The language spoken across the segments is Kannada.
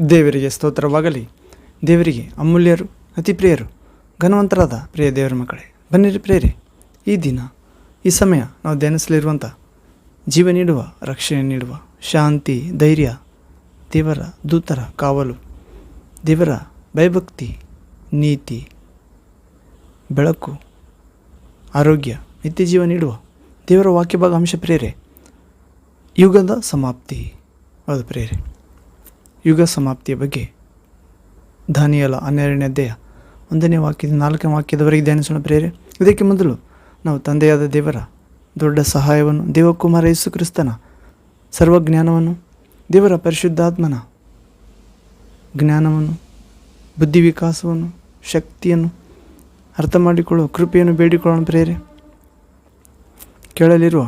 ದೇವರಿಗೆ ಸ್ತೋತ್ರವಾಗಲಿ. ದೇವರಿಗೆ ಅಮೂಲ್ಯರು, ಅತಿ ಪ್ರಿಯರು, ಘನವಂತರಾದ ಪ್ರಿಯ ದೇವರ ಮಕ್ಕಳೇ, ಬನ್ನಿರಿ ಪ್ರಿಯರೇ, ಈ ದಿನ ಈ ಸಮಯ ನಾವು ಧ್ಯಾನಿಸಲಿರುವಂಥ ಜೀವ ನೀಡುವ, ರಕ್ಷಣೆ ನೀಡುವ, ಶಾಂತಿ, ಧೈರ್ಯ, ದೇವರ ದೂತರ ಕಾವಲು, ದೇವರ ಭಯಭಕ್ತಿ, ನೀತಿ, ಬೆಳಕು, ಆರೋಗ್ಯ, ನಿತ್ಯ ಜೀವ ನೀಡುವ ದೇವರ ವಾಕ್ಯ ಭಾಗ ಅಂಶ ಪ್ರಿಯರೇ, ಯುಗದ ಸಮಾಪ್ತಿ. ಹೌದು ಪ್ರಿಯರೇ, ಯುಗ ಸಮಾಪ್ತಿಯ ಬಗ್ಗೆ ದಾನಿಯೇಲ 12ನೇ ಅಧ್ಯಾಯ 1ನೇ ವಾಕ್ಯದಿಂದ 4ನೇ ವಾಕ್ಯದವರೆಗೆ ಧ್ಯಾನಿಸೋಣ ಪ್ರಿಯರೇ. ಇದಕ್ಕೆ ಮೊದಲು ನಾವು ತಂದೆಯಾದ ದೇವರ ದೊಡ್ಡ ಸಹಾಯವನ್ನು, ದೇವಕುಮಾರ ಯೇಸು ಕ್ರಿಸ್ತನ ಸರ್ವಜ್ಞಾನವನ್ನು, ದೇವರ ಪರಿಶುದ್ಧಾತ್ಮನ ಜ್ಞಾನವನ್ನು, ಬುದ್ಧಿ ವಿಕಾಸವನ್ನು, ಶಕ್ತಿಯನ್ನು ಅರ್ಥ ಮಾಡಿಕೊಳ್ಳುವ ಕೃಪೆಯನ್ನು ಬೇಡಿಕೊಳ್ಳೋಣ ಪ್ರಿಯರೇ. ಕೇಳಲಿರುವ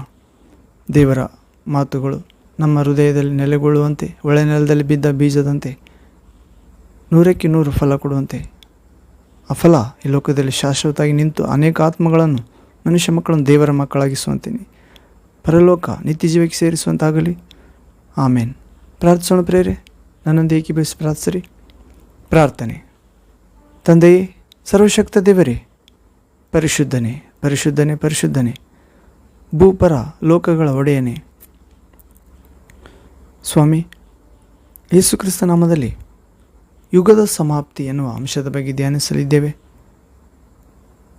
ದೇವರ ಮಾತುಗಳು ನಮ್ಮ ಹೃದಯದಲ್ಲಿ ನೆಲೆಗೊಳ್ಳುವಂತೆ, ಒಳ್ಳೆ ನೆಲದಲ್ಲಿ ಬಿದ್ದ ಬೀಜದಂತೆ 100ಕ್ಕೆ 100 ಫಲ ಕೊಡುವಂತೆ, ಆ ಫಲ ಈ ಲೋಕದಲ್ಲಿ ಶಾಶ್ವತವಾಗಿ ನಿಂತು ಅನೇಕ ಆತ್ಮಗಳನ್ನು, ಮನುಷ್ಯ ಮಕ್ಕಳನ್ನು ದೇವರ ಮಕ್ಕಳಾಗಿಸುವಂತೆ, ಪರಲೋಕ ನಿತ್ಯ ಜೀವಕ್ಕೆ ಸೇರಿಸುವಂತಾಗಲಿ. ಆಮೇನ್. ಪ್ರಾರ್ಥಿಸೋಣ ಪ್ರೇರೆ, ನನ್ನೊಂದು ಏಕೀಭವಿಸಿ ಪ್ರಾರ್ಥಿಸಿರಿ. ಪ್ರಾರ್ಥನೆ. ತಂದೆಯೇ, ಸರ್ವಶಕ್ತ ದೇವರೇ, ಪರಿಶುದ್ಧನೇ, ಪರಿಶುದ್ಧನೇ, ಪರಿಶುದ್ಧನೇ, ಭೂಪರ ಲೋಕಗಳ ಒಡೆಯನೇ, ಸ್ವಾಮಿ ಯೇಸು ಕ್ರಿಸ್ತ ನಾಮದಲ್ಲಿ ಯುಗದ ಸಮಾಪ್ತಿ ಎನ್ನುವ ಅಂಶದ ಬಗ್ಗೆ ಧ್ಯಾನಿಸಲಿದ್ದೇವೆ.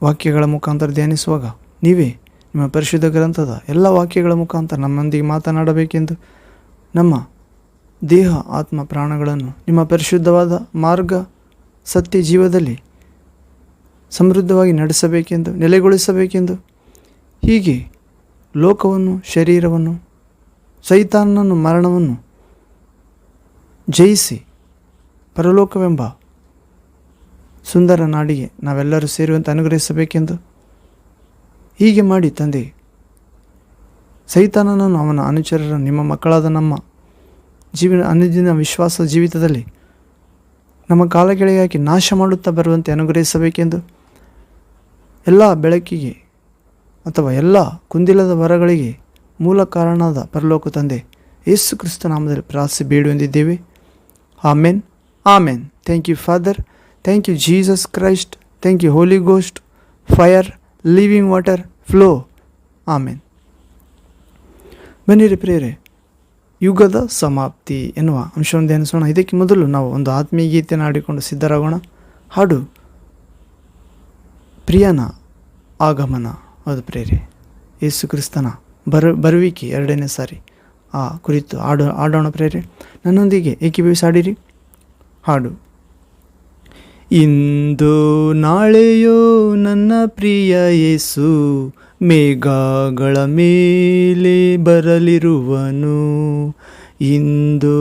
ವಾಕ್ಯಗಳ ಮುಖಾಂತರ ಧ್ಯಾನಿಸುವಾಗ ನೀವೇ ನಿಮ್ಮ ಪರಿಶುದ್ಧ ಗ್ರಂಥದ ಎಲ್ಲ ವಾಕ್ಯಗಳ ಮುಖಾಂತರ ನಮ್ಮೊಂದಿಗೆ ಮಾತನಾಡಬೇಕೆಂದು, ನಮ್ಮ ದೇಹ, ಆತ್ಮ, ಪ್ರಾಣಗಳನ್ನು ನಿಮ್ಮ ಪರಿಶುದ್ಧವಾದ ಮಾರ್ಗ, ಸತ್ಯ ಜೀವದಲ್ಲಿ ಸಮೃದ್ಧವಾಗಿ ನಡೆಸಬೇಕೆಂದು, ನೆಲೆಗೊಳಿಸಬೇಕೆಂದು, ಹೀಗೆ ಲೋಕವನ್ನು, ಶರೀರವನ್ನು, ಸೈತಾನನನ್ನು, ಮರಣವನ್ನು ಜಯಿಸಿ ಪರಲೋಕವೆಂಬ ಸುಂದರ ನಾಡಿಗೆ ನಾವೆಲ್ಲರೂ ಸೇರುವಂತೆ ಅನುಗ್ರಹಿಸಬೇಕೆಂದು, ಹೀಗೆ ಮಾಡಿ ತಂದೆ, ಸೈತಾನನನ್ನು, ಅವನ ಅನುಚರರನ್ನು ನಿಮ್ಮ ಮಕ್ಕಳಾದ ನಮ್ಮ ಅನುದಿನ ವಿಶ್ವಾಸ ಜೀವಿತದಲ್ಲಿ ನಮ್ಮ ಕಾಲಗಳಿಗೆ ಹಾಕಿ ನಾಶ ಮಾಡುತ್ತಾ ಬರುವಂತೆ ಅನುಗ್ರಹಿಸಬೇಕೆಂದು, ಎಲ್ಲ ಬೆಳಕಿಗೆ ಅಥವಾ ಎಲ್ಲ ಕುಂದಿಲ್ಲದ ವರಗಳಿಗೆ ಮೂಲ ಕಾರಣವಾದ ಪರಲೋಕ ತಂದೆ ಯೇಸು ಕ್ರಿಸ್ತ ನಾಮದಲ್ಲಿ ಪ್ರಾರ್ಥಿಸಿ ಬೇಡುವಂದಿದ್ದೇವೆ. Amen, amen. Thank you father, thank you Jesus Christ, thank you holy ghost, fire, living water, flow. Amen. ಬನ್ನಿರಿ ಪ್ರಿಯರೇ, ಯುಗದ ಸಮಾಪ್ತಿ ಎನ್ನುವ ಅಂಶವನ್ನು ಧ್ಯಾನಿಸೋಣ. ಇದಕ್ಕೆ ಮೊದಲು ನಾವು ಒಂದು ಆತ್ಮೀಯ ಗೀತೆಯನ್ನು ಆಡಿಕೊಂಡು ಸಿದ್ಧರಾಗೋಣ. ಹಾಡು ಪ್ರಿಯನ ಆಗಮನ. ಹೌದು ಪ್ರಿಯರೇ, ಯೇಸು ಕ್ರಿಸ್ತನ ಬರುವಿಕೆ 2ನೇ ಸಾರಿ ಆ ಕುರಿತು ಆಡೋಣ ಪ್ರೇರೆ. ನನ್ನೊಂದಿಗೆ ಏಕೀಭವಿಸಿ ಹಾಡಿರಿ. ಹಾಡು. ಇಂದು ನಾಳೆಯೋ ನನ್ನ ಪ್ರಿಯ ಯೇಸು ಮೇಘಗಳ ಮೇಲೆ ಬರಲಿರುವನು. ಇಂದು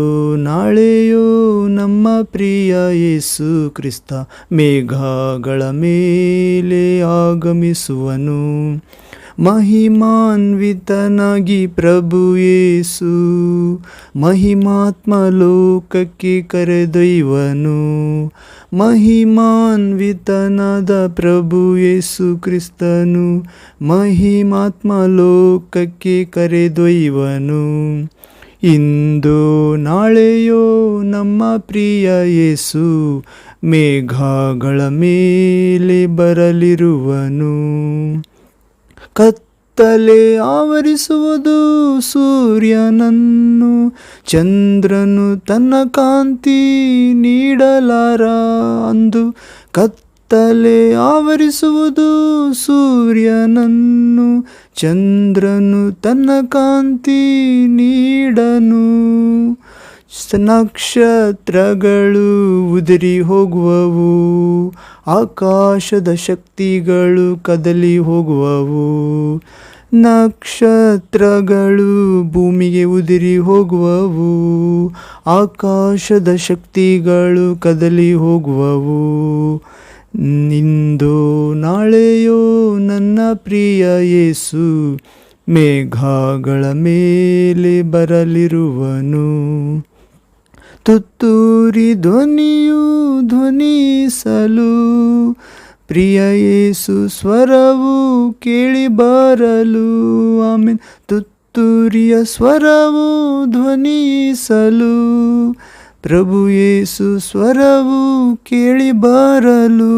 ನಾಳೆಯೋ ನಮ್ಮ ಪ್ರಿಯ ಯೇಸು ಕ್ರಿಸ್ತ ಮೇಘಗಳ ಮೇಲೆ ಆಗಮಿಸುವನು. ಮಹಿಮಾನ್ವಿತನಾಗಿ ಪ್ರಭು ಯೇಸು ಮಹಿಮಾತ್ಮ ಲೋಕಕ್ಕೆ ಕರೆದೊಯ್ವನು. ಮಹಿಮಾನ್ವಿತನಾದ ಪ್ರಭು ಯೇಸು ಕ್ರಿಸ್ತನು ಮಹಿಮಾತ್ಮ ಲೋಕಕ್ಕೆ ಕರೆದೊಯ್ವನು. ಇಂದು ನಾಳೆಯೋ ನಮ್ಮ ಪ್ರಿಯ ಯೇಸು ಮೇಘಗಳ ಮೇಲೆ ಬರಲಿರುವನು. ಕತ್ತಲೆ ಆವರಿಸುವುದು ಸೂರ್ಯನನ್ನು, ಚಂದ್ರನು ತನ್ನ ಕಾಂತಿ ನೀಡಲಾರ ಅಂದು. ಕತ್ತಲೆ ಆವರಿಸುವುದು ಸೂರ್ಯನನ್ನು, ಚಂದ್ರನು ತನ್ನ ಕಾಂತಿ ನೀಡನು. ನಕ್ಷತ್ರಗಳು ಉದುರಿ ಹೋಗುವವು, ಆಕಾಶದ ಶಕ್ತಿಗಳು ಕದಲಿ ಹೋಗುವವು. ನಕ್ಷತ್ರಗಳು ಭೂಮಿಗೆ ಉದುರಿ ಹೋಗುವವು, ಆಕಾಶದ ಶಕ್ತಿಗಳು ಕದಲಿ ಹೋಗುವವು. ಇಂದು ನಾಳೆಯೋ ನನ್ನ ಪ್ರಿಯ ಯೇಸು ಮೇಘಗಳ ಮೇಲೆ ಬರಲಿರುವನು. ತುತ್ತೂರಿ ಧ್ವನಿಯು ಧ್ವನಿಸಲು, ಪ್ರಿಯ ಯೇಸು ಸ್ವರವು ಕೇಳಿ ಬರಲು. ಆಮೇನ್. ತುತ್ತೂರಿಯ ಸ್ವರವು ಧ್ವನಿಸಲು, ಪ್ರಭು ಯೇಸು ಸ್ವರವು ಕೇಳಿ ಬರಲು,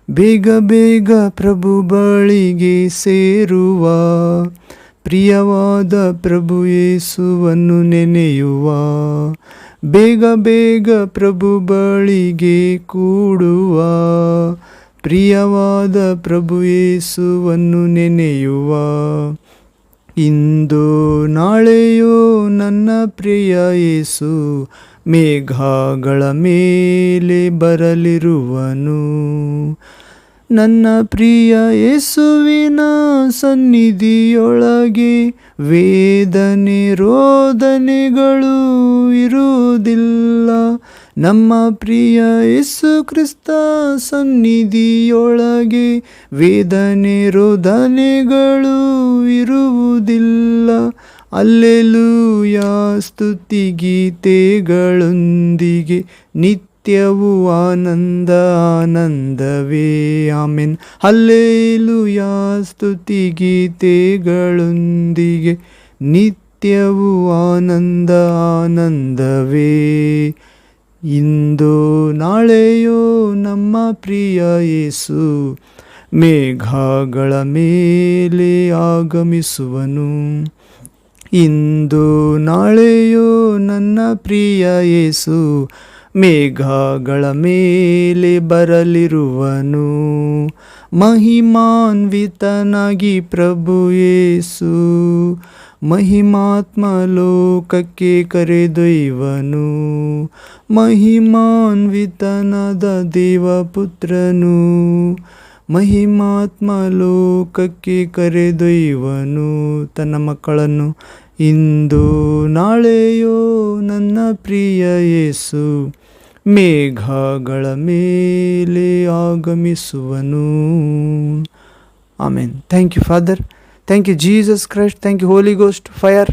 ಬೇಗ ಬೇಗ ಪ್ರಭು ಬಳಿಗೆ ಸೇರುವ, ಪ್ರಿಯವಾದ ಪ್ರಭು ಯೇಸುವನ್ನು ನೆನೆಯುವ, ಬೇಗ ಬೇಗ ಪ್ರಭು ಬಳಿಗೆ ಕೂಡುವ, ಪ್ರಿಯವಾದ ಪ್ರಭು ಯೇಸುವನ್ನು ನೆನೆಯುವ. ಇಂದು ನಾಳೆಯೋ ನನ್ನ ಪ್ರಿಯ ಯೇಸು ಮೇಘಗಳ ಮೇಲೆ ಬರಲಿರುವನು. ನನ್ನ ಪ್ರಿಯ ಯೇಸುವಿನ ಸನ್ನಿಧಿಯೊಳಗೆ ವೇದನೆ ರೋದನೆಗಳು ಇರುವುದಿಲ್ಲ. ನಮ್ಮ ಪ್ರಿಯ ಯೇಸು ಕ್ರಿಸ್ತ ಸನ್ನಿಧಿಯೊಳಗೆ ವೇದನೆ ರೋದನೆಗಳು ಇರುವುದಿಲ್ಲ. ಅಲ್ಲೆಲೂಯಾ ಸ್ತುತಿಗೀತೆಗಳೊಂದಿಗೆ ನಿತ್ಯವೂ ಆನಂದ ಆನಂದವೇ. ಆಮೆನ್. ಹಲ್ಲೆಲೂಯಾ ಸ್ತುತಿಗೀತೆಗಳೊಂದಿಗೆ ನಿತ್ಯವೂ ಆನಂದ ಆನಂದವೇ. ಇಂದು ನಾಳೆಯೋ ನಮ್ಮ ಪ್ರಿಯ ಯೇಸು ಮೇಘಗಳ ಮೇಲೆ ಆಗಮಿಸುವನು. ಇಂದು ನಾಳೆಯೋ ನನ್ನ ಪ್ರಿಯ ಯೇಸು ಮೇಘಗಳ ಮೇಲೆ ಬರಲಿರುವನು. ಮಹಿಮಾನ್ವಿತನಾಗಿ ಪ್ರಭು ಯೇಸು ಮಹಿಮಾತ್ಮ ಲೋಕಕ್ಕೆ ಕರೆದೊಯ್ವನು. ಮಹಿಮಾನ್ವಿತನಾದ ದೇವಪುತ್ರನು ಮಹಿಮಾತ್ಮ ಲೋಕಕ್ಕೆ ಕರೆದೊಯ್ವನು ತನ್ನ ಮಕ್ಕಳನ್ನು. ಇಂದು ನಾಳೆಯೋ ನನ್ನ ಪ್ರಿಯ ಯೇಸು ಮೇಘಗಳ ಮೇಲೆ ಆಗಮಿಸುವನು. Amen. Thank you father. Thank you Jesus Christ. Thank you Holy Ghost, fire,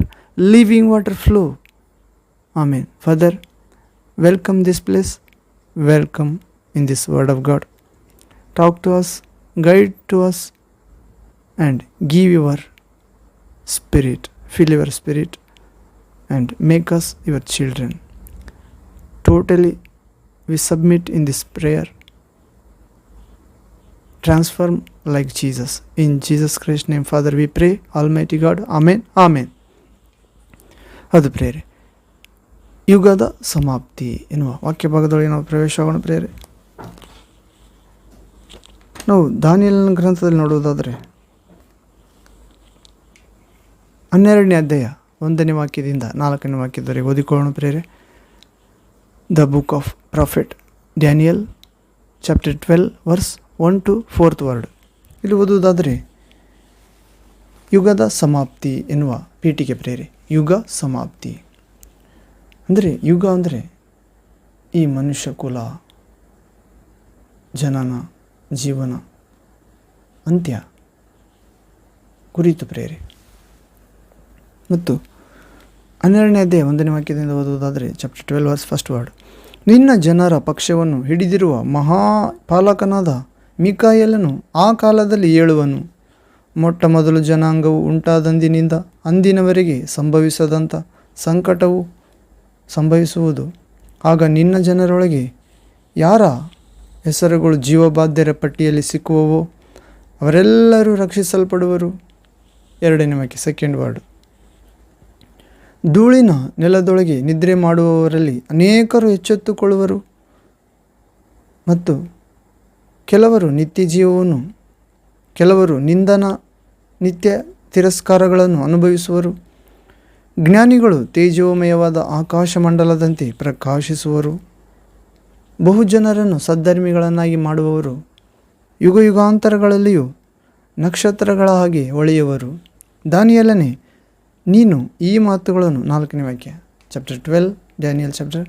living water flow. Amen. Father, welcome this place. Welcome in this word of God. Talk to us, guide to us, and give your spirit, fill your spirit, and make us your children. Totally we submit in this prayer. Transform like Jesus. In Jesus Christ's name, Father, we pray. Almighty God. Amen. Amen. ಅದು ಪ್ರೇರೆ ಯುಗದ ಸಮಾಪ್ತಿ ಎನ್ನುವ ವಾಕ್ಯ ಭಾಗದೊಳಗೆ ನಾವು ಪ್ರವೇಶವಾಗೋಣ. ಪ್ರೇರೆ ನಾವು ದಾನಿಯೇಲನ ಗ್ರಂಥದಲ್ಲಿ ನೋಡುವುದಾದರೆ 12ನೇ ಅಧ್ಯಾಯ 1ನೇ ವಾಕ್ಯದಿಂದ 4ನೇ ವಾಕ್ಯದವರೆಗೆ ಓದಿಕೊಳ್ಳೋಣ. ಪ್ರೇರೆ the book of prophet Daniel chapter 12 verse 1 to 4th word. ಇಲ್ಲಿ ಓದುವುದಾದರೆ ಯುಗದ ಸಮಾಪ್ತಿ ಎನ್ನುವ ಪೀಠಿಕೆ. ಪ್ರೇರೆ ಯುಗ ಸಮಾಪ್ತಿ ಅಂದರೆ ಯುಗ ಅಂದರೆ ಈ ಮನುಷ್ಯ ಕುಲ ಜನನ ಜೀವನ ಅಂತ್ಯ ಕುರಿತು ಪ್ರೇರೆ. ಮತ್ತು 12ನೇ ಅಧ್ಯಾಯ 1ನೇ ವಾಕ್ಯದಿಂದ ಓದುವುದಾದರೆ ಚಾಪ್ಟರ್ 12 ವರ್ಸ್ 1st ವರ್ಡ್. ನಿನ್ನ ಜನರ ಪಕ್ಷವನ್ನು ಹಿಡಿದಿರುವ ಮಹಾಪಾಲಕನಾದ ಮಿಕಾಯೇಲನು ಆ ಕಾಲದಲ್ಲಿ ಏಳುವನು. ಮೊಟ್ಟ ಮೊದಲು ಜನಾಂಗವು ಉಂಟಾದಂದಿನಿಂದ ಅಂದಿನವರೆಗೆ ಸಂಭವಿಸದಂಥ ಸಂಕಟವು ಸಂಭವಿಸುವುದು. ಆಗ ನಿನ್ನ ಜನರೊಳಗೆ ಯಾರ ಹೆಸರುಗಳು ಜೀವಬಾಧ್ಯರ ಪಟ್ಟಿಯಲ್ಲಿ ಸಿಕ್ಕುವವೋ ಅವರೆಲ್ಲರೂ ರಕ್ಷಿಸಲ್ಪಡುವರು. 2ನೇ ವಾಕ್ಯ 2nd ವರ್ಡ್. ಧೂಳಿನ ನೆಲದೊಳಗೆ ನಿದ್ರೆ ಮಾಡುವವರಲ್ಲಿ ಅನೇಕರು ಎಚ್ಚೆತ್ತುಕೊಳ್ಳುವರು ಮತ್ತು ಕೆಲವರು ನಿತ್ಯ ಜೀವವನ್ನು, ಕೆಲವರು ನಿಂದನ ನಿತ್ಯ ತಿರಸ್ಕಾರಗಳನ್ನು ಅನುಭವಿಸುವರು. ಜ್ಞಾನಿಗಳು ತೇಜೋಮಯವಾದ ಆಕಾಶಮಂಡಲದಂತೆ ಪ್ರಕಾಶಿಸುವರು. ಬಹುಜನರನ್ನು ಸದ್ಧರ್ಮಿಗಳನ್ನಾಗಿ ಮಾಡುವವರು ಯುಗ ಯುಗಾಂತರಗಳಲ್ಲಿಯೂ ನಕ್ಷತ್ರಗಳ ಹಾಗೆ ಹೊಳೆಯುವರು. ದಾನಿಯೇಲನೇ, ನೀನು ಈ ಮಾತುಗಳನ್ನು 4ನೇ ವಾಕ್ಯ chapter 12 Daniel chapter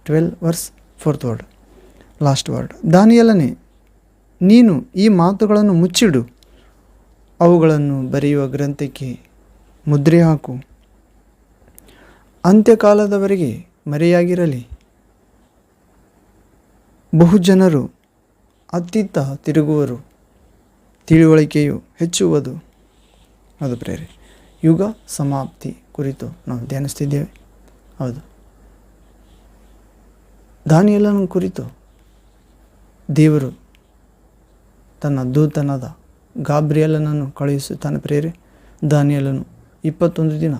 12 verse 4th word last word. ದಾನಿಯೇಲನೇ, ನೀನು ಈ ಮಾತುಗಳನ್ನು ಮುಚ್ಚಿಡು, ಅವುಗಳನ್ನು ಬರೆಯುವ ಗ್ರಂಥಕ್ಕೆ ಮುದ್ರೆ ಹಾಕು. ಅಂತ್ಯಕಾಲದವರೆಗೆ ಮರೆಯಾಗಿರಲಿ. ಬಹುಜನರು ಅತ್ತಿತ್ತ ತಿರುಗುವರು, ತಿಳುವಳಿಕೆಯು ಹೆಚ್ಚುವುದು. ಅದು ಪ್ರೇರೆ ಯುಗ ಸಮಾಪ್ತಿ ಕುರಿತು ನಾವು ಧ್ಯಾನಿಸ್ತಿದ್ದೇವೆ. ಹೌದು, ದಾನಿಯೇಲನ ಕುರಿತು ದೇವರು ತನ್ನ ದೂತನಾದ ಗಾಬ್ರಿಯೇಲನನ್ನು ಕಳುಹಿಸುತ್ತಾನೆ ಪ್ರಿಯರೇ. ದಾನಿಯೇಲನು 21 ದಿನ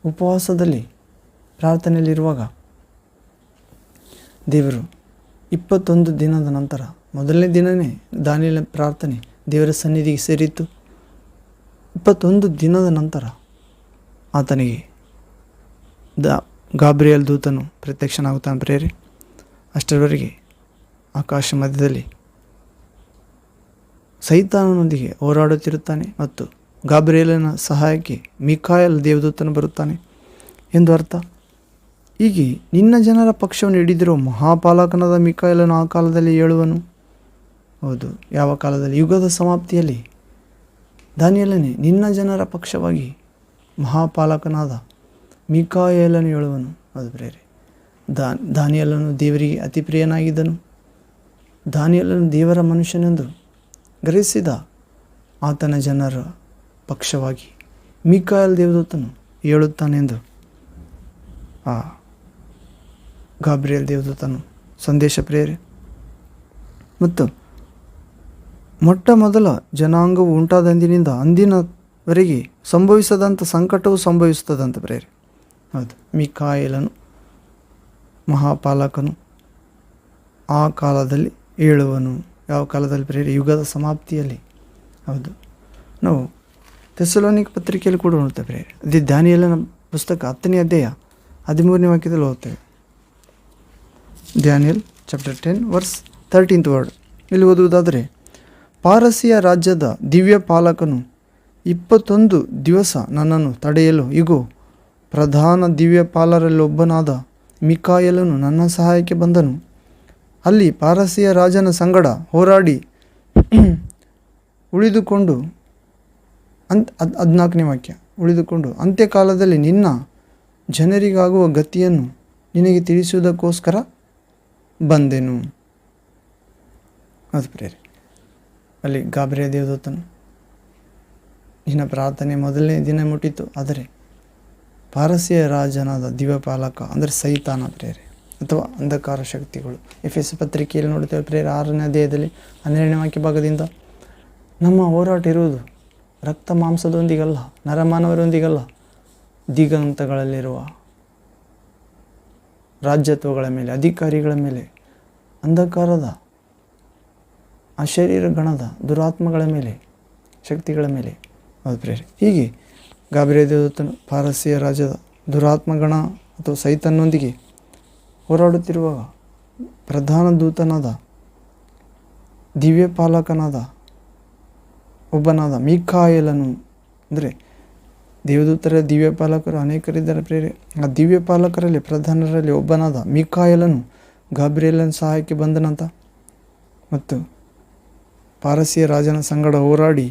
ಉಪವಾಸದಲ್ಲಿ ಪ್ರಾರ್ಥನೆಯಲ್ಲಿರುವಾಗ ದೇವರು 21 ದಿನದ ನಂತರ ಮೊದಲನೇ ದಿನವೇ ದಾನಿಯೇಲನ ಪ್ರಾರ್ಥನೆ ದೇವರ ಸನ್ನಿಧಿಗೆ ಸೇರಿತ್ತು. 21 ದಿನದ ನಂತರ ಆತನಿಗೆ ಗಾಬ್ರಿಯೇಲ್ ದೂತನು ಪ್ರತ್ಯಕ್ಷನಾಗುತ್ತಾನೆ ಪ್ರಿಯರೇ. ಅಷ್ಟರವರೆಗೆ ಆಕಾಶ ಮಧ್ಯದಲ್ಲಿ ಸೈತಾನನೊಂದಿಗೆ ಹೋರಾಡುತ್ತಿರುತ್ತಾನೆ ಮತ್ತು ಗಾಬ್ರಿಯೇಲನ ಸಹಾಯಕ್ಕೆ ಮಿಕಾಯಲ್ ದೇವದೂತನು ಬರುತ್ತಾನೆ ಎಂದು ಅರ್ಥ. ಹೀಗೆ ನಿನ್ನ ಜನರ ಪಕ್ಷವನ್ನು ಹಿಡಿದಿರುವ ಮಹಾಪಾಲಕನಾದ ಮಿಕಾಯಲನು ಆ ಕಾಲದಲ್ಲಿ ಹೇಳುವನು. ಹೌದು, ಯಾವ ಕಾಲದಲ್ಲಿ? ಯುಗದ ಸಮಾಪ್ತಿಯಲ್ಲಿ ದಾನಿಯೇಲನೇ ನಿನ್ನ ಜನರ ಪಕ್ಷವಾಗಿ ಮಹಾಪಾಲಕನಾದ ಮಿಕಾಯೇಲನು ಹೇಳುವನು. ಅದು ಪ್ರಿಯರೇ, ದಾನಿಯೇಲನು ದೇವರಿಗೆ ಅತಿ ಪ್ರಿಯನಾಗಿದ್ದನು. ದಾನಿಯೇಲನು ದೇವರ ಮನುಷ್ಯನೆಂದು ಗ್ರಹಿಸಿದ ಆತನ ಜನರ ಪಕ್ಷವಾಗಿ ಮಿಕಾಯಲ್ ದೇವದೂತನು ಹೇಳುತ್ತಾನೆಂದು ಆ ಗಾಬ್ರಿಯೇಲ್ ದೇವದೂತನು ಸಂದೇಶ ಪ್ರಿಯರೇ. ಮತ್ತು ಮೊಟ್ಟ ಮೊದಲ ಜನಾಂಗವು ಉಂಟಾದಂದಿನಿಂದ ಅಂದಿನವರೆಗೆ ಸಂಭವಿಸದಂಥ ಸಂಕಟವು ಸಂಭವಿಸುತ್ತದಂತ ಪ್ರಿಯರೇ. ಹೌದು, ಮಿಕಾಯೇಲನು ಮಹಾಪಾಲಕನು ಆ ಕಾಲದಲ್ಲಿ ಹೇಳುವನು. ಯಾವ ಕಾಲದಲ್ಲಿ ಪ್ರಿಯರೇ? ಯುಗದ ಸಮಾಪ್ತಿಯಲ್ಲಿ. ಹೌದು, ನಾವು ಥೆಸಲೋನಿಕ ಪತ್ರಿಕೆಯಲ್ಲಿ ಕೂಡ ನೋಡ್ತೇವೆ ಪ್ರಿಯರೇ. ಅದೇ ದಾನಿಯೇಲನ ಪುಸ್ತಕ 10ನೇ ಅಧ್ಯಾಯ 13ನೇ ವಾಕ್ಯದಲ್ಲಿ ಓದ್ತೇವೆ. Daniel chapter 10 verse 13th word. ಇಲ್ಲಿ ಓದುವುದಾದರೆ, ಪಾರಸಿಯ ರಾಜ್ಯದ ದಿವ್ಯ ಪಾಲಕನು 21 ದಿವಸ ನನ್ನನ್ನು ತಡೆಯಲು ಇಗೋ ಪ್ರಧಾನ ದಿವ್ಯಪಾಲರಲ್ಲೊಬ್ಬನಾದ ಮಿಕಾಯೇಲನು ನನ್ನ ಸಹಾಯಕ್ಕೆ ಬಂದನು. ಅಲ್ಲಿ ಪಾರಸಿಯ ರಾಜನ ಸಂಗಡ ಹೋರಾಡಿ ಉಳಿದುಕೊಂಡು 14ನೇ ವಾಕ್ಯ, ಉಳಿದುಕೊಂಡು ಅಂತ್ಯಕಾಲದಲ್ಲಿ ನಿನ್ನ ಜನರಿಗಾಗುವ ಗತಿಯನ್ನು ನಿನಗೆ ತಿಳಿಸುವುದಕ್ಕೋಸ್ಕರ ಬಂದೆನು. ಅದು ಪ್ರೇರೆ, ಅಲ್ಲಿ ಗಾಬ್ರಿಯೇಲ್ ದೇವದೂತನು ನಿನ್ನ ಪ್ರಾರ್ಥನೆ ಮೊದಲನೇ ದಿನ ಮುಟ್ಟಿತು. ಆದರೆ ಪಾರಸಿಯ ರಾಜನಾದ ದಿವ್ಯಪಾಲಕ ಅಂದರೆ ಸೈತಾನ ಪ್ರೇರೆ ಅಥವಾ ಅಂಧಕಾರ ಶಕ್ತಿಗಳು. ಎಫೆಸ ಪತ್ರಿಕೆಯಲ್ಲಿ ನೋಡ್ತೇವೆ ಪ್ರೇರೆ 6ನೇ ಅಧ್ಯಾಯದಲ್ಲಿ 12ನೇ ವಾಕ್ಯ ಭಾಗದಿಂದ, ನಮ್ಮ ಹೋರಾಟ ಇರುವುದು ರಕ್ತ ಮಾಂಸದೊಂದಿಗಲ್ಲ, ನರಮಾನವರೊಂದಿಗಲ್ಲ, ದಿಗಂತಗಳಲ್ಲಿರುವ ರಾಜ್ಯತ್ವಗಳ ಮೇಲೆ, ಅಧಿಕಾರಿಗಳ ಮೇಲೆ, ಅಂಧಕಾರದ ಅಶರೀರ ಗಣದ ದುರಾತ್ಮಗಳ ಮೇಲೆ, ಶಕ್ತಿಗಳ ಮೇಲೆ. ಹೌದು ಪ್ರೇರೆ, ಹೀಗೆ ಗಾಬ್ರಿಯೇಲ್ ದೇವದೂತನು ಪಾರಸಿಯ ರಾಜ್ಯದ ದುರಾತ್ಮಗಣ ಅಥವಾ ಸೈತನ್ನೊಂದಿಗೆ ಹೋರಾಡುತ್ತಿರುವಾಗ ಪ್ರಧಾನ ದೂತನಾದ ದಿವ್ಯಪಾಲಕನಾದ ಒಬ್ಬನಾದ ಮಿಕಾಯೇಲನು, ಅಂದರೆ ದೇವದೂತರ ದಿವ್ಯಪಾಲಕರು ಅನೇಕರಿದ್ದಾರೆ ಪ್ರೇರೆ. ಆ ದಿವ್ಯಪಾಲಕರಲ್ಲಿ ಪ್ರಧಾನರಲ್ಲಿ ಒಬ್ಬನಾದ ಮಿಕಾಯೇಲನು ಗಾಬ್ರಿಯೇಲನ ಸಹಾಯಕ್ಕೆ ಬಂದನಂತ ಮತ್ತು ಪಾರಸಿಯ ರಾಜನ ಸಂಗಡ ಹೋರಾಡಿ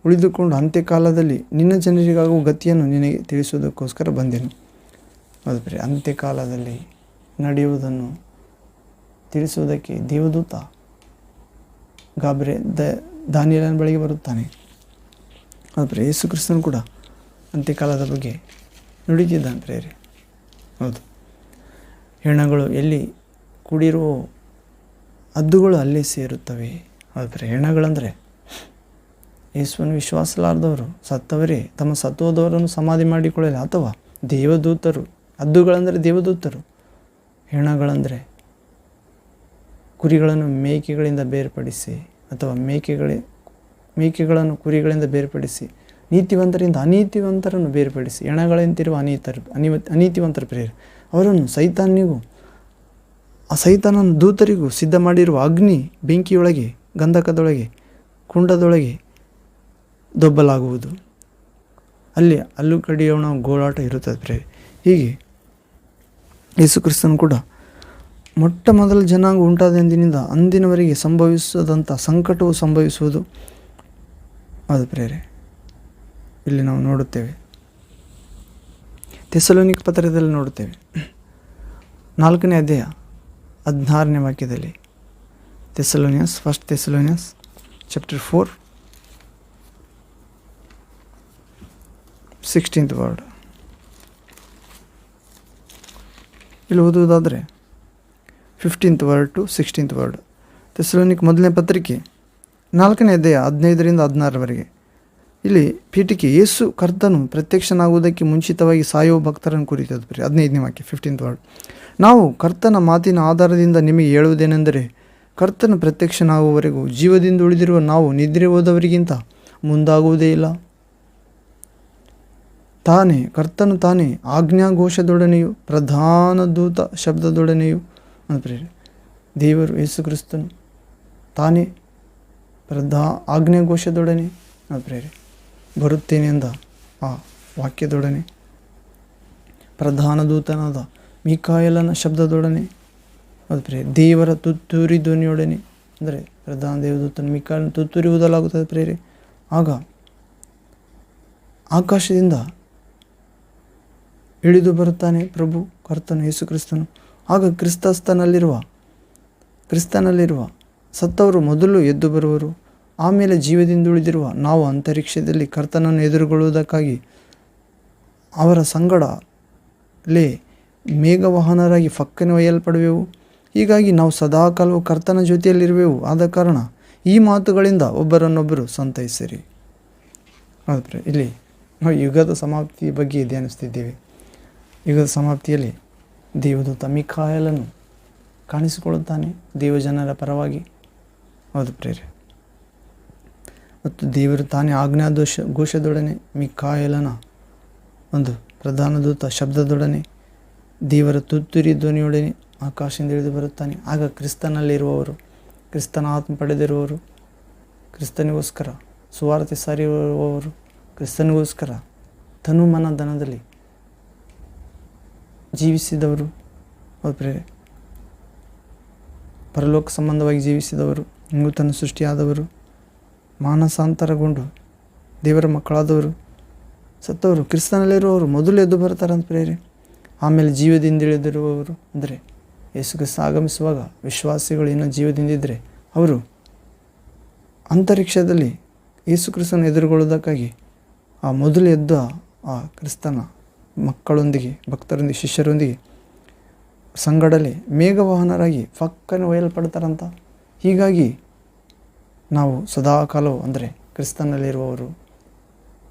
ಉಳಿದುಕೊಂಡು ಅಂತ್ಯಕಾಲದಲ್ಲಿ ನಿನ್ನ ಜನರಿಗಾಗುವ ಗತಿಯನ್ನು ನಿನಗೆ ತಿಳಿಸುವುದಕ್ಕೋಸ್ಕರ ಬಂದೆನು. ಹೌದು ಪ್ರಿಯ, ಅಂತ್ಯಕಾಲದಲ್ಲಿ ನಡೆಯುವುದನ್ನು ತಿಳಿಸುವುದಕ್ಕೆ ದೇವದೂತ ದಾನಿಯೇಲನ ಬಳಿಗೆ ಬರುತ್ತಾನೆ. ಹೌದು ಪ್ರಿಯ, ಯೇಸು ಕ್ರಿಸ್ತನು ಕೂಡ ಅಂತ್ಯಕಾಲದ ಬಗ್ಗೆ ನುಡಿದಿದ್ದಾನೆ ಪ್ರೇರೆ. ಹೌದು, ಹೆಣಗಳು ಎಲ್ಲಿ ಕೂಡಿರುವ ಹದ್ದುಗಳು ಅಲ್ಲೇ ಸೇರುತ್ತವೆ. ಹೌದು ಪ್ರಿಯ, ಹೆಣಗಳಂದರೆ ಯೇಸುವನ್ನು ವಿಶ್ವಾಸಲಾರದವರು, ಸತ್ತವರೇ ತಮ್ಮ ಸತ್ತೋದವರನ್ನು ಸಮಾಧಿ ಮಾಡಿಕೊಳ್ಳಲಿ, ಅಥವಾ ದೇವದೂತರು. ಹದ್ದುಗಳಂದರೆ ದೇವದೂತರು, ಹೆಣಗಳಂದರೆ ಕುರಿಗಳನ್ನು ಮೇಕೆಗಳಿಂದ ಬೇರ್ಪಡಿಸಿ ಅಥವಾ ಮೇಕೆಗಳನ್ನು ಕುರಿಗಳಿಂದ ಬೇರ್ಪಡಿಸಿ ನೀತಿವಂತರಿಂದ ಅನೀತಿವಂತರನ್ನು ಬೇರ್ಪಡಿಸಿ ಹೆಣಗಳಂತಿರುವ ಅನೀತಿವಂತರ ಪ್ರೇರೆ ಅವರನ್ನು ಸೈತಾನಿಗೂ ಆ ಸೈತಾನನ ದೂತರಿಗೂ ಸಿದ್ಧ ಮಾಡಿರುವ ಅಗ್ನಿ ಬೆಂಕಿಯೊಳಗೆ, ಗಂಧಕದೊಳಗೆ, ಕುಂಡದೊಳಗೆ ದೊಬ್ಬಲಾಗುವುದು. ಅಲ್ಲಿ ಹಲ್ಲು ಕಡಿಯೋಣ ಗೋಳಾಟ ಇರುತ್ತದೆ ಪ್ರೇರೆ. ಹೀಗೆ ಯೇಸು ಕ್ರಿಸ್ತನು ಕೂಡ ಮೊಟ್ಟ ಮೊದಲ ಜನಾಂಗ ಉಂಟಾದಂದಿನಿಂದ ಅಂದಿನವರೆಗೆ ಸಂಭವಿಸದಂಥ ಸಂಕಟವು ಸಂಭವಿಸುವುದು. ಅದು ಪ್ರೇರೆ, ಇಲ್ಲಿ ನಾವು ನೋಡುತ್ತೇವೆ. ಥೆಸಲೋನಿಕ ಪತ್ರದಲ್ಲಿ ನೋಡುತ್ತೇವೆ 4ನೇ ಅಧ್ಯಾಯ 16ನೇ ವಾಕ್ಯದಲ್ಲಿ. First Thessalonians chapter 4 16th word. ಇಲ್ಲಿ ಓದುವುದಾದರೆ, 15th word to 16th word. Thessalonica ಮೊದಲನೇ ಪತ್ರಿಕೆ 4ನೇ ಅಧ್ಯಾಯ 15ರಿಂದ 16ರವರೆಗೆ. ಇಲ್ಲಿ ಪೀಠಿಕೆ ಯೇಸು ಕರ್ತನು ಪ್ರತ್ಯಕ್ಷನಾಗುವುದಕ್ಕೆ ಮುಂಚಿತವಾಗಿ ಸಾಯುವ ಭಕ್ತರನ್ನು ಕುರಿತದ್ದು. 15ನೇ ವಾಕ್ಯ 15th ವರ್ಡ್. ನಾವು ಕರ್ತನ ಮಾತಿನ ಆಧಾರದಿಂದ ನಿಮಗೆ ಹೇಳುವುದೇನೆಂದರೆ, ಕರ್ತನ ಪ್ರತ್ಯಕ್ಷನಾಗುವವರೆಗೂ ಜೀವದಿಂದ ಉಳಿದಿರುವ ನಾವು ನಿದ್ರೆ ಹೋದವರಿಗಿಂತ ಮುಂದಾಗುವುದೇ ಇಲ್ಲ. ಕರ್ತನು ತಾನೇ ಆಜ್ಞಾಘೋಷದೊಡನೆಯೂ ಪ್ರಧಾನ ದೂತ ಶಬ್ದದೊಡನೆಯೂ ಅಂದರೆ ದೇವರು ಯೇಸು ಕ್ರಿಸ್ತನು ತಾನೇ ಆಜ್ಞಾಘೋಷದೊಡನೆ ಬರುತ್ತೇನೆ ಎಂದ ಆ ವಾಕ್ಯದೊಡನೆ, ಪ್ರಧಾನ ದೂತನಾದ ಮಿಕಾಯಲನ ಶಬ್ದದೊಡನೆ ದೇವರ ತುತ್ತೂರಿ ಧ್ವನಿಯೊಡನೆ, ಅಂದರೆ ಪ್ರಧಾನ ದೇವದೂತನ ಮಿಕಾಯಲನ ತುತ್ತೂರಿ ಊದಲಾಗುತ್ತದೆ ಪ್ರೇರೆ. ಆಗ ಆಕಾಶದಿಂದ ಇಳಿದು ಬರುತ್ತಾನೆ ಪ್ರಭು ಕರ್ತನು ಯೇಸು ಕ್ರಿಸ್ತನು. ಆಗ ಕ್ರಿಸ್ತನಲ್ಲಿರುವ ಸತ್ತವರು ಮೊದಲು ಎದ್ದು ಬರುವರು. ಆಮೇಲೆ ಜೀವದಿಂದ ಉಳಿದಿರುವ ನಾವು ಅಂತರಿಕ್ಷದಲ್ಲಿ ಕರ್ತನನ್ನು ಎದುರುಗೊಳ್ಳುವುದಕ್ಕಾಗಿ ಅವರ ಸಂಗಡಲೇ ಮೇಘವಾಹನರಾಗಿ ಫಕ್ಕನೆ ಒಯ್ಯಲ್ಪಡುವೆವು. ಹೀಗಾಗಿ ನಾವು ಸದಾಕಾಲವು ಕರ್ತನ ಜೊತೆಯಲ್ಲಿರುವೆವು. ಆದ ಕಾರಣ ಈ ಮಾತುಗಳಿಂದ ಒಬ್ಬರನ್ನೊಬ್ಬರು ಸಂತೈಸಿರಿ. ಇಲ್ಲಿ ನಾವು ಯುಗದ ಸಮಾಪ್ತಿ ಬಗ್ಗೆ ಧ್ಯಾನಿಸ್ತಿದ್ದೇವೆ. ಯುಗದ ಸಮಾಪ್ತಿಯಲ್ಲಿ ದೇವದೂತ ಮಿಕಾಯಲನು ಕಾಣಿಸಿಕೊಳ್ಳುತ್ತಾನೆ ದೇವಜನರ ಪರವಾಗಿ. ಹೌದು ಪ್ರೇರೆ. ಮತ್ತು ದೇವರು ತಾನೇ ಘೋಷದೊಡನೆ ಮಿಕಾಯಲನ ಒಂದು ಪ್ರಧಾನ ದೂತ ಶಬ್ದದೊಡನೆ ದೇವರ ತುತ್ತೂರಿ ಧ್ವನಿಯೊಡನೆ ಆಕಾಶದಿಂದ ಇಳಿದು ಬರುತ್ತಾನೆ. ಆಗ ಕ್ರಿಸ್ತನಲ್ಲಿರುವವರು, ಕ್ರಿಸ್ತನ ಆತ್ಮ ಪಡೆದಿರುವವರು, ಕ್ರಿಸ್ತನಿಗೋಸ್ಕರ ಸುವಾರ್ತೆ ಸಾರಿರುವವರು, ಕ್ರಿಸ್ತನಿಗೋಸ್ಕರ ತನುಮನ ಧನದಲ್ಲಿ ಜೀವಿಸಿದವರು, ಪ್ರೇರೆ ಪರಲೋಕ ಸಂಬಂಧವಾಗಿ ಜೀವಿಸಿದವರು, ನೂತನ ಸೃಷ್ಟಿಯಾದವರು, ಮಾನಸಾಂತರಗೊಂಡು ದೇವರ ಮಕ್ಕಳಾದವರು, ಸತ್ತವರು, ಕ್ರಿಸ್ತನಲ್ಲಿರುವವರು ಮೊದಲು ಎದ್ದು ಬರ್ತಾರಂತ ಪ್ರೇರೆ. ಆಮೇಲೆ ಜೀವದಿಂದ ಇಳಿದಿರುವವರು, ಅಂದರೆ ಯೇಸು ಕ್ರಿಸ್ತ ಆಗಮಿಸುವಾಗ ವಿಶ್ವಾಸಿಗಳು ಇನ್ನೂ ಜೀವದಿಂದಿದ್ದರೆ ಅವರು ಅಂತರಿಕ್ಷದಲ್ಲಿ ಯೇಸು ಕ್ರಿಸ್ತನ ಎದುರುಗೊಳ್ಳುವುದಕ್ಕಾಗಿ ಆ ಮೊದಲು ಎದ್ದ ಆ ಕ್ರಿಸ್ತನ ಮಕ್ಕಳೊಂದಿಗೆ, ಭಕ್ತರೊಂದಿಗೆ, ಶಿಷ್ಯರೊಂದಿಗೆ ಸಂಗಡಲೆ ಮೇಘವಾಹನರಾಗಿ ಫಕ್ಕನೆ ಒಯ್ಯಲ್ಪಡ್ತಾರಂತ. ಹೀಗಾಗಿ ನಾವು ಸದಾಕಾಲವು, ಅಂದರೆ ಕ್ರಿಸ್ತನಲ್ಲಿರುವವರು,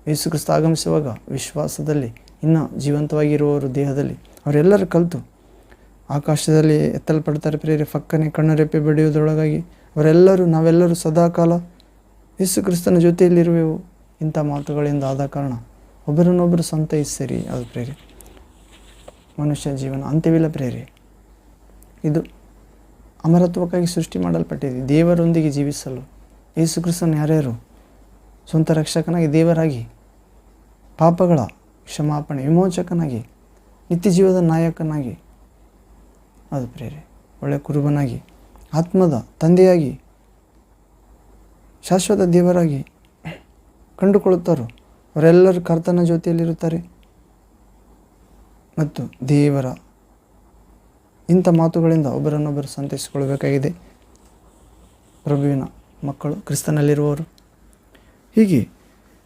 ಯೇಸು ಕ್ರಿಸ್ತ ಆಗಮಿಸುವಾಗ ವಿಶ್ವಾಸದಲ್ಲಿ ಇನ್ನೂ ಜೀವಂತವಾಗಿರುವವರು ದೇಹದಲ್ಲಿ, ಅವರೆಲ್ಲರೂ ಕಲಿತು ಆಕಾಶದಲ್ಲಿ ಎತ್ತಲ್ಪಡ್ತಾರೆ ಪ್ರೇರೆ. ಫಕ್ಕನೆ ಕಣ್ಣರೆಪ್ಪೆ ಬಡಿಯುವುದರೊಳಗಾಗಿ ನಾವೆಲ್ಲರೂ ಸದಾಕಾಲ ಯೇಸು ಕ್ರಿಸ್ತನ ಜೊತೆಯಲ್ಲಿರುವೆವು. ಇಂಥ ಮಾತುಗಳಿಂದ ಆದ ಕಾರಣ ಒಬ್ಬರನ್ನೊಬ್ಬರು ಸಂತೈಸಿರಿ. ಅದು ಪ್ರೇರೆ. ಮನುಷ್ಯ ಜೀವನ ಅಂತ್ಯವಿಲ್ಲ ಪ್ರೇರೆ. ಇದು ಅಮರತ್ವಕ್ಕಾಗಿ ಸೃಷ್ಟಿ ಮಾಡಲ್ಪಟ್ಟಿದೆ. ದೇವರೊಂದಿಗೆ ಜೀವಿಸಲು ಯೇಸು ಕ್ರಿಸ್ತನ ಯಾರ್ಯಾರು ಸ್ವಂತ ರಕ್ಷಕನಾಗಿ, ದೇವರಾಗಿ, ಪಾಪಗಳ ಕ್ಷಮಾಪಣೆ ವಿಮೋಚಕನಾಗಿ, ನಿತ್ಯ ಜೀವದ ನಾಯಕನಾಗಿ, ಅದು ಪ್ರೇರೆ ಒಳ್ಳೆಯ ಕುರುಬನಾಗಿ, ಆತ್ಮದ ತಂದೆಯಾಗಿ, ಶಾಶ್ವತ ದೇವರಾಗಿ ಕಂಡುಕೊಳ್ಳುತ್ತಾರೋ ಅವರೆಲ್ಲರೂ ಕರ್ತನ ಜೊತೆಯಲ್ಲಿರುತ್ತಾರೆ. ಮತ್ತು ದೇವರ ಇಂಥ ಮಾತುಗಳಿಂದ ಒಬ್ಬರನ್ನೊಬ್ಬರು ಸಂತೈಸಿಕೊಳ್ಳಬೇಕಾಗಿದೆ ಪ್ರಭುವಿನ ಮಕ್ಕಳು, ಕ್ರಿಸ್ತನಲ್ಲಿರುವವರು. ಹೀಗೆ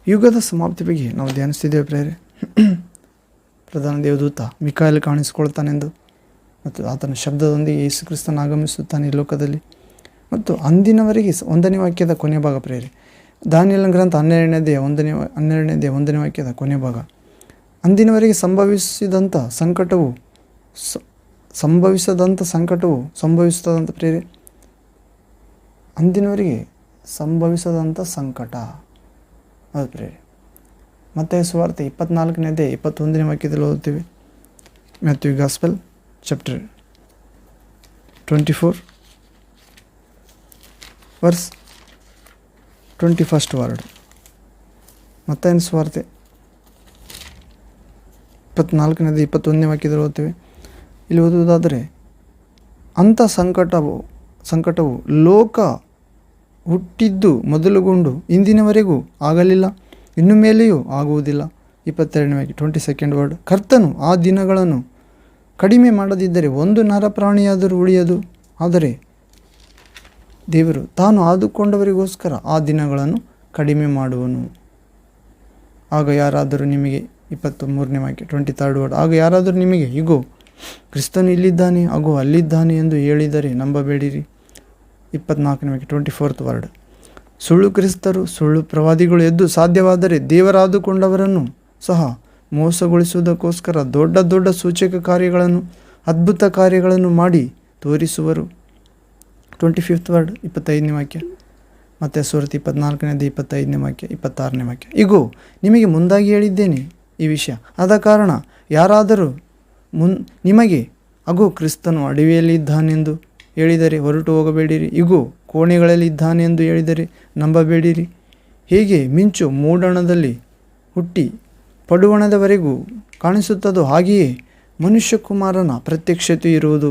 ಯುಗದ ಸಮಾಪ್ತಿ ಬಗ್ಗೆ ನಾವು ಧ್ಯಾನಿಸ್ತಿದ್ದೇವೆ ಪ್ರೇರೆ. ಪ್ರಧಾನ ದೇವದೂತ ಮಿಕಾಯಲ್ ಕಾಣಿಸಿಕೊಳ್ತಾನೆಂದು, ಮತ್ತು ಆತನ ಶಬ್ದದೊಂದಿಗೆ ಯೇಸು ಕ್ರಿಸ್ತನ ಆಗಮಿಸುತ್ತಾನೆ ಈ ಲೋಕದಲ್ಲಿ. ಮತ್ತು ಅಂದಿನವರೆಗೆ 1ನೇ ವಾಕ್ಯದ ಕೊನೆಯ ಭಾಗ ಪ್ರೇರೆ. ದಾನಿಯೇಲನ ಗ್ರಂಥ 12ನೇ 1ನೇ ವಾಕ್ಯದ ಕೊನೆಯ ಭಾಗ. ಅಂದಿನವರೆಗೆ ಸಂಭವಿಸದಂಥ ಸಂಕಟವು ಸಂಭವಿಸುತ್ತದಂತ ಪ್ರೇರೆ. ಅಂದಿನವರೆಗೆ ಸಂಭವಿಸದಂಥ ಸಂಕಟ, ಅದು ಪ್ರೇರೆ. ಮತ್ತಾಯ ಸುವಾರ್ತೆ 24ನೇ ಅಧ್ಯಾಯ 21ನೇ ವಾಕ್ಯದಲ್ಲಿ ಓದುತ್ತೇವೆ. Matthew gospel chapter 24 verse 21st word. ಮತ್ತಾಯನ ಸುವಾರ್ತೆ 24ನೇ ಅಧ್ಯಾಯ 21ನೇ ವಾಕ್ಯದಲ್ಲಿ ಓದುತ್ತೇವೆ. ಇಲ್ಲಿ ಓದುವುದಾದರೆ, ಅಂಥ ಸಂಕಟವು ಲೋಕ ಹುಟ್ಟಿದ್ದು ಮೊದಲುಗೊಂಡು ಇಂದಿನವರೆಗೂ ಆಗಲಿಲ್ಲ, ಇನ್ನು ಮೇಲೆಯೂ ಆಗುವುದಿಲ್ಲ. 22ನೇ ವಾಕ್ಯ 22nd ವರ್ಡ್. ಕರ್ತನು ಆ ದಿನಗಳನ್ನು ಕಡಿಮೆ ಮಾಡದಿದ್ದರೆ ಒಂದು ನರಪ್ರಾಣಿಯಾದರೂ ಉಳಿಯದು. ಆದರೆ ದೇವರು ತಾನು ಆದುಕೊಂಡವರಿಗೋಸ್ಕರ ಆ ದಿನಗಳನ್ನು ಕಡಿಮೆ ಮಾಡುವನು. ಆಗ ಯಾರಾದರೂ ನಿಮಗೆ 23ನೇ ವಾಕ್ಯ 23rd ವರ್ಡ್. ಆಗ ಯಾರಾದರೂ ನಿಮಗೆ, ಇಗೋ ಕ್ರಿಸ್ತನು ಇಲ್ಲಿದ್ದಾನೆ ಹಾಗೂ ಅಲ್ಲಿದ್ದಾನೆ ಎಂದು ಹೇಳಿದರೆ ನಂಬಬೇಡಿರಿ. 24ನೇ 24th ವರ್ಡ್. ಸುಳ್ಳು ಕ್ರಿಸ್ತರು, ಸುಳ್ಳು ಪ್ರವಾದಿಗಳು ಎದ್ದು ಸಾಧ್ಯವಾದರೆ ದೇವರಾದುಕೊಂಡವರನ್ನು ಸಹ ಮೋಸಗೊಳಿಸುವುದಕ್ಕೋಸ್ಕರ ದೊಡ್ಡ ದೊಡ್ಡ ಸೂಚಕ ಕಾರ್ಯಗಳನ್ನು, ಅದ್ಭುತ ಕಾರ್ಯಗಳನ್ನು ಮಾಡಿ ತೋರಿಸುವರು. 25th ವರ್ಡ್, 25ನೇ ವಾಕ್ಯ. ಮತ್ತು ಸುವಾರ್ತೆ 24ನೇದು 25ನೇ ವಾಕ್ಯ, 26ನೇ ವಾಕ್ಯ. ಇಗೋ, ನಿಮಗೆ ಮುಂದಾಗಿ ಹೇಳಿದ್ದೇನೆ ಈ ವಿಷಯ. ಆದ ಕಾರಣ ಯಾರಾದರೂ ನಿಮಗೆ ಅಗೋ ಕ್ರಿಸ್ತನು ಅಡವಿಯಲ್ಲಿ ಇದ್ದಾನೆಂದು ಹೇಳಿದರೆ ಹೊರಟು ಹೋಗಬೇಡಿರಿ. ಇಗೋ ಕೋಣೆಗಳಲ್ಲಿ ಇದ್ದಾನೆ ಎಂದು ಹೇಳಿದರೆ ನಂಬಬೇಡಿರಿ. ಹೇಗೆ ಮಿಂಚು ಮೂಡಣದಲ್ಲಿ ಹುಟ್ಟಿ ಪಡುವಣದವರೆಗೂ ಕಾಣಿಸುತ್ತದೋ ಹಾಗೆಯೇ ಮನುಷ್ಯಕುಮಾರನ ಪ್ರತ್ಯಕ್ಷತೆ ಇರುವುದು.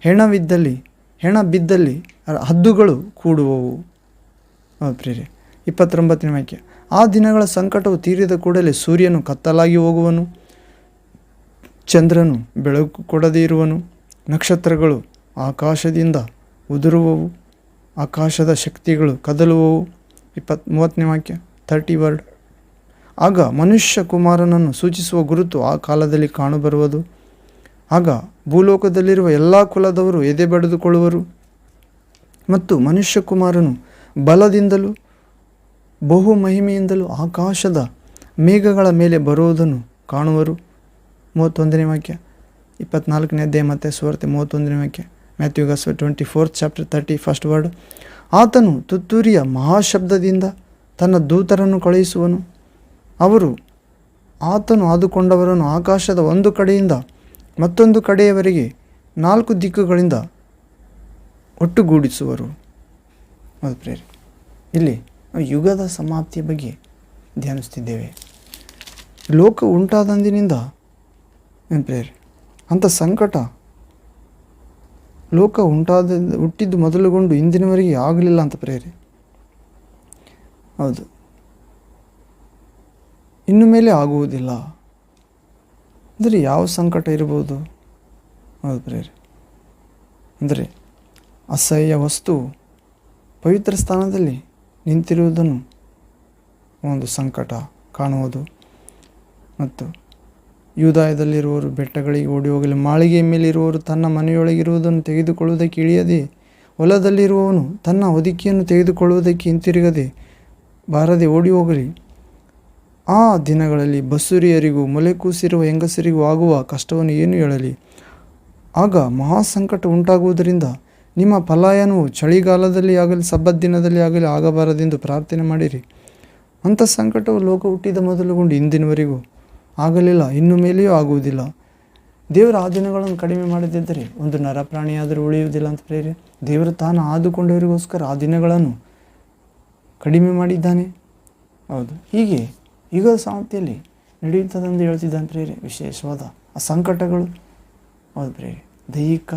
ಹೆಣ ಬಿದ್ದಲ್ಲಿ ಹದ್ದುಗಳು ಕೂಡುವವು. ಪ್ರೇರೆ 29ನೇ ವಾಕ್ಯ. ಆ ದಿನಗಳ ಸಂಕಟವು ತೀರಿದ ಕೂಡಲೇ ಸೂರ್ಯನು ಕತ್ತಲಾಗಿ ಹೋಗುವನು, ಚಂದ್ರನು ಬೆಳಕು ಕೊಡದೇ ಇರುವನು, ನಕ್ಷತ್ರಗಳು ಆಕಾಶದಿಂದ ಉದುರುವವು, ಆಕಾಶದ ಶಕ್ತಿಗಳು ಕದಲುವವು. 30ನೇ ವಾಕ್ಯ, 30 ವರ್ಡ್. ಆಗ ಮನುಷ್ಯ ಕುಮಾರನನ್ನು ಸೂಚಿಸುವ ಗುರುತು ಆ ಕಾಲದಲ್ಲಿ ಕಾಣಬರುವುದು. ಆಗ ಭೂಲೋಕದಲ್ಲಿರುವ ಎಲ್ಲ ಕುಲದವರು ಎದೆ ಬಡಿದುಕೊಳ್ಳುವರು ಮತ್ತು ಮನುಷ್ಯ ಕುಮಾರನು ಬಲದಿಂದಲೂ ಬಹು ಮಹಿಮೆಯಿಂದಲೂ ಆಕಾಶದ ಮೇಘಗಳ ಮೇಲೆ ಬರುವುದನ್ನು ಕಾಣುವರು. 31ನೇ ವಾಕ್ಯ, 24ನೇ ಅಧ್ಯಾಯ ಮತ್ತು ಸುವಾರ್ತೆ 31ನೇ ವಾಕ್ಯ. Matthew gospel 24th chapter 31st word. ಆತನು ತುತ್ತೂರಿಯ ಮಹಾಶಬ್ದದಿಂದ ತನ್ನ ದೂತರನ್ನು ಕಳುಹಿಸುವನು. ಅವರು ಆತನು ಆದುಕೊಂಡವರನ್ನು ಆಕಾಶದ ಒಂದು ಕಡೆಯಿಂದ ಮತ್ತೊಂದು ಕಡೆಯವರೆಗೆ 4 ದಿಕ್ಕುಗಳಿಂದ ಒಟ್ಟುಗೂಡಿಸುವರು. ಹೌದು ಪ್ರೇರೆ, ಇಲ್ಲಿ ಯುಗದ ಸಮಾಪ್ತಿಯ ಬಗ್ಗೆ ಧ್ಯಾನಿಸ್ತಿದ್ದೇವೆ. ಲೋಕ ಉಂಟಾದಂದಿನಿಂದ ಏನು ಪ್ರೇರೆ, ಅಂಥ ಸಂಕಟ ಲೋಕ ಹುಟ್ಟಿದ್ದು ಮೊದಲುಗೊಂಡು ಇಂದಿನವರೆಗೆ ಆಗಲಿಲ್ಲ ಅಂತ ಪ್ರೇರೆ. ಹೌದು, ಇನ್ನು ಮೇಲೆ ಆಗುವುದಿಲ್ಲ. ಅಂದರೆ ಯಾವ ಸಂಕಟ ಇರ್ಬೋದು? ಹೌದು ಪ್ರೇರೆ, ಅಂದರೆ ಅಸಹ್ಯ ವಸ್ತು ಪವಿತ್ರ ಸ್ಥಾನದಲ್ಲಿ ನಿಂತಿರುವುದನ್ನು ಒಂದು ಸಂಕಟ ಕಾಣುವುದು. ಮತ್ತು ಯೂದಾಯದಲ್ಲಿರುವವರು ಬೆಟ್ಟಗಳಿಗೆ ಓಡಿ ಹೋಗಲಿ, ಮಾಳಿಗೆಯ ಮೇಲಿರುವವರು ತನ್ನ ಮನೆಯೊಳಗಿರುವುದನ್ನು ತೆಗೆದುಕೊಳ್ಳುವುದಕ್ಕೆ ಇಳಿಯದೆ, ಹೊಲದಲ್ಲಿರುವವನು ತನ್ನ ಹೊದಿಕೆಯನ್ನು ತೆಗೆದುಕೊಳ್ಳುವುದಕ್ಕೆ ಹಿಂತಿರುಗದೆ ಬಾರದೆ ಓಡಿ ಹೋಗಲಿ. ಆ ದಿನಗಳಲ್ಲಿ ಬಸುರಿಯರಿಗೂ ಮೊಲೆಕೂಸಿರುವ ಹೆಂಗಸರಿಗೂ ಆಗುವ ಕಷ್ಟವನ್ನು ಏನು ಹೇಳಲಿ? ಆಗ ಮಹಾಸಂಕಟ ಉಂಟಾಗುವುದರಿಂದ ನಿಮ್ಮ ಪಲಾಯನವು ಚಳಿಗಾಲದಲ್ಲಿ ಆಗಲಿ ಸಬ್ಬತ್ ದಿನದಲ್ಲಿ ಆಗಲಿ ಆಗಬಾರದೆಂದು ಪ್ರಾರ್ಥನೆ ಮಾಡಿರಿ. ಅಂಥ ಸಂಕಟವು ಲೋಕ ಹುಟ್ಟಿದ ಮೊದಲುಗೊಂಡು ಇಂದಿನವರೆಗೂ ಆಗಲಿಲ್ಲ, ಇನ್ನು ಮೇಲೆಯೂ ಆಗುವುದಿಲ್ಲ. ದೇವರು ಆ ದಿನಗಳನ್ನು ಕಡಿಮೆ ಮಾಡದಿದ್ದರೆ ಒಂದು ನರಪ್ರಾಣಿಯಾದರೂ ಉಳಿಯುವುದಿಲ್ಲ ಅಂತ ಪ್ರೇರೆ. ದೇವರು ತಾನು ಆದುಕೊಂಡವರಿಗೋಸ್ಕರ ಆ ದಿನಗಳನ್ನು ಕಡಿಮೆ ಮಾಡಿದ್ದಾನೆ. ಹೌದು, ಹೀಗೆ ಯುಗದ ಸಮಾಪ್ತಿಯಲ್ಲಿ ನಡೆಯುತ್ತದೆಂದು ಹೇಳ್ತಿದ್ದಾನೆ ಪ್ರೇರೆ. ವಿಶೇಷವಾದ ಆ ಸಂಕಟಗಳು, ಹೌದು ಪ್ರೇರೆ, ದೈಹಿಕ,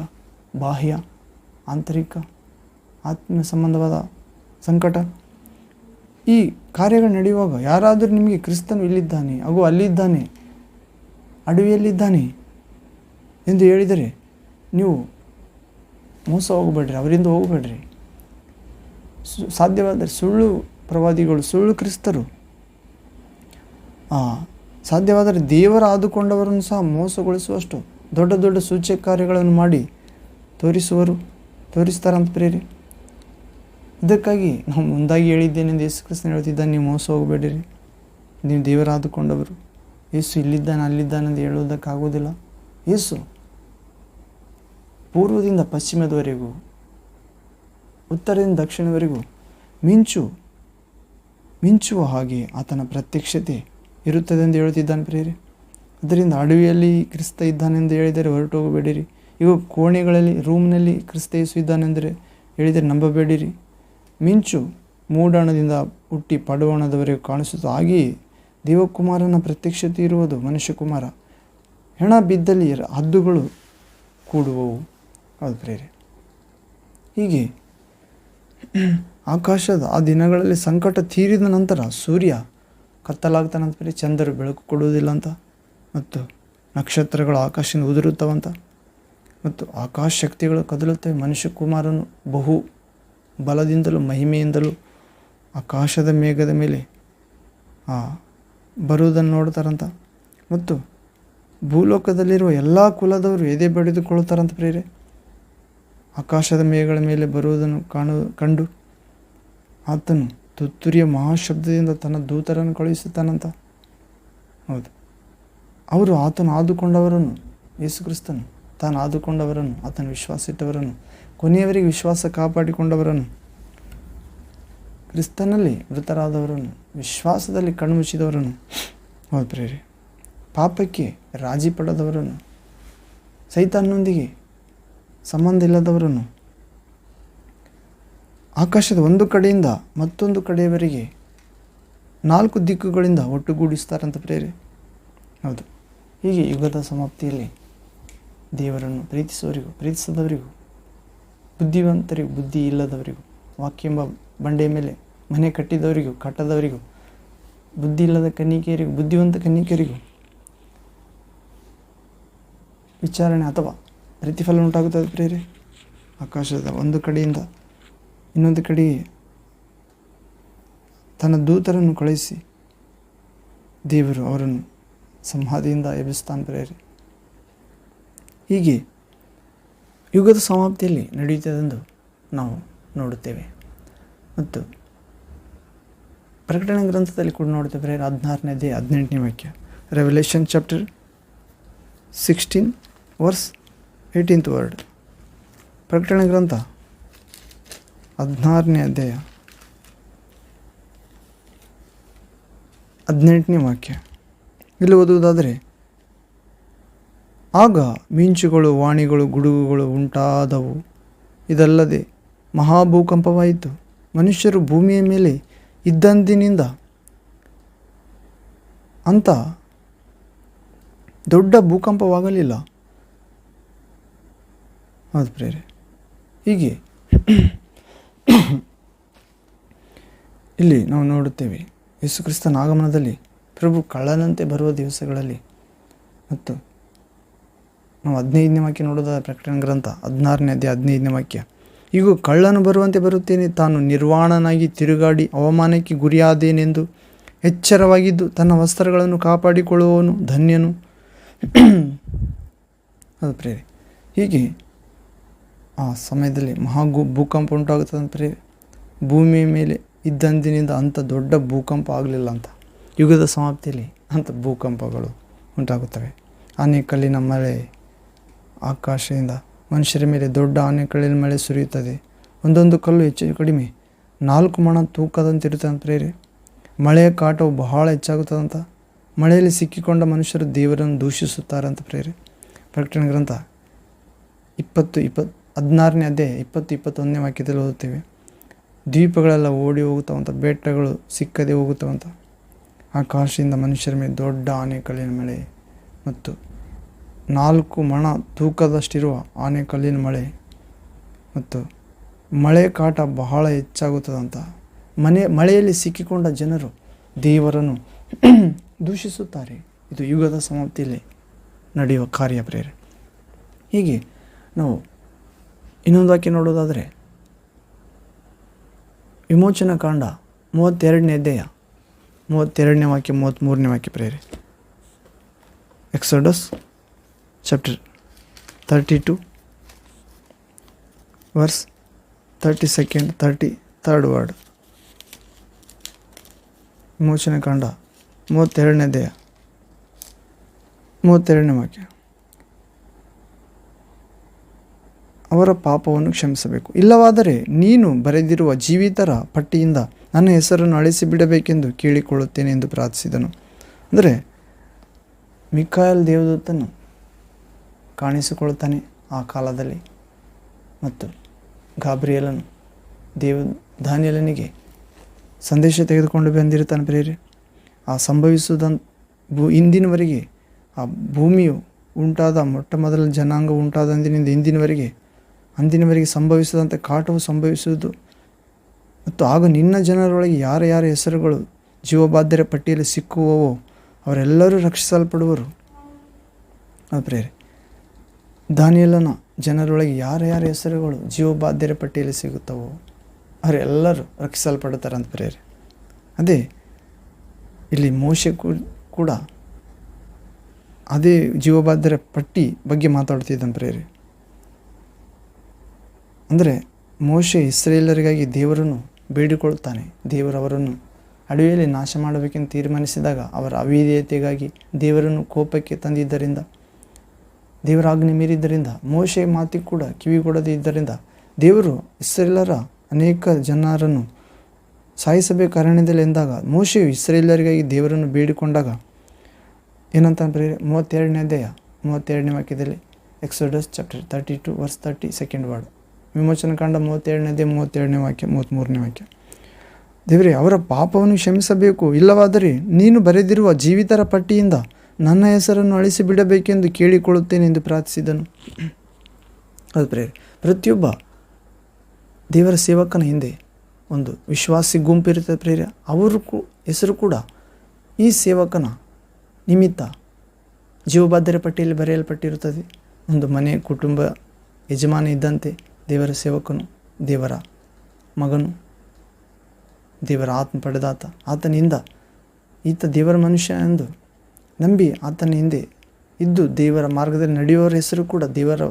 ಬಾಹ್ಯ, ಆಂತರಿಕ, ಆತ್ಮ ಸಂಬಂಧವಾದ ಸಂಕಟ. ಈ ಕಾರ್ಯಗಳು ನಡೆಯುವಾಗ ಯಾರಾದರೂ ನಿಮಗೆ ಕ್ರಿಸ್ತನು ಇಲ್ಲಿದ್ದಾನೆ ಹಾಗೂ ಅಲ್ಲಿದ್ದಾನೆ, ಅಡವಿಯಲ್ಲಿದ್ದಾನೆ ಎಂದು ಹೇಳಿದರೆ ನೀವು ಮೋಸ ಹೋಗಬೇಡ್ರಿ, ಅವರಿಂದ ಹೋಗಬೇಡ್ರಿ. ಸಾಧ್ಯವಾದರೆ ಸುಳ್ಳು ಪ್ರವಾದಿಗಳು, ಸುಳ್ಳು ಕ್ರಿಸ್ತರು ಸಾಧ್ಯವಾದರೆ ದೇವರ ಆದುಕೊಂಡವರನ್ನು ಸಹ ಮೋಸಗೊಳಿಸುವಷ್ಟು ದೊಡ್ಡ ದೊಡ್ಡ ಸೂಚಕ ಕಾರ್ಯಗಳನ್ನು ಮಾಡಿ ತೋರಿಸ್ತಾರಂತ ಪ್ರೇರಿ. ಇದಕ್ಕಾಗಿ ನಾವು ಮುಂದಾಗಿ ಹೇಳಿದ್ದೇನೆಂದು ಯೇಸು ಕ್ರಿಸ್ತನು ಹೇಳ್ತಿದ್ದಾನೆ, ನೀವು ಮೋಸ ಹೋಗಬೇಡಿರಿ, ನೀವು ದೇವರ ಆದುಕೊಂಡವರು. ಯೇಸು ಇಲ್ಲಿದ್ದಾನೆ ಅಲ್ಲಿದ್ದಾನೆಂದು ಹೇಳುವುದಕ್ಕಾಗೋದಿಲ್ಲ. ಯೇಸು ಪೂರ್ವದಿಂದ ಪಶ್ಚಿಮದವರೆಗೂ, ಉತ್ತರದಿಂದ ದಕ್ಷಿಣವರೆಗೂ ಮಿಂಚುವ ಹಾಗೆ ಆತನ ಪ್ರತ್ಯಕ್ಷತೆ ಇರುತ್ತದೆ ಎಂದು ಹೇಳುತ್ತಿದ್ದಾನೆ ಪ್ರೇರೆ. ಅದರಿಂದ ಅಡವಿಯಲ್ಲಿ ಕ್ರಿಸ್ತ ಇದ್ದಾನೆಂದು ಹೇಳಿದರೆ ಹೊರಟು ಹೋಗಬೇಡಿರಿ. ಈಗ ಕೋಣೆಗಳಲ್ಲಿ, ರೂಮ್ನಲ್ಲಿ ಕ್ರಿಸ್ತ ಯೇಸು ಇದ್ದಾನೆಂದರೆ ಹೇಳಿದರೆ ನಂಬಬೇಡಿರಿ. ಮಿಂಚು ಮೂಡಣದಿಂದ ಹುಟ್ಟಿ ಪಡುವಣದವರೆಗೂ ಕಾಣಿಸುತ್ತದೆ, ಹಾಗೆಯೇ ದೇವಕುಮಾರನ ಪ್ರತ್ಯಕ್ಷತೆ ಇರುವುದು. ಮನುಷ್ಯಕುಮಾರ ಹೆಣ ಬಿದ್ದಲ್ಲಿ ಹದ್ದುಗಳು ಕೂಡುವವು. ಹೌದು ಪ್ರೇರೆ, ಹೀಗೆ ಆಕಾಶದ ಆ ದಿನಗಳಲ್ಲಿ ಸಂಕಟ ತೀರಿದ ನಂತರ ಸೂರ್ಯ ಕತ್ತಲಾಗ್ತಾನಂತ ಪ್ರೇರೆ, ಚಂದ್ರ ಬೆಳಕು ಕೊಡುವುದಿಲ್ಲ ಅಂತ, ಮತ್ತು ನಕ್ಷತ್ರಗಳು ಆಕಾಶದಿಂದ ಉದುರುತ್ತವಂತ, ಮತ್ತು ಆಕಾಶ ಶಕ್ತಿಗಳು ಕದಲುತ್ತವೆ. ಮನುಷ್ಯಕುಮಾರನು ಬಹು ಬಲದಿಂದಲೂ ಮಹಿಮೆಯಿಂದಲೂ ಆಕಾಶದ ಮೇಘದ ಮೇಲೆ ಬರುವುದನ್ನು ನೋಡ್ತಾರಂತ. ಮತ್ತು ಭೂಲೋಕದಲ್ಲಿರುವ ಎಲ್ಲ ಕುಲದವರು ಎದೆ ಬಡಿದುಕೊಳ್ಳುತ್ತಾರಂತ ಪ್ರೇರೆ. ಆಕಾಶದ ಮೇಘಗಳ ಮೇಲೆ ಬರುವುದನ್ನು ಕಂಡು ಆತನು ತುತ್ತೂರಿಯ ಮಹಾಶಬ್ದದಿಂದ ತನ್ನ ದೂತರನ್ನು ಕಳುಹಿಸುತ್ತಾನಂತ. ಹೌದು, ಅವರು ಆತನು ಆದುಕೊಂಡವರನ್ನು, ಯೇಸು ಕ್ರಿಸ್ತನು ತಾನು ಆದುಕೊಂಡವರನ್ನು, ಆತನ ವಿಶ್ವಾಸ ಇಟ್ಟವರನ್ನು, ಕೊನೆಯವರೆಗೆ ವಿಶ್ವಾಸ ಕಾಪಾಡಿಕೊಂಡವರನ್ನು, ಕ್ರಿಸ್ತನಲ್ಲಿ ಮೃತರಾದವರನ್ನು, ವಿಶ್ವಾಸದಲ್ಲಿ ಕಣ್ಮುಚ್ಚಿದವರನ್ನು, ಹೌದು ಪ್ರೇರೆ, ಪಾಪಕ್ಕೆ ರಾಜಿ ಪಡೆದವರನ್ನು, ಸೈತಾನನೊಂದಿಗೆ ಸಂಬಂಧ ಇಲ್ಲದವರನ್ನು, ಆಕಾಶದ ಒಂದು ಕಡೆಯಿಂದ ಮತ್ತೊಂದು ಕಡೆಯವರೆಗೆ 4 ದಿಕ್ಕುಗಳಿಂದ ಒಟ್ಟುಗೂಡಿಸ್ತಾರಂತ ಪ್ರೇರೆ. ಹೌದು, ಹೀಗೆ ಯುಗದ ಸಮಾಪ್ತಿಯಲ್ಲಿ ದೇವರನ್ನು ಪ್ರೀತಿಸುವವರಿಗೂ ಪ್ರೀತಿಸದವರಿಗೂ, ಬುದ್ಧಿವಂತರಿಗೂ ಬುದ್ಧಿ ಇಲ್ಲದವರಿಗೂ, ವಾಕ್ಯ ಎಂಬ ಬಂಡೆಯ ಮೇಲೆ ಮನೆ ಕಟ್ಟಿದವರಿಗೂ ಕಟ್ಟದವರಿಗೂ, ಬುದ್ಧಿ ಇಲ್ಲದ ಕನ್ನಿಕೆಯರಿಗೂ ಬುದ್ಧಿವಂತ ಕನ್ನಿಕೆಯರಿಗೂ ವಿಚಾರಣೆ ಅಥವಾ ಪ್ರತಿಫಲ ಉಂಟಾಗುತ್ತದೆ ಪ್ರೇರೆ. ಆಕಾಶದ ಒಂದು ಕಡೆಯಿಂದ ಇನ್ನೊಂದು ಕಡೆಗೆ ತನ್ನ ದೂತರನ್ನು ಕಳುಹಿಸಿ ದೇವರು ಅವರನ್ನು ಸಮಾಧಿಯಿಂದ ಎಬ್ಬಿಸ್ತಾನೆ ಪ್ರೇರೆ. ಹೀಗೆ ಯುಗದ ಸಮಾಪ್ತಿಯಲ್ಲಿ ನಡೆಯುತ್ತದೆಂದು ನಾವು ನೋಡುತ್ತೇವೆ. ಮತ್ತು ಪ್ರಕಟಣೆ ಗ್ರಂಥದಲ್ಲಿ ಕೂಡ ನೋಡುತ್ತೇವೆ ಪ್ರೇರೆ. 16ನೇ ಅಧ್ಯಾಯ 18ನೇ ವಾಕ್ಯ, revolution chapter 16 verse 18th word. ಪ್ರಕಟಣೆ ಗ್ರಂಥ 16ನೇ ಅಧ್ಯಾಯ 18ನೇ ವಾಕ್ಯ. ಇಲ್ಲಿ ಓದುವುದಾದರೆ, ಆಗ ಮಿಂಚುಗಳು, ವಾಣಿಗಳು, ಗುಡುಗುಗಳು ಉಂಟಾದವು. ಇದಲ್ಲದೆ ಮಹಾಭೂಕಂಪವಾಯಿತು. ಮನುಷ್ಯರು ಭೂಮಿಯ ಮೇಲೆ ಇದ್ದಂದಿನಿಂದ ಅಂಥ ದೊಡ್ಡ ಭೂಕಂಪವಾಗಲಿಲ್ಲ. ಹೌದು ಪ್ರೇರೆ. ಹೀಗೆ ಇಲ್ಲಿ ನಾವು ನೋಡುತ್ತೇವೆ, ಯೇಸು ಕ್ರಿಸ್ತನ ಆಗಮನದಲ್ಲಿ ಪ್ರಭು ಕಳ್ಳನಂತೆ ಬರುವ ದಿವಸಗಳಲ್ಲಿ, ಮತ್ತು ನಾವು 15ನೇ ವಾಕ್ಯ ನೋಡೋದಾದ ಪ್ರಕಟಣೆ ಗ್ರಂಥ 16ನೇ ಅಧ್ಯಾಯ 15ನೇ ವಾಕ್ಯ, ಈಗ ಕಳ್ಳನು ಬರುವಂತೆ ಬರುತ್ತೇನೆ, ತಾನು ನಿರ್ವಾಣನಾಗಿ ತಿರುಗಾಡಿ ಅವಮಾನಕ್ಕೆ ಗುರಿಯಾದೇನೆಂದು ಎಚ್ಚರವಾಗಿದ್ದು ತನ್ನ ವಸ್ತ್ರಗಳನ್ನು ಕಾಪಾಡಿಕೊಳ್ಳುವವನು ಧನ್ಯನು. ಅದು ಪ್ರೇರೆ. ಹೀಗೆ ಆ ಸಮಯದಲ್ಲಿ ಭೂಕಂಪ ಉಂಟಾಗುತ್ತದೆ ಪ್ರೇರೆ. ಭೂಮಿಯ ಮೇಲೆ ಇದ್ದಂದಿನಿಂದ ಅಂಥ ದೊಡ್ಡ ಭೂಕಂಪ ಆಗಲಿಲ್ಲ ಅಂತ. ಯುಗದ ಸಮಾಪ್ತಿಯಲ್ಲಿ ಅಂಥ ಭೂಕಂಪಗಳು ಉಂಟಾಗುತ್ತವೆ. ಆನೆಕಲ್ಲಿನ ಮಳೆ, ಆಕಾಶದಿಂದ ಮನುಷ್ಯರ ಮೇಲೆ ದೊಡ್ಡ ಆನೆಕಲ್ಲಿನ ಮಳೆ ಸುರಿಯುತ್ತದೆ. ಒಂದೊಂದು ಕಲ್ಲು ಹೆಚ್ಚು ಕಡಿಮೆ 4 ಮೊಣ ತೂಕದಂತಿರುತ್ತದೆ ಪ್ರೇರೆ. ಮಳೆಯ ಕಾಟವು ಬಹಳ ಹೆಚ್ಚಾಗುತ್ತದಂತ. ಮಳೆಯಲ್ಲಿ ಸಿಕ್ಕಿಕೊಂಡ ಮನುಷ್ಯರು ದೇವರನ್ನು ದೂಷಿಸುತ್ತಾರಂತ ಪ್ರೇರೆ. ಪ್ರಕಟಣೆ ಗ್ರಂಥ 16ನೇ ಅಧ್ಯಾಯ 20-21ನೇ ವಾಕ್ಯದಲ್ಲಿ ಓದುತ್ತೇವೆ. ದ್ವೀಪಗಳೆಲ್ಲ ಓಡಿ ಹೋಗುತ್ತವಂತ, ಬೆಟ್ಟಗಳು ಸಿಕ್ಕದೆ ಹೋಗುತ್ತವಂತ. ಆಕಾಶದಿಂದ ಮನುಷ್ಯರ ಮೇಲೆ ದೊಡ್ಡ ಆನೆಕಲ್ಲಿನ ಮಳೆ ಮತ್ತು 4 ಮೊಣ ತೂಕದಷ್ಟಿರುವ ಆನೆಕಲ್ಲಿನ ಮಳೆ ಮತ್ತು ಮಳೆ ಕಾಟ ಬಹಳ ಹೆಚ್ಚಾಗುತ್ತದಂತ. ಮಳೆಯಲ್ಲಿ ಸಿಕ್ಕಿಕೊಂಡ ಜನರು ದೇವರನ್ನು ದೂಷಿಸುತ್ತಾರೆ. ಇದು ಯುಗದ ಸಮಾಪ್ತಿಯಲ್ಲಿ ನಡೆಯುವ ಕಾರ್ಯ ಪ್ರೇರೆ. ಹೀಗೆ ನಾವು ಇನ್ನೊಂದು ವಾಕ್ಯ ನೋಡೋದಾದರೆ, ವಿಮೋಚನಾ ಕಾಂಡ 32ನೇ ಅಧ್ಯಾಯ 32ನೇ ವಾಕ್ಯ 33ನೇ ವಾಕ್ಯ ಪ್ರೇರೆ. Exodus chapter 32 verse 32nd 33rd word. ವಿಮೋಚನಾ ಕಾಂಡ 32ನೇ ಅಧ್ಯಾಯ 32ನೇ ವಾಕ್ಯ. ಅವರ ಪಾಪವನ್ನು ಕ್ಷಮಿಸಬೇಕು, ಇಲ್ಲವಾದರೆ ನೀನು ಬರೆದಿರುವ ಜೀವಿತರ ಪಟ್ಟಿಯಿಂದ ನನ್ನ ಹೆಸರನ್ನು ಅಳಿಸಿ ಬಿಡಬೇಕೆಂದು ಕೇಳಿಕೊಳ್ಳುತ್ತೇನೆ ಎಂದು ಪ್ರಾರ್ಥಿಸಿದನು. ಅಂದರೆ ಮಿಕಾಯಲ್ ದೇವದೂತನು ಕಾಣಿಸಿಕೊಳ್ಳುತ್ತಾನೆ ಆ ಕಾಲದಲ್ಲಿ, ಮತ್ತು ಗಾಬ್ರಿಯೇಲನು ದಾನಿಯೇಲನಿಗೆ ಸಂದೇಶ ತೆಗೆದುಕೊಂಡು ಬಂದಿರುತ್ತಾನೆ ಪ್ರೇರೆ. ಆ ಇಂದಿನವರೆಗೆ ಆ ಭೂಮಿಯು ಉಂಟಾದ ಮೊಟ್ಟ ಮೊದಲ ಜನಾಂಗ ಉಂಟಾದ ಅಂದಿನವರೆಗೆ ಸಂಭವಿಸಿದಂಥ ಕಾಟವು ಸಂಭವಿಸುವುದು, ಮತ್ತು ಆಗ ನಿನ್ನ ಜನರೊಳಗೆ ಯಾರ ಹೆಸರುಗಳು ಜೀವಬಾಧ್ಯರ ಪಟ್ಟಿಯಲ್ಲಿ ಸಿಕ್ಕುವವೋ ಅವರೆಲ್ಲರೂ ರಕ್ಷಿಸಲ್ಪಡುವರು. ಅದು ಪ್ರೇರೆ. ದಾನಿಯೇಲನ ಜನರೊಳಗೆ ಯಾರ ಹೆಸರುಗಳು ಜೀವಬಾಧ್ಯರ ಪಟ್ಟಿಯಲ್ಲಿ ಸಿಗುತ್ತವೋ ಅವರೆಲ್ಲರೂ ರಕ್ಷಿಸಲ್ಪಡುತ್ತಾರಂತ ಪ್ರೇರೆ. ಅದೇ ಇಲ್ಲಿ ಮೋಶೆ ಕೂಡ ಅದೇ ಜೀವಬಾಧ್ಯರ ಪಟ್ಟಿ ಬಗ್ಗೆ ಮಾತಾಡ್ತಿದ್ದಾನೆ ಪ್ರೇರೆ. ಅಂದರೆ ಮೋಶೆ ಇಸ್ರೇಲರಿಗಾಗಿ ದೇವರನ್ನು ಬೇಡಿಕೊಳ್ಳುತ್ತಾನೆ. ದೇವರು ಅವರನ್ನು ಅಡವಿಯಲ್ಲಿ ನಾಶ ಮಾಡಬೇಕೆಂದು ತೀರ್ಮಾನಿಸಿದಾಗ ಅವರ ಅವಿಧೇಯತೆಗಾಗಿ ದೇವರನ್ನು ಕೋಪಕ್ಕೆ ತಂದಿದ್ದರಿಂದ, ದೇವರ ಆಜ್ಞೆ ಮೀರಿದ್ದರಿಂದ, ಮೋಶೆ ಮಾತಿಗೆ ಕೂಡ ಕಿವಿಗೊಡದೇ ಇದ್ದರಿಂದ ದೇವರು ಇಸ್ರೇಲರ ಅನೇಕ ಜನರನ್ನು ಸಾಯಿಸಬೇಕು ಅರಣ್ಯದಲ್ಲಿ ಎಂದಾಗ ಮೋಶೆಯು ಇಸ್ರೇಲರಿಗಾಗಿ ದೇವರನ್ನು ಬೇಡಿಕೊಂಡಾಗ ಏನಂತ ಪ್ರೇರೆ 32ನೇ ಅಧ್ಯಾಯ 32ನೇ ವಾಕ್ಯದಲ್ಲಿ, Exodus chapter 32 verse 30 second word, ವಿಮೋಚನ ಕಾಂಡ 32ನೇ ಅಧ್ಯಾಯ 32ನೇ ವಾಕ್ಯ 33ನೇ ವಾಕ್ಯ. ದೇವರೇ, ಅವರ ಪಾಪವನ್ನು ಕ್ಷಮಿಸಬೇಕು, ಇಲ್ಲವಾದರೆ ನೀನು ಬರೆದಿರುವ ಜೀವಿತರ ಪಟ್ಟಿಯಿಂದ ನನ್ನ ಹೆಸರನ್ನು ಅಳಿಸಿ ಬಿಡಬೇಕೆಂದು ಕೇಳಿಕೊಳ್ಳುತ್ತೇನೆ ಎಂದು ಪ್ರಾರ್ಥಿಸಿದನು. ಅದು ಪ್ರೇರೆ. ಪ್ರತಿಯೊಬ್ಬ ದೇವರ ಸೇವಕನ ಹಿಂದೆ ಒಂದು ವಿಶ್ವಾಸಿ ಗುಂಪಿರುತ್ತದೆ ಪ್ರೇರೆ. ಅವರು ಹೆಸರು ಕೂಡ ಈ ಸೇವಕನ ನಿಮಿತ್ತ ಜೀವಬಾಧ್ಯರ ಪಟ್ಟಿಯಲ್ಲಿ ಬರೆಯಲ್ಪಟ್ಟಿರುತ್ತದೆ. ಒಂದು ಮನೆ, ಕುಟುಂಬ, ಯಜಮಾನ ಇದ್ದಂತೆ ದೇವರ ಸೇವಕನು, ದೇವರ ಮಗನು, ದೇವರ ಆತ್ಮ ಪಡೆದಾತ, ಆತನಿಂದ ಈತ ದೇವರ ಮನುಷ್ಯ ಎಂದು ನಂಬಿ ಆತನ ಹಿಂದೆ ಇದ್ದು ದೇವರ ಮಾರ್ಗದಲ್ಲಿ ನಡೆಯುವವರ ಹೆಸರು ಕೂಡ ದೇವರ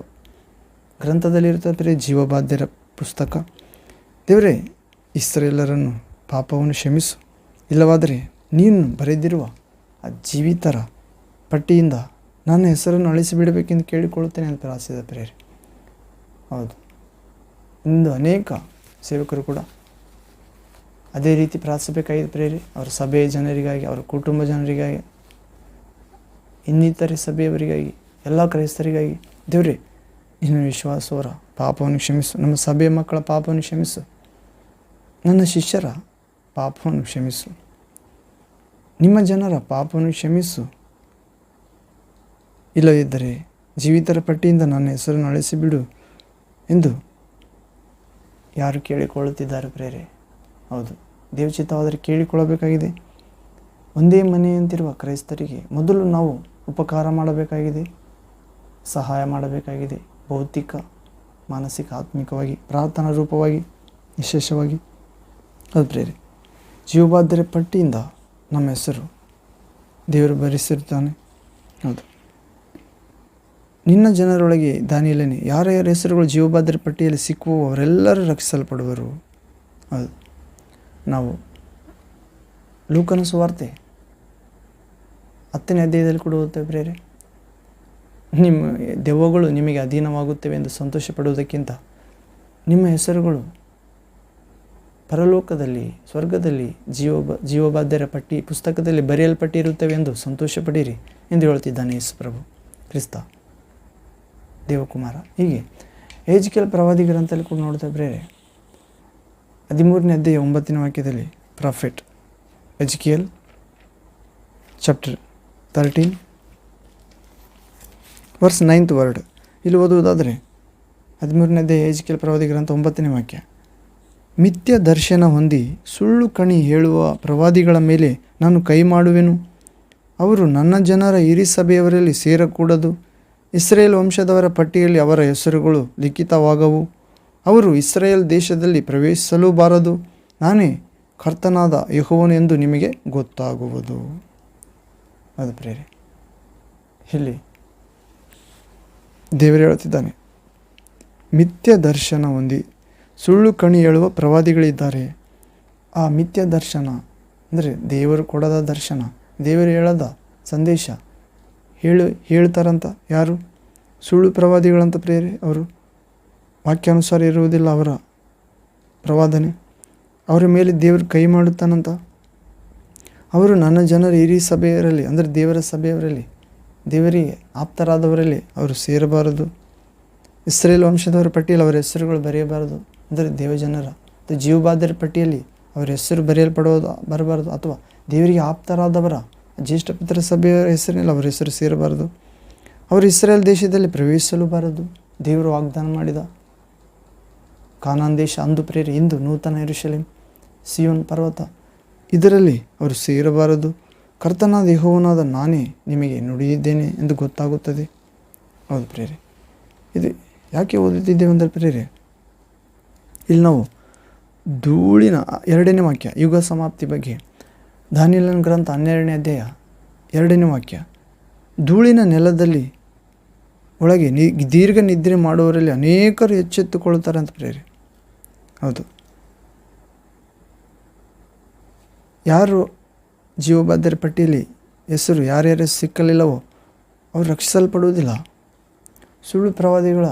ಗ್ರಂಥದಲ್ಲಿರುತ್ತದೆ. ಜೀವಬಾಧ್ಯರ ಪುಸ್ತಕ. ದೇವರೇ, ಇಸ್ರೇಲರನ್ನು ಪಾಪವನ್ನು ಕ್ಷಮಿಸು, ಇಲ್ಲವಾದರೆ ನೀನು ಬರೆದಿರುವ ಆ ಜೀವಿತರ ಪಟ್ಟಿಯಿಂದ ನನ್ನ ಹೆಸರನ್ನು ಅಳಿಸಿಬಿಡಬೇಕೆಂದು ಕೇಳಿಕೊಳ್ಳುತ್ತೇನೆ ಅಂತ ಪ್ರಾರ್ಥಿಸಿದ ಪ್ರೇರೆ. ಹೌದು, ಇಂದು ಅನೇಕ ಸೇವಕರು ಕೂಡ ಅದೇ ರೀತಿ ಪ್ರಾರ್ಥಿಸಬೇಕಾಗಿದೆ ಪ್ರೇರೆ. ಅವರ ಸಭೆಯ ಜನರಿಗಾಗಿ, ಅವರ ಕುಟುಂಬ ಜನರಿಗಾಗಿ, ಇನ್ನಿತರೆ ಸಭೆಯವರಿಗಾಗಿ, ಎಲ್ಲ ಕ್ರೈಸ್ತರಿಗಾಗಿ. ದೇವರೇ, ನಿನ್ನ ವಿಶ್ವಾಸವರ ಪಾಪವನ್ನು ಕ್ಷಮಿಸು, ನಮ್ಮ ಸಭೆಯ ಮಕ್ಕಳ ಪಾಪವನ್ನು ಕ್ಷಮಿಸು, ನನ್ನ ಶಿಷ್ಯರ ಪಾಪವನ್ನು ಕ್ಷಮಿಸು, ನಿಮ್ಮ ಜನರ ಪಾಪವನ್ನು ಕ್ಷಮಿಸು. ಇಲ್ಲದಿದ್ದರೆ ಜೀವಿತರ ಪಟ್ಟಿಯಿಂದ ನನ್ನ ಹೆಸರನ್ನು ಅಳಿಸಿಬಿಡು ಎಂದು ಯಾರು ಕೇಳಿಕೊಳ್ಳುತ್ತಿದ್ದಾರೆ ಪ್ರೇರೆ. ಹೌದು, ದೇವಚಿತ್ತವಾದರೆ ಕೇಳಿಕೊಳ್ಳಬೇಕಾಗಿದೆ. ಒಂದೇ ಮನೆಯಂತಿರುವ ಕ್ರೈಸ್ತರಿಗೆ ಮೊದಲು ನಾವು ಉಪಕಾರ ಮಾಡಬೇಕಾಗಿದೆ, ಸಹಾಯ ಮಾಡಬೇಕಾಗಿದೆ. ಭೌತಿಕ, ಮಾನಸಿಕ, ಆತ್ಮಿಕವಾಗಿ, ಪ್ರಾರ್ಥನಾ ರೂಪವಾಗಿ, ವಿಶೇಷವಾಗಿ. ಅದು ಪ್ರೇರೆ. ಜೀವಬಾಧ್ಯರ ಪಟ್ಟಿಯಿಂದ ನಮ್ಮ ಹೆಸರು ದೇವರು ಬರೆಸಿರ್ತಾನೆ. ಹೌದು, ನಿನ್ನ ಜನರೊಳಗೆ ದಾನಿಯೇಲನೇ, ಯಾರ ಹೆಸರುಗಳು ಜೀವಬಾಧ್ಯರ ಪಟ್ಟಿಯಲ್ಲಿ ಸಿಕ್ಕುವೋ ಅವರೆಲ್ಲರೂ ರಕ್ಷಿಸಲ್ಪಡುವರು. ಹೌದು, ನಾವು ಲೂಕನ ಸುವಾರ್ತೆ 10ನೇ ಅಧ್ಯಾಯದಲ್ಲಿ ಕೂಡ ಓದ್ತೇವೆ ಪ್ರೇರೆ. ನಿಮ್ಮ ದೆವ್ವಗಳು ನಿಮಗೆ ಅಧೀನವಾಗುತ್ತವೆ ಎಂದು ಸಂತೋಷ ಪಡುವುದಕ್ಕಿಂತ ನಿಮ್ಮ ಹೆಸರುಗಳು ಪರಲೋಕದಲ್ಲಿ, ಸ್ವರ್ಗದಲ್ಲಿ ಜೀವಬಾಧ್ಯರ ಪಟ್ಟಿ ಪುಸ್ತಕದಲ್ಲಿ ಬರೆಯಲ್ಪಟ್ಟಿರುತ್ತವೆ ಎಂದು ಸಂತೋಷಪಡಿರಿ ಎಂದು ಹೇಳ್ತಿದ್ದಾನೆ ಯೇಸು ಪ್ರಭು ಕ್ರಿಸ್ತ ದೇವಕುಮಾರ. ಹೀಗೆ ಎಜ್ಕೇಲ್ ಪ್ರವಾದಿ ಗ್ರಂಥದಲ್ಲಿ ಕೂಡ ನೋಡ್ತಾ ಪ್ರೇರೆ. 13ನೇ ಅಧ್ಯಾಯ 9ನೇ ವಾಕ್ಯದಲ್ಲಿ prophet Ezekiel chapter 13 verse 9th word ಇಲ್ಲಿ ಓದುವುದಾದರೆ 13ನೇ ಅಧ್ಯಾಯ ಎಜ್ಕೇಲ್ ಪ್ರವಾದಿ ಗ್ರಂಥ 9ನೇ ವಾಕ್ಯ. ಮಿಥ್ಯ ದರ್ಶನ ಹೊಂದಿ ಸುಳ್ಳು ಕಣಿ ಹೇಳುವ ಪ್ರವಾದಿಗಳ ಮೇಲೆ ನಾನು ಕೈ ಮಾಡುವೆನು. ಅವರು ನನ್ನ ಜನರ ಹಿರಿ ಸಭೆಯವರಲ್ಲಿ ಸೇರಕೂಡದು. ಇಸ್ರೇಲ್ ವಂಶದವರ ಪಟ್ಟಿಯಲ್ಲಿ ಅವರ ಹೆಸರುಗಳು ಲಿಖಿತವಾಗವು. ಅವರು ಇಸ್ರೇಲ್ ದೇಶದಲ್ಲಿ ಪ್ರವೇಶಿಸಲೂಬಾರದು. ನಾನೇ ಕರ್ತನಾದ ಯೆಹೋವನು ಎಂದು ನಿಮಗೆ ಗೊತ್ತಾಗುವುದು. ಅದು ಪ್ರೇರೆ. ಇಲ್ಲಿ ದೇವರು ಹೇಳುತ್ತಿದ್ದಾನೆ, ಮಿಥ್ಯ ದರ್ಶನ ಹೊಂದಿ ಸುಳ್ಳು ಕಣಿ ಹೇಳುವ ಪ್ರವಾದಿಗಳಿದ್ದಾರೆ. ಆ ಮಿಥ್ಯ ದರ್ಶನ ಅಂದರೆ ದೇವರು ಕೊಡದ ದರ್ಶನ, ದೇವರು ಹೇಳದ ಸಂದೇಶ ಹೇಳ್ತಾರಂತ ಯಾರು? ಸುಳ್ಳು ಪ್ರವಾದಿಗಳಂತ ಪ್ರೇರೆ. ಅವರು ವಾಕ್ಯಾನುಸಾರ ಇರುವುದಿಲ್ಲ ಅವರ ಪ್ರವಾದನೆ. ಅವರ ಮೇಲೆ ದೇವರು ಕೈ ಮಾಡುತ್ತಾನಂತ. ಅವರು ನನ್ನ ಜನರ ಹಿರಿಯ ಸಭೆಯವರಲ್ಲಿ ಅಂದರೆ ದೇವರ ಸಭೆಯವರಲ್ಲಿ, ದೇವರಿಗೆ ಆಪ್ತರಾದವರಲ್ಲಿ ಅವರು ಸೇರಬಾರದು. ಇಸ್ರೇಲ್ ವಂಶದವರ ಪಟ್ಟಿಯಲ್ಲಿ ಅವರ ಹೆಸರುಗಳು ಬರೆಯಬಾರದು. ಅಂದರೆ ದೇವಜನರ ಜೀವಬಾಧ್ಯರ ಪಟ್ಟಿಯಲ್ಲಿ ಅವರ ಹೆಸರು ಬರಬಾರದು. ಅಥವಾ ದೇವರಿಗೆ ಆಪ್ತರಾದವರ ಜ್ಯೇಷ್ಠ ಪಿತರ ಸಭೆಯವರ ಹೆಸರಿನಲ್ಲಿ ಅವರ ಹೆಸರು ಸೇರಬಾರದು. ಅವರು ಇಸ್ರೇಲ್ ದೇಶದಲ್ಲಿ ಪ್ರವೇಶಿಸಲೂಬಾರದು. ದೇವರು ವಾಗ್ದಾನ ಮಾಡಿದ ಕಾನಾನ್ ದೇಶ ಅಂದು ಪ್ರೇರೆ, ಇಂದು ನೂತನ ಯೆರೂಸಲೇಮ್, ಸಿಯೋನ್ ಪರ್ವತ, ಇದರಲ್ಲಿ ಅವರು ಸೇರಬಾರದು. ಕರ್ತನಾದ ಯೆಹೋವನಾದ ನಾನೇ ನಿಮಗೆ ನುಡಿದಿದ್ದೇನೆ ಎಂದು ಗೊತ್ತಾಗುತ್ತದೆ. ಹೌದು ಪ್ರೇರೆ. ಇದು ಯಾಕೆ ಓದುತ್ತಿದ್ದೇವೆ ಅಂದರೆ ಪ್ರೇರೆ, ಇಲ್ಲಿ ನಾವು ಧೂಳಿನ 2ನೇ ವಾಕ್ಯ ಯುಗ ಸಮಾಪ್ತಿ ಬಗ್ಗೆ ದಾನಿಯೇಲನ ಗ್ರಂಥ 12ನೇ ಅಧ್ಯಾಯ 2ನೇ ವಾಕ್ಯ, ಧೂಳಿನ ನೆಲದಲ್ಲಿ ಒಳಗೆ ದೀರ್ಘ ನಿದ್ರೆ ಮಾಡುವವರಲ್ಲಿ ಅನೇಕರು ಎಚ್ಚೆತ್ತುಕೊಳ್ತಾರೆ ಅಂತ ಪ್ರೇರೆ. ಹೌದು, ಯಾರು ಜೀವಬಾಧ್ಯರ ಪಟ್ಟಿಯಲ್ಲಿ ಹೆಸರು ಯಾರ್ಯಾರು ಸಿಕ್ಕಲಿಲ್ಲವೋ ಅವರು ರಕ್ಷಿಸಲ್ಪಡುವುದಿಲ್ಲ. ಸುಳ್ಳು ಪ್ರವಾದಿಗಳ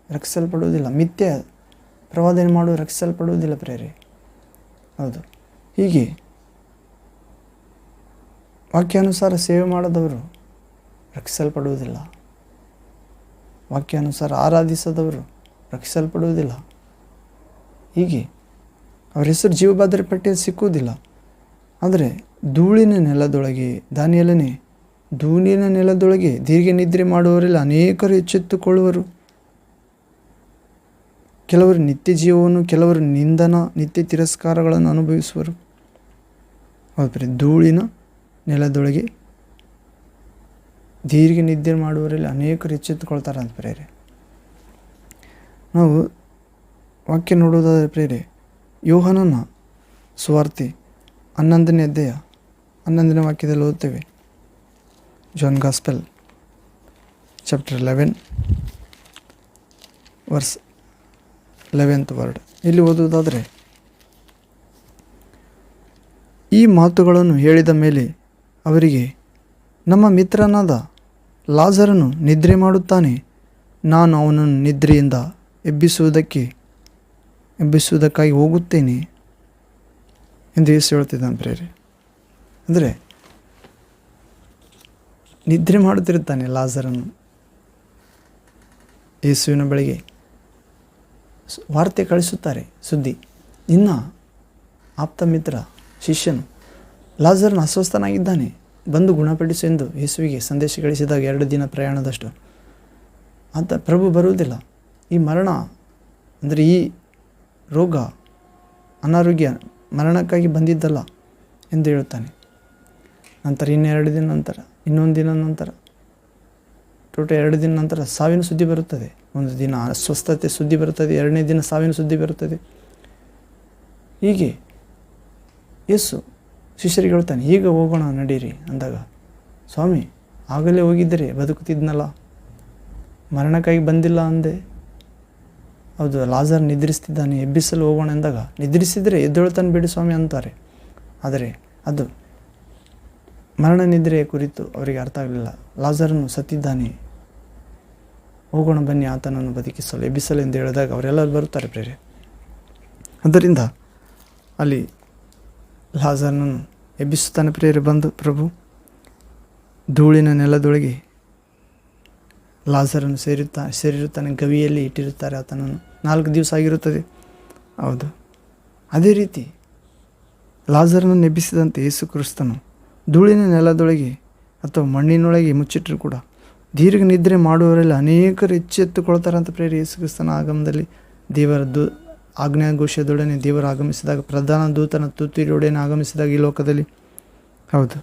ರಕ್ಷಿಸಲ್ಪಡುವುದಿಲ್ಲ, ಮಿಥ್ಯ ಪ್ರವಾದನೆ ಮಾಡುವ ರಕ್ಷಿಸಲ್ಪಡುವುದಿಲ್ಲ ಪ್ರೇರೆ. ಹೌದು, ಹೀಗೆ ವಾಕ್ಯಾನುಸಾರ ಸೇವೆ ಮಾಡದವರು ರಕ್ಷಿಸಲ್ಪಡುವುದಿಲ್ಲ. ವಾಕ್ಯಾನುಸಾರ ಆರಾಧಿಸದವರು ರಕ್ಷಿಸಲ್ಪಡುವುದಿಲ್ಲ. ಹೀಗೆ ಅವರ ಹೆಸರು ಜೀವಬಾಧ್ಯರ ಪಟ್ಟಿಯಲ್ಲಿ ಸಿಕ್ಕುವುದಿಲ್ಲ. ಆದರೆ ಧೂಳಿನ ನೆಲದೊಳಗೆ, ದಾನಿಯೇಲನೇ, ಧೂಳಿನ ನೆಲದೊಳಗೆ ದೀರ್ಘ ನಿದ್ರೆ ಮಾಡುವವರೆಲ್ಲ ಅನೇಕರು ಎಚ್ಚೆತ್ತುಕೊಳ್ಳುವರು. ಕೆಲವರು ನಿತ್ಯ ಜೀವವನ್ನು, ಕೆಲವರು ನಿಂದನ, ನಿತ್ಯ ತಿರಸ್ಕಾರಗಳನ್ನು ಅನುಭವಿಸುವರು. ಹೌದು, ಧೂಳಿನ ನೆಲದೊಳಗೆ ದೀರ್ಘ ನಿದ್ರೆ ಮಾಡುವವರಲ್ಲಿ ಅನೇಕರು ಎಚ್ಚೆತ್ತುಕೊಳ್ತಾರೆ ಅಂತ ಪ್ರೇರೆ. ನಾವು ವಾಕ್ಯ ನೋಡುವುದಾದರೆ ಪ್ರೇರೆ, ಯೋಹಾನನ ಸುವಾರ್ತೆ 11ನೇ ಅಧ್ಯಾಯ 11ನೇ ವಾಕ್ಯದಲ್ಲಿ ಓದ್ತೇವೆ. John gospel chapter 11 verse 11th word. ಇಲ್ಲಿ ಓದುವುದಾದರೆ, ಈ ಮಾತುಗಳನ್ನು ಹೇಳಿದ ಮೇಲೆ ಅವರಿಗೆ, ನಮ್ಮ ಮಿತ್ರನಾದ ಲಾಜರನು ನಿದ್ರೆ ಮಾಡುತ್ತಾನೆ, ನಾನು ಅವನನ್ನು ನಿದ್ರೆಯಿಂದ ಎಬ್ಬಿಸುವುದಕ್ಕಾಗಿ ಹೋಗುತ್ತೇನೆ ಎಂದು ಯೇಸು ಹೇಳ್ತಿದ್ದಾನೆ ಪ್ರೇರೆ. ಅಂದರೆ ನಿದ್ರೆ ಮಾಡುತ್ತಿರುತ್ತಾನೆ ಲಾಜರನು. ಯೇಸುವಿನ ಬಳಿಗೆ ವಾರ್ತೆ ಕಳಿಸುತ್ತಾರೆ, ಸುದ್ದಿ. ನಿನ್ನ ಆಪ್ತ ಮಿತ್ರ ಶಿಷ್ಯನು ಲಾಜರನು ಅಸ್ವಸ್ಥನಾಗಿದ್ದಾನೆ, ಬಂದು ಗುಣಪಡಿಸು ಎಂದು ಯೇಸುವಿಗೆ ಸಂದೇಶ ಕಳಿಸಿದಾಗ 2 ದಿನ ಪ್ರಯಾಣದಷ್ಟು. ಅಂತ ಪ್ರಭು ಬರುವುದಿಲ್ಲ. ಈ ಮರಣ ಅಂದರೆ ಈ ರೋಗ, ಅನಾರೋಗ್ಯ ಮರಣಕ್ಕಾಗಿ ಬಂದಿದ್ದಲ್ಲ ಎಂದು ಹೇಳುತ್ತಾನೆ. ನಂತರ 2 ದಿನ ನಂತರ, ಇನ್ನೊಂದು ದಿನ ನಂತರ, ಟೋಟಲ್ 2 ದಿನ ನಂತರ ಸಾವಿನ ಸುದ್ದಿ ಬರುತ್ತದೆ. ಒಂದು ದಿನ ಅಸ್ವಸ್ಥತೆ ಸುದ್ದಿ ಬರುತ್ತದೆ, 2ನೇ ದಿನ ಸಾವಿನ ಸುದ್ದಿ ಬರುತ್ತದೆ. ಹೀಗೆ ಯೇಸು ಶಿಷ್ಯರಿಗೆ ಹೇಳ್ತಾನೆ, ಈಗ ಹೋಗೋಣ ನಡೀರಿ ಅಂದಾಗ, ಸ್ವಾಮಿ ಆಗಲೇ ಹೋಗಿದ್ದರೆ ಬದುಕುತ್ತಿದ್ನಲ್ಲ, ಮರಣಕ್ಕಾಗಿ ಬಂದಿಲ್ಲ ಅಂದೆ. ಹೌದು, ಲಾಜರ್ ನಿದ್ರಿಸ್ತಿದ್ದಾನೆ, ಎಬ್ಬಿಸಲು ಹೋಗೋಣ ಎಂದಾಗ, ನಿದ್ರಿಸಿದರೆ ಎದ್ದೇಳ್ತಾನೆ ಬಿಡಿ ಸ್ವಾಮಿ ಅಂತಾರೆ. ಆದರೆ ಅದು ಮರಣ ನಿದ್ರೆಯ ಕುರಿತು ಅವರಿಗೆ ಅರ್ಥ ಆಗಲಿಲ್ಲ. ಲಾಜರನು ಸತ್ತಿದ್ದಾನೆ, ಹೋಗೋಣ ಬನ್ನಿ ಆತನನ್ನು ಬದುಕಿಸಲು, ಎಬ್ಬಿಸಲು ಎಂದು ಹೇಳಿದಾಗ ಅವರೆಲ್ಲರೂ ಬರುತ್ತಾರೆ ಪ್ರೇರೆ. ಆದ್ದರಿಂದ ಅಲ್ಲಿ ಲಾಜರನನ್ನು ಎಬ್ಬಿಸುತ್ತಾನೆ ಪ್ರೇರೆ. ಬಂದು ಧೂಳಿನ ನೆಲದೊಳಗೆ ಲಾಜರನ್ನು ಸೇರಿರುತ್ತಾನೆ, ಗವಿಯಲ್ಲಿ ಇಟ್ಟಿರುತ್ತಾರೆ ಆತನನ್ನು. 4 ದಿವಸ ಆಗಿರುತ್ತದೆ. ಹೌದು, ಅದೇ ರೀತಿ ಲಾಜರನನ್ನು ಎಬ್ಬಿಸಿದಂತೆ ಯೇಸು ಕ್ರಿಸ್ತನು ಧೂಳಿನ ನೆಲದೊಳಗೆ ಅಥವಾ ಮಣ್ಣಿನೊಳಗೆ ಮುಚ್ಚಿಟ್ಟರು ಕೂಡ ದೀರ್ಘ ನಿದ್ರೆ ಮಾಡುವವರೆಲ್ಲ ಅನೇಕರು ಎಚ್ಚೆತ್ತುಕೊಳ್ತಾರೆ ಅಂತ ಪ್ರೇರೆ. ಯೇಸು ಕ್ರಿಸ್ತನ ಆಗಮನದಲ್ಲಿ ದೇವರ ಆಜ್ಞಾಘೋಷದೊಡನೆ ದೇವರು ಆಗಮಿಸಿದಾಗ, ಪ್ರಧಾನ ದೂತನ ತುತ್ತೂರಿಯೊಡನೆ ಆಗಮಿಸಿದಾಗ ಈ ಲೋಕದಲ್ಲಿ, ಹೌದು,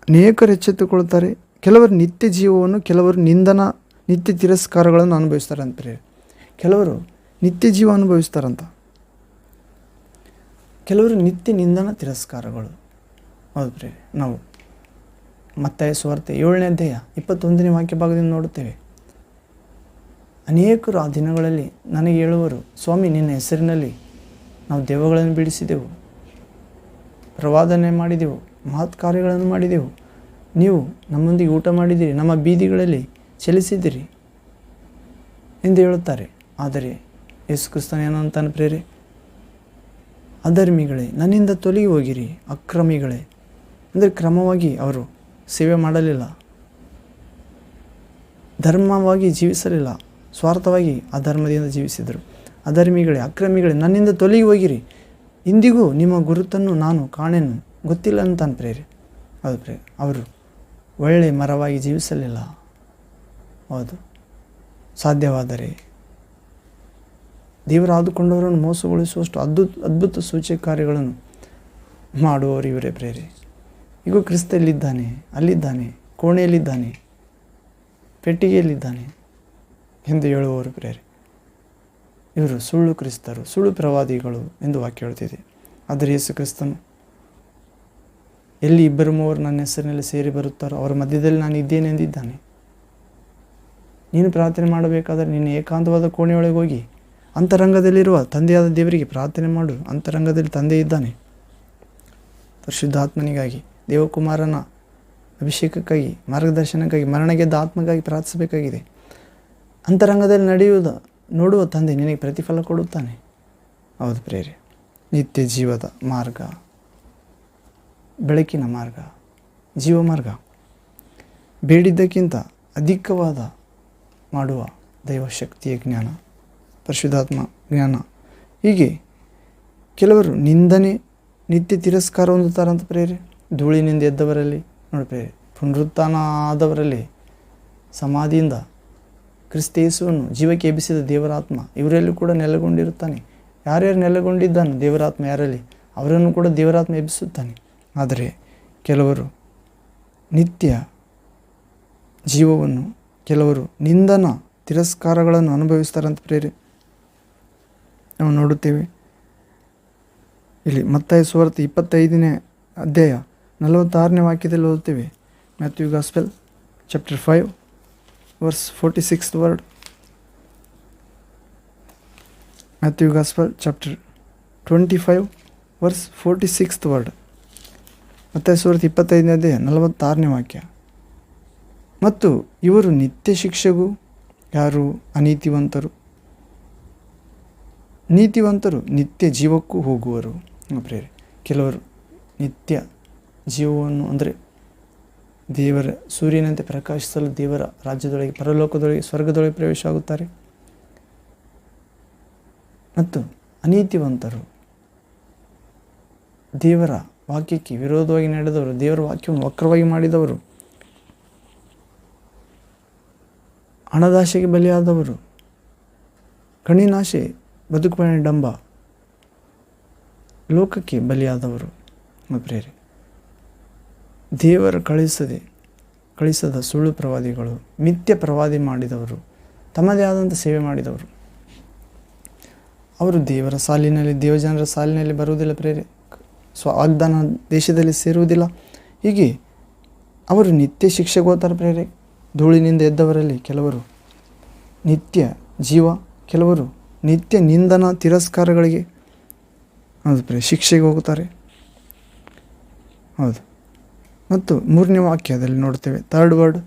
ಅನೇಕರು ಎಚ್ಚೆತ್ತುಕೊಳ್ತಾರೆ. ಕೆಲವರು ನಿತ್ಯ ಜೀವವನ್ನು, ಕೆಲವರು ನಿಂದನ, ನಿತ್ಯ ತಿರಸ್ಕಾರಗಳನ್ನು ಅನುಭವಿಸ್ತಾರೆ ಅಂತ ಪ್ರೇರೆ. ಕೆಲವರು ನಿತ್ಯ ಜೀವ ಅನುಭವಿಸ್ತಾರಂತ, ಕೆಲವರು ನಿತ್ಯ ನಿಂದನ ತಿರಸ್ಕಾರಗಳು. ಹೌದು ಪ್ರೇರೆ, ನಾವು ಮತ್ತಾಯ ಸುವಾರ್ತೆ 7ನೇ ಅಧ್ಯಾಯ 21ನೇ ವಾಕ್ಯ ಭಾಗದಿಂದ ನೋಡುತ್ತೇವೆ. ಅನೇಕರು ಆ ದಿನಗಳಲ್ಲಿ ನನಗೆ ಹೇಳುವರು, ಸ್ವಾಮಿ ನಿನ್ನ ಹೆಸರಿನಲ್ಲಿ ನಾವು ದೆವ್ವಗಳನ್ನು ಬಿಡಿಸಿದೆವು, ಪ್ರವಾದನೆ ಮಾಡಿದೆವು, ಮಹತ್ ಕಾರ್ಯಗಳನ್ನು ಮಾಡಿದೆವು, ನೀವು ನಮ್ಮೊಂದಿಗೆ ಊಟ ಮಾಡಿದಿರಿ, ನಮ್ಮ ಬೀದಿಗಳಲ್ಲಿ ಚಲಿಸಿದಿರಿ ಎಂದು ಹೇಳುತ್ತಾರೆ. ಆದರೆ ಯೇಸು ಕ್ರಿಸ್ತನು ಏನು ಅಂತಾನೆ ಪ್ರೇರೆ, ಅಧರ್ಮಿಗಳೇ ನನ್ನಿಂದ ತೊಲಗಿ ಹೋಗಿರಿ, ಅಕ್ರಮಿಗಳೇ. ಅಂದರೆ ಕ್ರಮವಾಗಿ ಅವರು ಸೇವೆ ಮಾಡಲಿಲ್ಲ, ಧರ್ಮವಾಗಿ ಜೀವಿಸಲಿಲ್ಲ, ಸ್ವಾರ್ಥವಾಗಿ ಅಧರ್ಮದಿಂದ ಜೀವಿಸಿದರು. ಅಧರ್ಮಿಗಳೇ, ಅಕ್ರಮಿಗಳೇ, ನನ್ನಿಂದ ತೊಲಗಿ ಹೋಗಿರಿ, ಇಂದಿಗೂ ನಿಮ್ಮ ಗುರುತನ್ನು ನಾನು ಕಾಣೆನು, ಗೊತ್ತಿಲ್ಲ ಅಂತಾನೆ ಪ್ರೇರೆ. ಹೌದು ಪ್ರೇರೆ, ಅವರು ಒಳ್ಳೆಯ ಮರವಾಗಿ ಜೀವಿಸಲಿಲ್ಲ. ಹೌದು, ಸಾಧ್ಯವಾದರೆ ದೇವರು ಆದುಕೊಂಡವರನ್ನು ಮೋಸಗೊಳಿಸುವಷ್ಟು ಅದ್ಭುತ ಸೂಚಕ ಕಾರ್ಯಗಳನ್ನು ಮಾಡುವವರು ಇವರೇ ಪ್ರೇರೆ. ಈಗ ಕ್ರಿಸ್ತ ಎಲ್ಲಿದ್ದಾನೆ, ಅಲ್ಲಿದ್ದಾನೆ, ಕೋಣೆಯಲ್ಲಿದ್ದಾನೆ, ಪೆಟ್ಟಿಗೆಯಲ್ಲಿದ್ದಾನೆ ಎಂದು ಹೇಳುವವರು ಪ್ರೇರೆ. ಇವರು ಸುಳ್ಳು ಕ್ರಿಸ್ತರು, ಸುಳ್ಳು ಪ್ರವಾದಿಗಳು ಎಂದು ವಾಕ್ಯ ಹೇಳ್ತಿದೆ. ಆದರೆ ಯೇಸು ಕ್ರಿಸ್ತನು ಎಲ್ಲಿ ಇಬ್ಬರು ಮೂವರು ನನ್ನ ಹೆಸರಿನಲ್ಲಿ ಸೇರಿ ಬರುತ್ತಾರೋ ಅವರ ಮಧ್ಯದಲ್ಲಿ ನಾನು ಇದ್ದೇನೆ ಎಂದಿದ್ದಾನೆ. ನೀನು ಪ್ರಾರ್ಥನೆ ಮಾಡಬೇಕಾದರೆ ನಿನ್ನ ಏಕಾಂತವಾದ ಕೋಣೆಯೊಳಗೆ ಹೋಗಿ ಅಂತರಂಗದಲ್ಲಿರುವ ತಂದೆಯಾದ ದೇವರಿಗೆ ಪ್ರಾರ್ಥನೆ ಮಾಡು. ಅಂತರಂಗದಲ್ಲಿ ತಂದೆ ಇದ್ದಾನೆ. ಪರಿಶುದ್ಧಾತ್ಮನಿಗಾಗಿ, ದೇವಕುಮಾರನ ಅಭಿಷೇಕಕ್ಕಾಗಿ, ಮಾರ್ಗದರ್ಶನಕ್ಕಾಗಿ, ಮರಣ ಗೆದ್ದ ಆತ್ಮಗಾಗಿ ಪ್ರಾರ್ಥಿಸಬೇಕಾಗಿದೆ. ಅಂತರಂಗದಲ್ಲಿ ನೋಡುವ ತಂದೆ ನಿನಗೆ ಪ್ರತಿಫಲ ಕೊಡುತ್ತಾನೆ. ಹೌದು ಪ್ರೇರೆ, ನಿತ್ಯ ಜೀವದ ಮಾರ್ಗ, ಬೆಳಕಿನ ಮಾರ್ಗ, ಜೀವ ಮಾರ್ಗ, ಬೇಡಿದ್ದಕ್ಕಿಂತ ಅಧಿಕವಾದ ಮಾಡುವ ದೈವಶಕ್ತಿಯ ಜ್ಞಾನ, ಪರಿಶುದ್ಧಾತ್ಮ ಜ್ಞಾನ. ಹೀಗೆ ಕೆಲವರು ನಿಂದನೆ, ನಿತ್ಯ ತಿರಸ್ಕಾರ ಹೊಂದುತ್ತಾರಂತ ಪ್ರೇರೆ. ಧೂಳಿನಿಂದ ಎದ್ದವರಲ್ಲಿ ನೋಡಿ ಪ್ರೇರೆ, ಪುನರುತ್ಥಾನ ಆದವರಲ್ಲಿ, ಸಮಾಧಿಯಿಂದ ಕ್ರಿಸ್ತೇಸುವನ್ನು ಜೀವಕ್ಕೆ ಎಬ್ಬಿಸಿದ ದೇವರಾತ್ಮ ಇವರಲ್ಲಿ ಕೂಡ ನೆಲೆಗೊಂಡಿರುತ್ತಾನೆ. ಯಾರ್ಯಾರು ನೆಲೆಗೊಂಡಿದ್ದಾನೋ ದೇವರಾತ್ಮ ಯಾರಲ್ಲಿ, ಅವರನ್ನು ಕೂಡ ದೇವರಾತ್ಮ ಎಬ್ಬಿಸುತ್ತಾನೆ. ಆದರೆ ಕೆಲವರು ನಿತ್ಯ ಜೀವವನ್ನು, ಕೆಲವರು ನಿಂದನ ತಿರಸ್ಕಾರಗಳನ್ನು ಅನುಭವಿಸ್ತಾರಂತ ಪ್ರೇರೆ. ನಾವು ನೋಡುತ್ತೇವೆ ಇಲ್ಲಿ ಮತ್ತಾಯ ಸುವಾರ್ತೆ 25ನೇ ಅಧ್ಯಾಯ 46ನೇ ವಾಕ್ಯದಲ್ಲಿ ಓದುತ್ತೇವೆ. Matthew gospel chapter 5 verse 46th word. Matthew Gospel chapter 25 verse 46th word. ಮತ್ತಾಯ ಸುವಾರ್ತೆ 25ನೇ ಅಧ್ಯಾಯ 46ನೇ ವಾಕ್ಯ. ಮತ್ತು ಇವರು ನಿತ್ಯ ಶಿಕ್ಷೆಗೂ, ಯಾರು ಅನೀತಿವಂತರು, ನೀತಿವಂತರು ನಿತ್ಯ ಜೀವಕ್ಕೂ ಹೋಗುವರು. ಪ್ರೇರೆ, ಕೆಲವರು ನಿತ್ಯ ಜೀವವನ್ನು ಅಂದರೆ ದೇವರ ಸೂರ್ಯನಂತೆ ಪ್ರಕಾಶಿಸಲು ದೇವರ ರಾಜ್ಯದೊಳಗೆ, ಪರಲೋಕದೊಳಗೆ, ಸ್ವರ್ಗದೊಳಗೆ ಪ್ರವೇಶ ಆಗುತ್ತಾರೆ. ಮತ್ತು ಅನೀತಿವಂತರು ದೇವರ ವಾಕ್ಯಕ್ಕೆ ವಿರೋಧವಾಗಿ ನಡೆದವರು, ದೇವರ ವಾಕ್ಯವನ್ನು ವಕ್ರವಾಗಿ ಮಾಡಿದವರು, ಹಣದಾಶೆಗೆ ಬಲಿಯಾದವರು, ಕಣ್ಣಿನಾಶೆ, ಬದುಕುವ ಡಂಬ, ಲೋಕಕ್ಕೆ ಬಲಿಯಾದವರು. ಪ್ರೇರೆ, ದೇವರ ಕಳಿಸದ ಸುಳ್ಳು ಪ್ರವಾದಿಗಳು, ಮಿಥ್ಯ ಪ್ರವಾದಿ ಮಾಡಿದವರು, ತಮ್ಮದೇ ಆದಂಥ ಸೇವೆ ಮಾಡಿದವರು, ಅವರು ದೇವರ ಸಾಲಿನಲ್ಲಿ, ದೇವಜನರ ಸಾಲಿನಲ್ಲಿ ಬರುವುದಿಲ್ಲ ಪ್ರೇರೆ, ವಾಗ್ದಾನ ದೇಶದಲ್ಲಿ ಸೇರುವುದಿಲ್ಲ. ಹೀಗೆ ಅವರು ನಿತ್ಯ ಶಿಕ್ಷೆಗೆ ಹೋಗ್ತಾರೆ ಪ್ರೇರೆ. ಧೂಳಿನಿಂದ ಎದ್ದವರಲ್ಲಿ ಕೆಲವರು ನಿತ್ಯ ಜೀವ, ಕೆಲವರು ನಿತ್ಯ ನಿಂದನ ತಿರಸ್ಕಾರಗಳಿಗೆ, ಹೌದು ಪ್ರೇರೆ, ಶಿಕ್ಷೆಗೆ ಹೋಗುತ್ತಾರೆ. ಹೌದು. ಮತ್ತು 3ನೇ ವಾಕ್ಯದಲ್ಲಿ ನೋಡ್ತೇವೆ, 3rd word,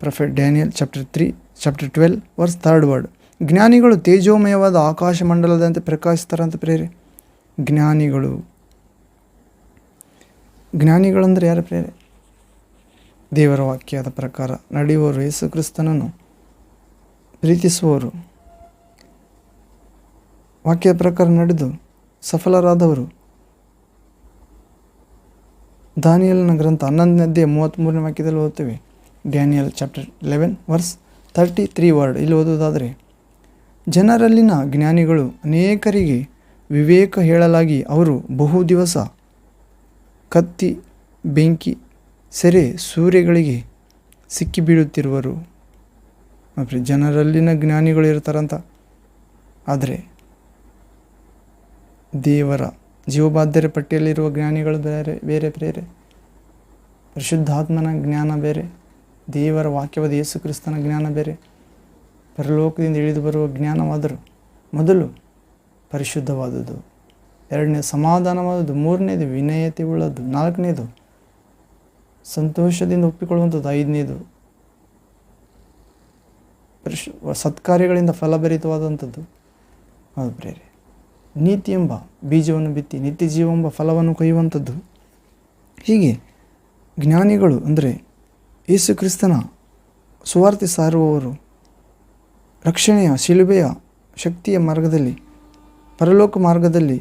prophet Daniel chapter 12 verse 3rd word. ಜ್ಞಾನಿಗಳು ತೇಜೋಮಯವಾದ ಆಕಾಶ ಮಂಡಲದಂತೆ ಪ್ರಕಾಶಿಸ್ತಾರಂತ ಪ್ರೇರೆ. ಜ್ಞಾನಿಗಳಂದರೆ ಯಾರು ಪ್ರೇರೆ? ದೇವರ ವಾಕ್ಯದ ಪ್ರಕಾರ ನಡೆಯುವವರು, ಯೇಸು ಕ್ರಿಸ್ತನನ್ನು ಪ್ರೀತಿಸುವವರು, ವಾಕ್ಯದ ಪ್ರಕಾರ ನಡೆದು ಸಫಲರಾದವರು. ದಾನಿಯೇಲನ ಗ್ರಂಥ 11ನೇ ಅಧ್ಯಾಯ 33ನೇ ವಾಕ್ಯದಲ್ಲಿ ಓದ್ತೇವೆ. Daniel chapter 11 verse 33 word. ಇಲ್ಲಿ ಓದುವುದಾದರೆ, ಜನರಲ್ಲಿನ ಜ್ಞಾನಿಗಳು ಅನೇಕರಿಗೆ ವಿವೇಕ ಹೇಳಲಾಗಿ ಅವರು ಬಹು ದಿವಸ ಕತ್ತಿ, ಬೆಂಕಿ, ಸೆರೆ, ಸೂರ್ಯಗಳಿಗೆ ಸಿಕ್ಕಿಬೀಳುತ್ತಿರುವರು. ಜನರಲ್ಲಿನ ಜ್ಞಾನಿಗಳು ಇರ್ತಾರಂತ. ಆದರೆ ದೇವರ ಜೀವಬಾಧ್ಯರ ಪಟ್ಟಿಯಲ್ಲಿರುವ ಜ್ಞಾನಿಗಳು ಬೇರೆ ಪ್ರೇರೆ. ಪರಿಶುದ್ಧಾತ್ಮನ ಜ್ಞಾನ ಬೇರೆ, ದೇವರ ವಾಕ್ಯವಾದ ಯೇಸು ಕ್ರಿಸ್ತನ ಜ್ಞಾನ ಬೇರೆ. ಪರಲೋಕದಿಂದ ಇಳಿದು ಬರುವ ಜ್ಞಾನವಾದರೂ ಮೊದಲು ಪರಿಶುದ್ಧವಾದುದು, 2ನೇ ಸಮಾಧಾನವಾದದ್ದು, 3ನೇದು ವಿನಯತೆ ಉಳ್ಳದ್ದು, 4ನೇದು ಸಂತೋಷದಿಂದ ಒಪ್ಪಿಕೊಳ್ಳುವಂಥದ್ದು, 5ನೇದು ಸತ್ಕಾರ್ಯಗಳಿಂದ ಫಲಭರಿತವಾದಂಥದ್ದು. ಹೌದು ಪ್ರೇರೆ, ನೀತಿ ಎಂಬ ಬೀಜವನ್ನು ಬಿತ್ತಿ ನಿತ್ಯ ಜೀವ ಎಂಬ ಫಲವನ್ನು ಕೊಯ್ಯುವಂಥದ್ದು. ಹೀಗೆ ಜ್ಞಾನಿಗಳು ಅಂದರೆ ಯೇಸು ಕ್ರಿಸ್ತನ ಸುವಾರ್ತೆ ಸಾರುವವರು, ರಕ್ಷಣೆಯ ಶಿಲುಬೆಯ ಶಕ್ತಿಯ ಮಾರ್ಗದಲ್ಲಿ, ಪರಲೋಕ ಮಾರ್ಗದಲ್ಲಿ,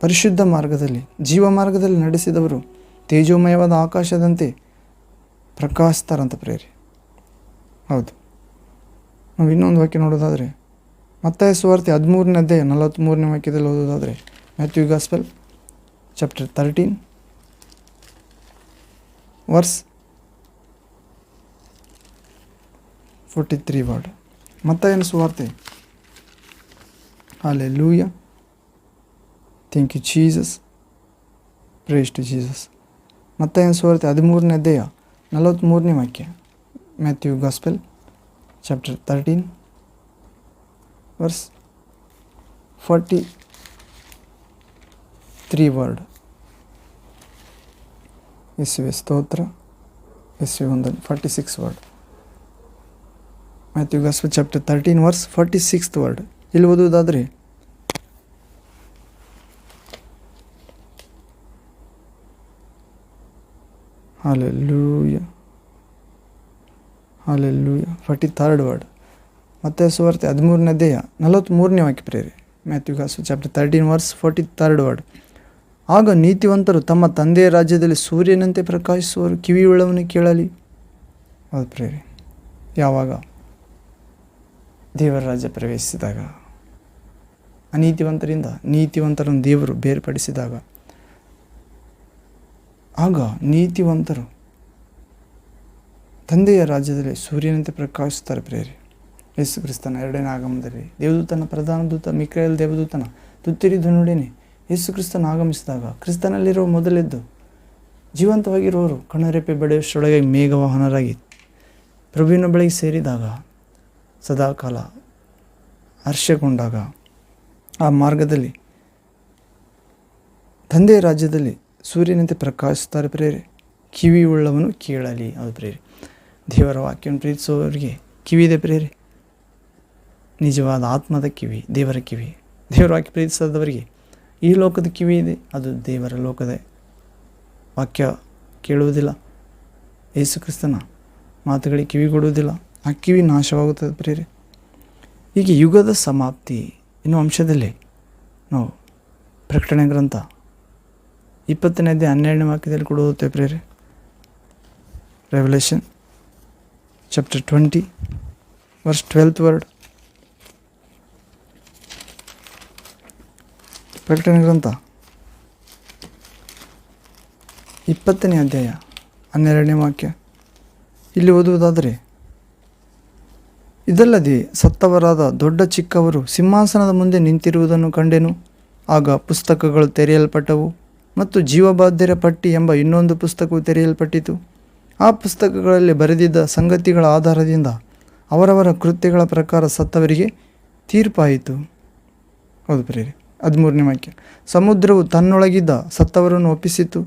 ಪರಿಶುದ್ಧ ಮಾರ್ಗದಲ್ಲಿ, ಜೀವ ಮಾರ್ಗದಲ್ಲಿ ನಡೆಸಿದವರು ತೇಜೋಮಯವಾದ ಆಕಾಶದಂತೆ ಪ್ರಕಾಶಿಸ್ತಾರಂತ ಪ್ರೇರೆ. ಹೌದು. ನಾವು ಇನ್ನೊಂದು ವಾಕ್ಯ ನೋಡೋದಾದರೆ, ಮತ್ತಾಯ ಸುವಾರ್ತೆ 13ನೇ ಅಧ್ಯಾಯ 43ನೇ ವಾಕ್ಯದಲ್ಲಿ ಓದೋದಾದರೆ, Matthew gospel chapter 13 verse 43 word. ಮತ್ತಾಯನ ಸುವಾರ್ತೆ. Hallelujah, thank you Jesus. Praise to Jesus. ಮತ್ತಾಯನ ಸುವಾರ್ತೆ 13ನೇ ಅಧ್ಯಾಯ 43ನೇ ವಾಕ್ಯ. Matthew gospel chapter 13 verse 43 word. ಯೇಸುವೆ ಸ್ತೋತ್ರ, ಯೇಸುವೆ ವಂದನೆ. 46 word. Matthew gospel chapter 13 verse 46 word. ಇಲ್ಲಿ ಓದುವುದಾದರೆ, ಹಾಲೆಲೂಯಾ ಹಾಲೆಲೂಯಾ. 43rd word. ಮತ್ತೆ ಸುವಾರ್ತೆ 13ನೇ ಅಧ್ಯಾಯ 43ನೇ ವಾಕ್ಯ ಪ್ರೇರೆ. Matthew gospel chapter 13 verse 43rd word. ಆಗ ನೀತಿವಂತರು ತಮ್ಮ ತಂದೆಯ ರಾಜ್ಯದಲ್ಲಿ ಸೂರ್ಯನಂತೆ ಪ್ರಕಾಶಿಸುವರು, ಕಿವಿಯುಳ್ಳವನು ಕೇಳಲಿ. ಅದು ಪ್ರೇರೆ. ಯಾವಾಗ? ದೇವರ ರಾಜ್ಯ ಪ್ರವೇಶಿಸಿದಾಗ, ಅನೀತಿವಂತರಿಂದ ನೀತಿವಂತರನ್ನು ದೇವರು ಬೇರ್ಪಡಿಸಿದಾಗ, ಆಗ ನೀತಿವಂತರು ತಂದೆಯ ರಾಜ್ಯದಲ್ಲಿ ಸೂರ್ಯನಂತೆ ಪ್ರಕಾಶಿಸುತ್ತಾರೆ ಪ್ರೇರೆ. ಯೇಸು ಕ್ರಿಸ್ತನ 2ನೇ ಆಗಮನದಲ್ಲಿ ದೇವದೂತನ ಪ್ರಧಾನ ದೂತ ಮಿಕಾಯೇಲ್ ದೇವದೂತನ ತುತ್ತೂರಿ ಧ್ವನಿಯೊಡನೆ ಯೇಸು ಕ್ರಿಸ್ತನ ಆಗಮಿಸಿದಾಗ, ಕ್ರಿಸ್ತನಲ್ಲಿರುವ ಮೊದಲೆದ್ದು ಜೀವಂತವಾಗಿರುವವರು ಕಣ್ಣರೆಪ್ಪೆ ಬಡಿಯುವಷ್ಟರೊಳಗೆ ಮೇಘವಾಹನರಾಗಿ ಪ್ರಭುವಿನ ಬಳಿಗೆ ಸೇರಿದಾಗ, ಸದಾಕಾಲ ಹರ್ಷಗೊಂಡಾಗ, ಆ ಮಾರ್ಗದಲ್ಲಿ ತಂದೆಯ ರಾಜ್ಯದಲ್ಲಿ ಸೂರ್ಯನಂತೆ ಪ್ರಕಾಶಿಸುತ್ತಾರೆ ಪ್ರೇರೆ. ಕಿವಿಯುಳ್ಳವನು ಕೇಳಲಿ. ಅದು ಪ್ರೇರೆ. ದೇವರ ವಾಕ್ಯವನ್ನು ಪ್ರೀತಿಸುವವರಿಗೆ ಕಿವಿ ಇದೆ ಪ್ರೇರೆ. ನಿಜವಾದ ಆತ್ಮದ ಕಿವಿ, ದೇವರ ಕಿವಿ. ದೇವರ ವಾಕ್ಯ ಪ್ರೀತಿಸದವರಿಗೆ ಈ ಲೋಕದ ಕಿವಿ ಇದೆ, ಅದು ದೇವರ ಲೋಕದ ವಾಕ್ಯ ಕೇಳುವುದಿಲ್ಲ. ಯೇಸು ಕ್ರಿಸ್ತನ ಮಾತುಗಳಿಗೆ ಕಿವಿ ಕೊಡುವುದಿಲ್ಲ. ಆ ಕಿವಿ ನಾಶವಾಗುತ್ತದೆ ಪ್ರೇರೆ. ಹೀಗೆ ಯುಗದ ಸಮಾಪ್ತಿ ಇನ್ನೂ ಅಂಶದಲ್ಲಿ ನಾವು ಪ್ರಕಟಣೆ ಗ್ರಂಥ 20ನೇ ಅಧ್ಯಾಯ 12ನೇ ವಾಕ್ಯದಲ್ಲಿ ಕೂಡ ಓದುತ್ತೇವೆ ಪ್ರೇರೆ. Revelation chapter 20 verse 12th word. ಪ್ರಕಟಣೆ ಗ್ರಂಥ 20ನೇ ಅಧ್ಯಾಯ 12ನೇ ವಾಕ್ಯ. ಇಲ್ಲಿ ಓದುವುದಾದರೆ, ಇದಲ್ಲದೆ ಸತ್ತವರಾದ ದೊಡ್ಡ ಚಿಕ್ಕವರು ಸಿಂಹಾಸನದ ಮುಂದೆ ನಿಂತಿರುವುದನ್ನು ಕಂಡೆನು. ಆಗ ಪುಸ್ತಕಗಳು ತೆರೆಯಲ್ಪಟ್ಟವು ಮತ್ತು ಜೀವಬಾಧ್ಯರ ಪಟ್ಟಿ ಎಂಬ ಇನ್ನೊಂದು ಪುಸ್ತಕವು ತೆರೆಯಲ್ಪಟ್ಟಿತು. ಆ ಪುಸ್ತಕಗಳಲ್ಲಿ ಬರೆದಿದ್ದ ಸಂಗತಿಗಳ ಆಧಾರದಿಂದ ಅವರವರ ಕೃತ್ಯಗಳ ಪ್ರಕಾರ ಸತ್ತವರಿಗೆ ತೀರ್ಪಾಯಿತು. ಹೌದು ಪ್ರೇರೆ. 13ನೇ ವಾಕ್ಯ. ಸಮುದ್ರವು ತನ್ನೊಳಗಿದ್ದ ಸತ್ತವರನ್ನು ಒಪ್ಪಿಸಿತು.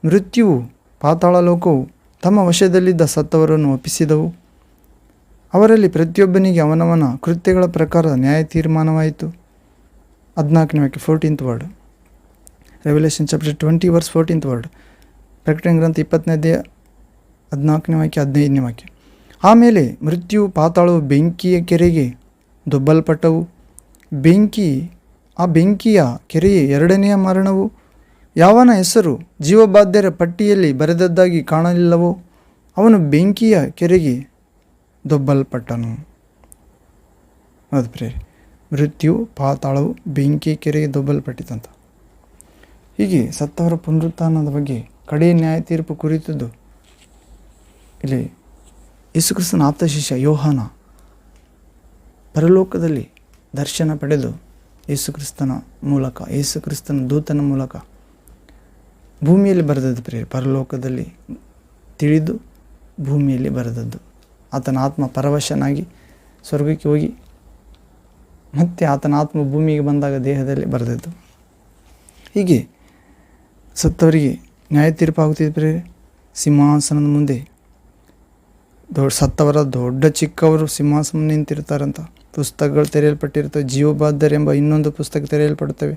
ಮೃತ್ಯುವು ಪಾತಾಳ ಲೋಕವು ತಮ್ಮ ವಶದಲ್ಲಿದ್ದ ಸತ್ತವರನ್ನು ಒಪ್ಪಿಸಿದವು. ಅವರಲ್ಲಿ ಪ್ರತಿಯೊಬ್ಬನಿಗೆ ಅವನವನ ಕೃತ್ಯಗಳ ಪ್ರಕಾರ ನ್ಯಾಯ ತೀರ್ಮಾನವಾಯಿತು. 14ನೇ ವಾಕ್ಯ. 14th word. Revelation chapter 20 verse 14th word. ಪ್ರಕಟಣೆ ಗ್ರಂಥ 20ನೇ ಅಧ್ಯಾಯ 14ನೇ ವಾಕ್ಯ 15ನೇ ವಾಕ್ಯ. ಆಮೇಲೆ ಮೃತ್ಯು ಪಾತಾಳವು ಬೆಂಕಿಯ ಕೆರೆಗೆ ದೊಬ್ಬಲ್ಪಟ್ಟವು. ಆ ಬೆಂಕಿಯ ಕೆರೆಯೇ 2ನೆಯ ಮರಣವು. ಯಾವನ ಹೆಸರು ಜೀವಬಾಧ್ಯರ ಪಟ್ಟಿಯಲ್ಲಿ ಬರೆದದ್ದಾಗಿ ಕಾಣಲಿಲ್ಲವೋ ಅವನು ಬೆಂಕಿಯ ಕೆರೆಗೆ ದೊಬ್ಬಲ್ಪಟ್ಟನು. ಅದು ಪ್ರೇರೆ. ಮೃತ್ಯು ಪಾತಾಳವು ಬೆಂಕಿಯ ಕೆರೆಗೆ ದೊಬ್ಬಲ್ಪಟ್ಟಿತಂತ. ಹೀಗೆ ಸತ್ತವರ ಪುನರುತ್ಥಾನದ ಬಗ್ಗೆ ಕಡೆಯ ನ್ಯಾಯ ತೀರ್ಪು ಕುರಿತದ್ದು ಇಲ್ಲಿ ಯೇಸುಕ್ರಿಸ್ತನ ಆಪ್ತ ಶಿಷ್ಯ ಯೋಹಾನ ಪರಲೋಕದಲ್ಲಿ ದರ್ಶನ ಪಡೆದು ಯೇಸುಕ್ರಿಸ್ತನ ಮೂಲಕ, ಯೇಸುಕ್ರಿಸ್ತನ ದೂತನ ಮೂಲಕ ಭೂಮಿಯಲ್ಲಿ ಬರೆದದ್ದು ಪ್ರೇರೆ. ಪರಲೋಕದಲ್ಲಿ ತಿಳಿದು ಭೂಮಿಯಲ್ಲಿ ಬರೆದದ್ದು. ಆತನ ಆತ್ಮ ಪರವಶನಾಗಿ ಸ್ವರ್ಗಕ್ಕೆ ಹೋಗಿ ಮತ್ತೆ ಆತನ ಆತ್ಮ ಭೂಮಿಗೆ ಬಂದಾಗ ದೇಹದಲ್ಲಿ ಬರೆದದ್ದು. ಹೀಗೆ ಸತ್ತವರಿಗೆ ನ್ಯಾಯ ತೀರ್ಪಾಗುತ್ತಿದೆ ಪ್ರೇರೆ. ಸಿಂಹಾಸನದ ಮುಂದೆ ಸತ್ತವರ ದೊಡ್ಡ ಚಿಕ್ಕವರು ಸಿಂಹಾಸನ ನಿಂತಿರ್ತಾರಂತ. ಪುಸ್ತಕಗಳು ತೆರೆಯಲ್ಪಟ್ಟಿರ್ತವೆ. ಜೀವಬಾಧ್ಯರು ಎಂಬ ಇನ್ನೊಂದು ಪುಸ್ತಕ ತೆರೆಯಲ್ಪಡುತ್ತವೆ.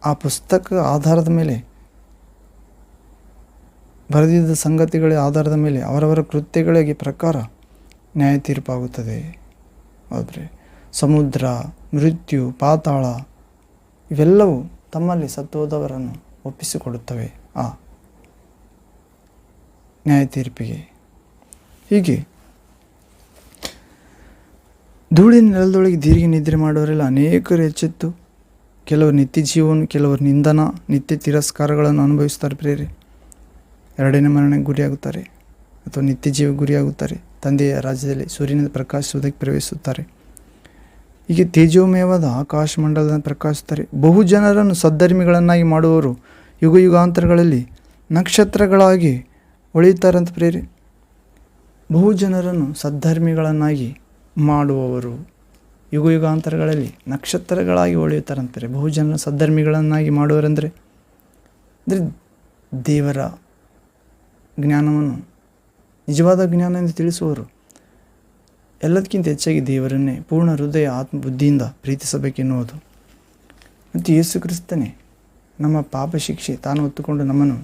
ಆ ಪುಸ್ತಕ ಆಧಾರದ ಮೇಲೆ, ಬರೆದಿದ್ದ ಸಂಗತಿಗಳ ಆಧಾರದ ಮೇಲೆ ಅವರವರ ಕೃತ್ಯಗಳಿಗೆ ಪ್ರಕಾರ ನ್ಯಾಯ ತೀರ್ಪಾಗುತ್ತದೆ. ಆದರೆ ಸಮುದ್ರ, ಮೃತ್ಯು, ಪಾತಾಳ ಇವೆಲ್ಲವೂ ತಮ್ಮಲ್ಲಿ ಸತ್ತೋದವರನ್ನು ಒಪ್ಪಿಸಿಕೊಡುತ್ತವೆ ಆ ನ್ಯಾಯ ತೀರ್ಪಿಗೆ. ಹೀಗೆ ಧೂಳಿನ ನೆಲದೊಳಗೆ ದೀರ್ಘ ನಿದ್ರೆ ಮಾಡುವವರೆಲ್ಲ ಅನೇಕರು ಎಚ್ಚೆತ್ತು ಕೆಲವರು ನಿತ್ಯ ಜೀವವನ್ನು, ಕೆಲವರು ನಿಂದನ, ನಿತ್ಯ ತಿರಸ್ಕಾರಗಳನ್ನು ಅನುಭವಿಸ್ತಾರೆ ಪ್ರೇರೆ. 2ನೇ ಮರಣಕ್ಕೆ ಗುರಿಯಾಗುತ್ತಾರೆ ಅಥವಾ ನಿತ್ಯ ಜೀವ ಗುರಿಯಾಗುತ್ತಾರೆ. ತಂದೆಯ ರಾಜ್ಯದಲ್ಲಿ ಸೂರ್ಯನಿಂದ ಪ್ರಕಾಶಿಸುವುದಕ್ಕೆ ಪ್ರವೇಶಿಸುತ್ತಾರೆ. ಹೀಗೆ ತೇಜೋಮಯವಾದ ಆಕಾಶ ಮಂಡಲದಿಂದ ಪ್ರಕಾಶಿಸುತ್ತಾರೆ. ಬಹು ಜನರನ್ನು ಸದ್ಧರ್ಮಿಗಳನ್ನಾಗಿ ಮಾಡುವವರು ಯುಗ ಯುಗಾಂತರಗಳಲ್ಲಿ ನಕ್ಷತ್ರಗಳಾಗಿ ಹೊಳೆಯುತ್ತಾರಂತ ಪ್ರೇರೆ. ಬಹು ಜನರನ್ನು ಸದ್ಧರ್ಮಿಗಳನ್ನಾಗಿ ಮಾಡುವವರು ಯುಗ ಯುಗಾಂತರಗಳಲ್ಲಿ ನಕ್ಷತ್ರಗಳಾಗಿ ಹೊಳೆಯುತ್ತಾರಂತಾರೆ. ಬಹು ಜನರ ಸದ್ಧರ್ಮಿಗಳನ್ನಾಗಿ ಮಾಡುವರೆಂದರೆ ದೇವರ ಜ್ಞಾನವನ್ನು ನಿಜವಾದ ಜ್ಞಾನ ಎಂದು ತಿಳಿಸುವರು. ಎಲ್ಲದಕ್ಕಿಂತ ಹೆಚ್ಚಾಗಿ ದೇವರನ್ನೇ ಪೂರ್ಣ ಹೃದಯ ಆತ್ಮ ಬುದ್ಧಿಯಿಂದ ಪ್ರೀತಿಸಬೇಕೆನ್ನುವುದು. ಮತ್ತು ಯೇಸು ಕ್ರಿಸ್ತನೇ ನಮ್ಮ ಪಾಪ ಶಿಕ್ಷೆ ತಾನು ಹೊತ್ತುಕೊಂಡು ನಮ್ಮನ್ನು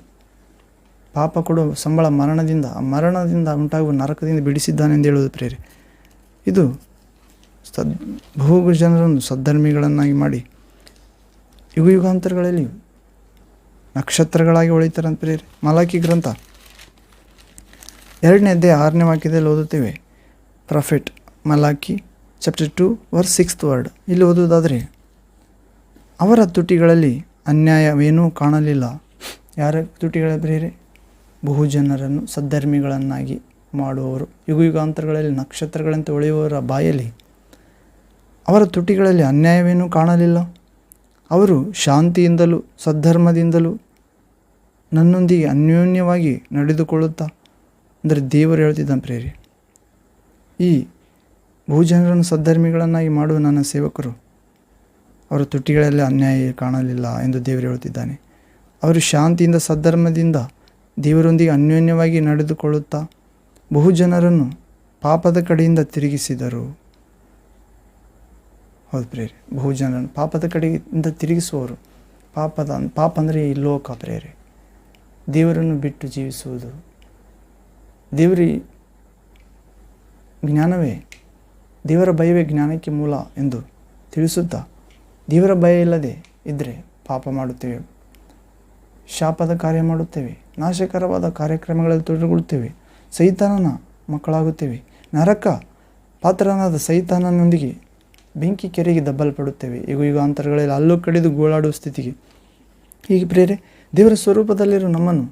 ಪಾಪ ಕೊಡುವ ಸಂಬಳ ಮರಣದಿಂದ, ಆ ಮರಣದಿಂದ ಉಂಟಾಗುವ ನರಕದಿಂದ ಬಿಡಿಸಿದ್ದಾನೆಂದು ಹೇಳುವುದು ಪ್ರೇರೆ. ಇದು ಬಹು ಜನರನ್ನು ಸದ್ಧರ್ಮಿಗಳನ್ನಾಗಿ ಮಾಡಿ ಯುಗ ಯುಗಾಂತರಗಳಲ್ಲಿ ನಕ್ಷತ್ರಗಳಾಗಿ ಹೊಳೆಯುತ್ತಾರಂತ ಪ್ರೇರೆ. ಮಲಾಕಿ ಗ್ರಂಥ 2ನೇ ಅಧ್ಯಾಯ 6ನೇ ವಾಕ್ಯದಲ್ಲಿ ಓದುತ್ತೇವೆ. Prophet Malachi chapter 2 verse 6th word. ಇಲ್ಲಿ ಓದುವುದಾದರೆ, ಅವರ ತುಟಿಗಳಲ್ಲಿ ಅನ್ಯಾಯವೇನೂ ಕಾಣಲಿಲ್ಲ. ಯಾರ ತುಟಿಗಳ ಪ್ರೇರೆ? ಬಹು ಜನರನ್ನು ಸದ್ಧರ್ಮಿಗಳನ್ನಾಗಿ ಮಾಡುವವರು ಯುಗ ಯುಗಾಂತರಗಳಲ್ಲಿ ನಕ್ಷತ್ರಗಳಂತೆ ಹೊಳೆಯುವವರ ಬಾಯಲ್ಲಿ ಅವರ ತುಟಿಗಳಲ್ಲಿ ಅನ್ಯಾಯವೇನೂ ಕಾಣಲಿಲ್ಲ. ಅವರು ಶಾಂತಿಯಿಂದಲೂ ಸದ್ಧರ್ಮದಿಂದಲೂ ನನ್ನೊಂದಿಗೆ ಅನ್ಯೋನ್ಯವಾಗಿ ನಡೆದುಕೊಳ್ಳುತ್ತಾ, ಅಂದರೆ ದೇವರು ಹೇಳ್ತಿದ್ದಾನೆ ಪ್ರೇರೆ, ಈ ಬಹುಜನರನ್ನು ಸದ್ಧರ್ಮಿಗಳನ್ನಾಗಿ ಮಾಡುವ ನನ್ನ ಸೇವಕರು ಅವರ ತುಟಿಗಳಲ್ಲಿ ಅನ್ಯಾಯ ಕಾಣಲಿಲ್ಲ ಎಂದು ದೇವರು ಹೇಳುತ್ತಿದ್ದಾನೆ. ಅವರು ಶಾಂತಿಯಿಂದ ಸದ್ಧರ್ಮದಿಂದ ದೇವರೊಂದಿಗೆ ಅನ್ಯೋನ್ಯವಾಗಿ ನಡೆದುಕೊಳ್ಳುತ್ತಾ ಬಹು ಜನರನ್ನು ಪಾಪದ ಕಡೆಯಿಂದ ತಿರುಗಿಸಿದರು. ಹೌದು ಪ್ರೇರೆ, ಬಹು ಜನರನ್ನು ಪಾಪದ ಕಡೆಯಿಂದ ತಿರುಗಿಸುವವರು. ಪಾಪ ಅಂದರೆ ಈ ಲೋಕ ಪ್ರೇರೆ, ದೇವರನ್ನು ಬಿಟ್ಟು ಜೀವಿಸುವುದು. ದೇವರ ಜ್ಞಾನವೇ, ದೇವರ ಭಯವೇ ಜ್ಞಾನಕ್ಕೆ ಮೂಲ ಎಂದು ತಿಳಿಸುತ್ತಾ, ದೇವರ ಭಯ ಇಲ್ಲದೆ ಇದ್ದರೆ ಪಾಪ ಮಾಡುತ್ತೇವೆ, ಶಾಪದ ಕಾರ್ಯ ಮಾಡುತ್ತೇವೆ, ನಾಶಕರವಾದ ಕಾರ್ಯಕ್ರಮಗಳಲ್ಲಿ ತೊಡಗಿಕೊಳ್ಳುತ್ತೇವೆ, ಸೈತಾನನ ಮಕ್ಕಳಾಗುತ್ತೇವೆ, ನರಕ ಪಾತ್ರನಾದ ಸೈತಾನನೊಂದಿಗೆ ಬೆಂಕಿ ಕೆರೆಗೆ ದಬ್ಬಲ್ಪಡುತ್ತೇವೆ. ಯುಗ ಯುಗಾಂತರಗಳಲ್ಲಿ ಅಲ್ಲೂ ಕಡಿದು ಗೋಳಾಡುವ ಸ್ಥಿತಿಗೆ. ಹೀಗೆ ಪ್ರೇರೆ, ದೇವರ ಸ್ವರೂಪದಲ್ಲಿರುವ ನಮ್ಮನ್ನು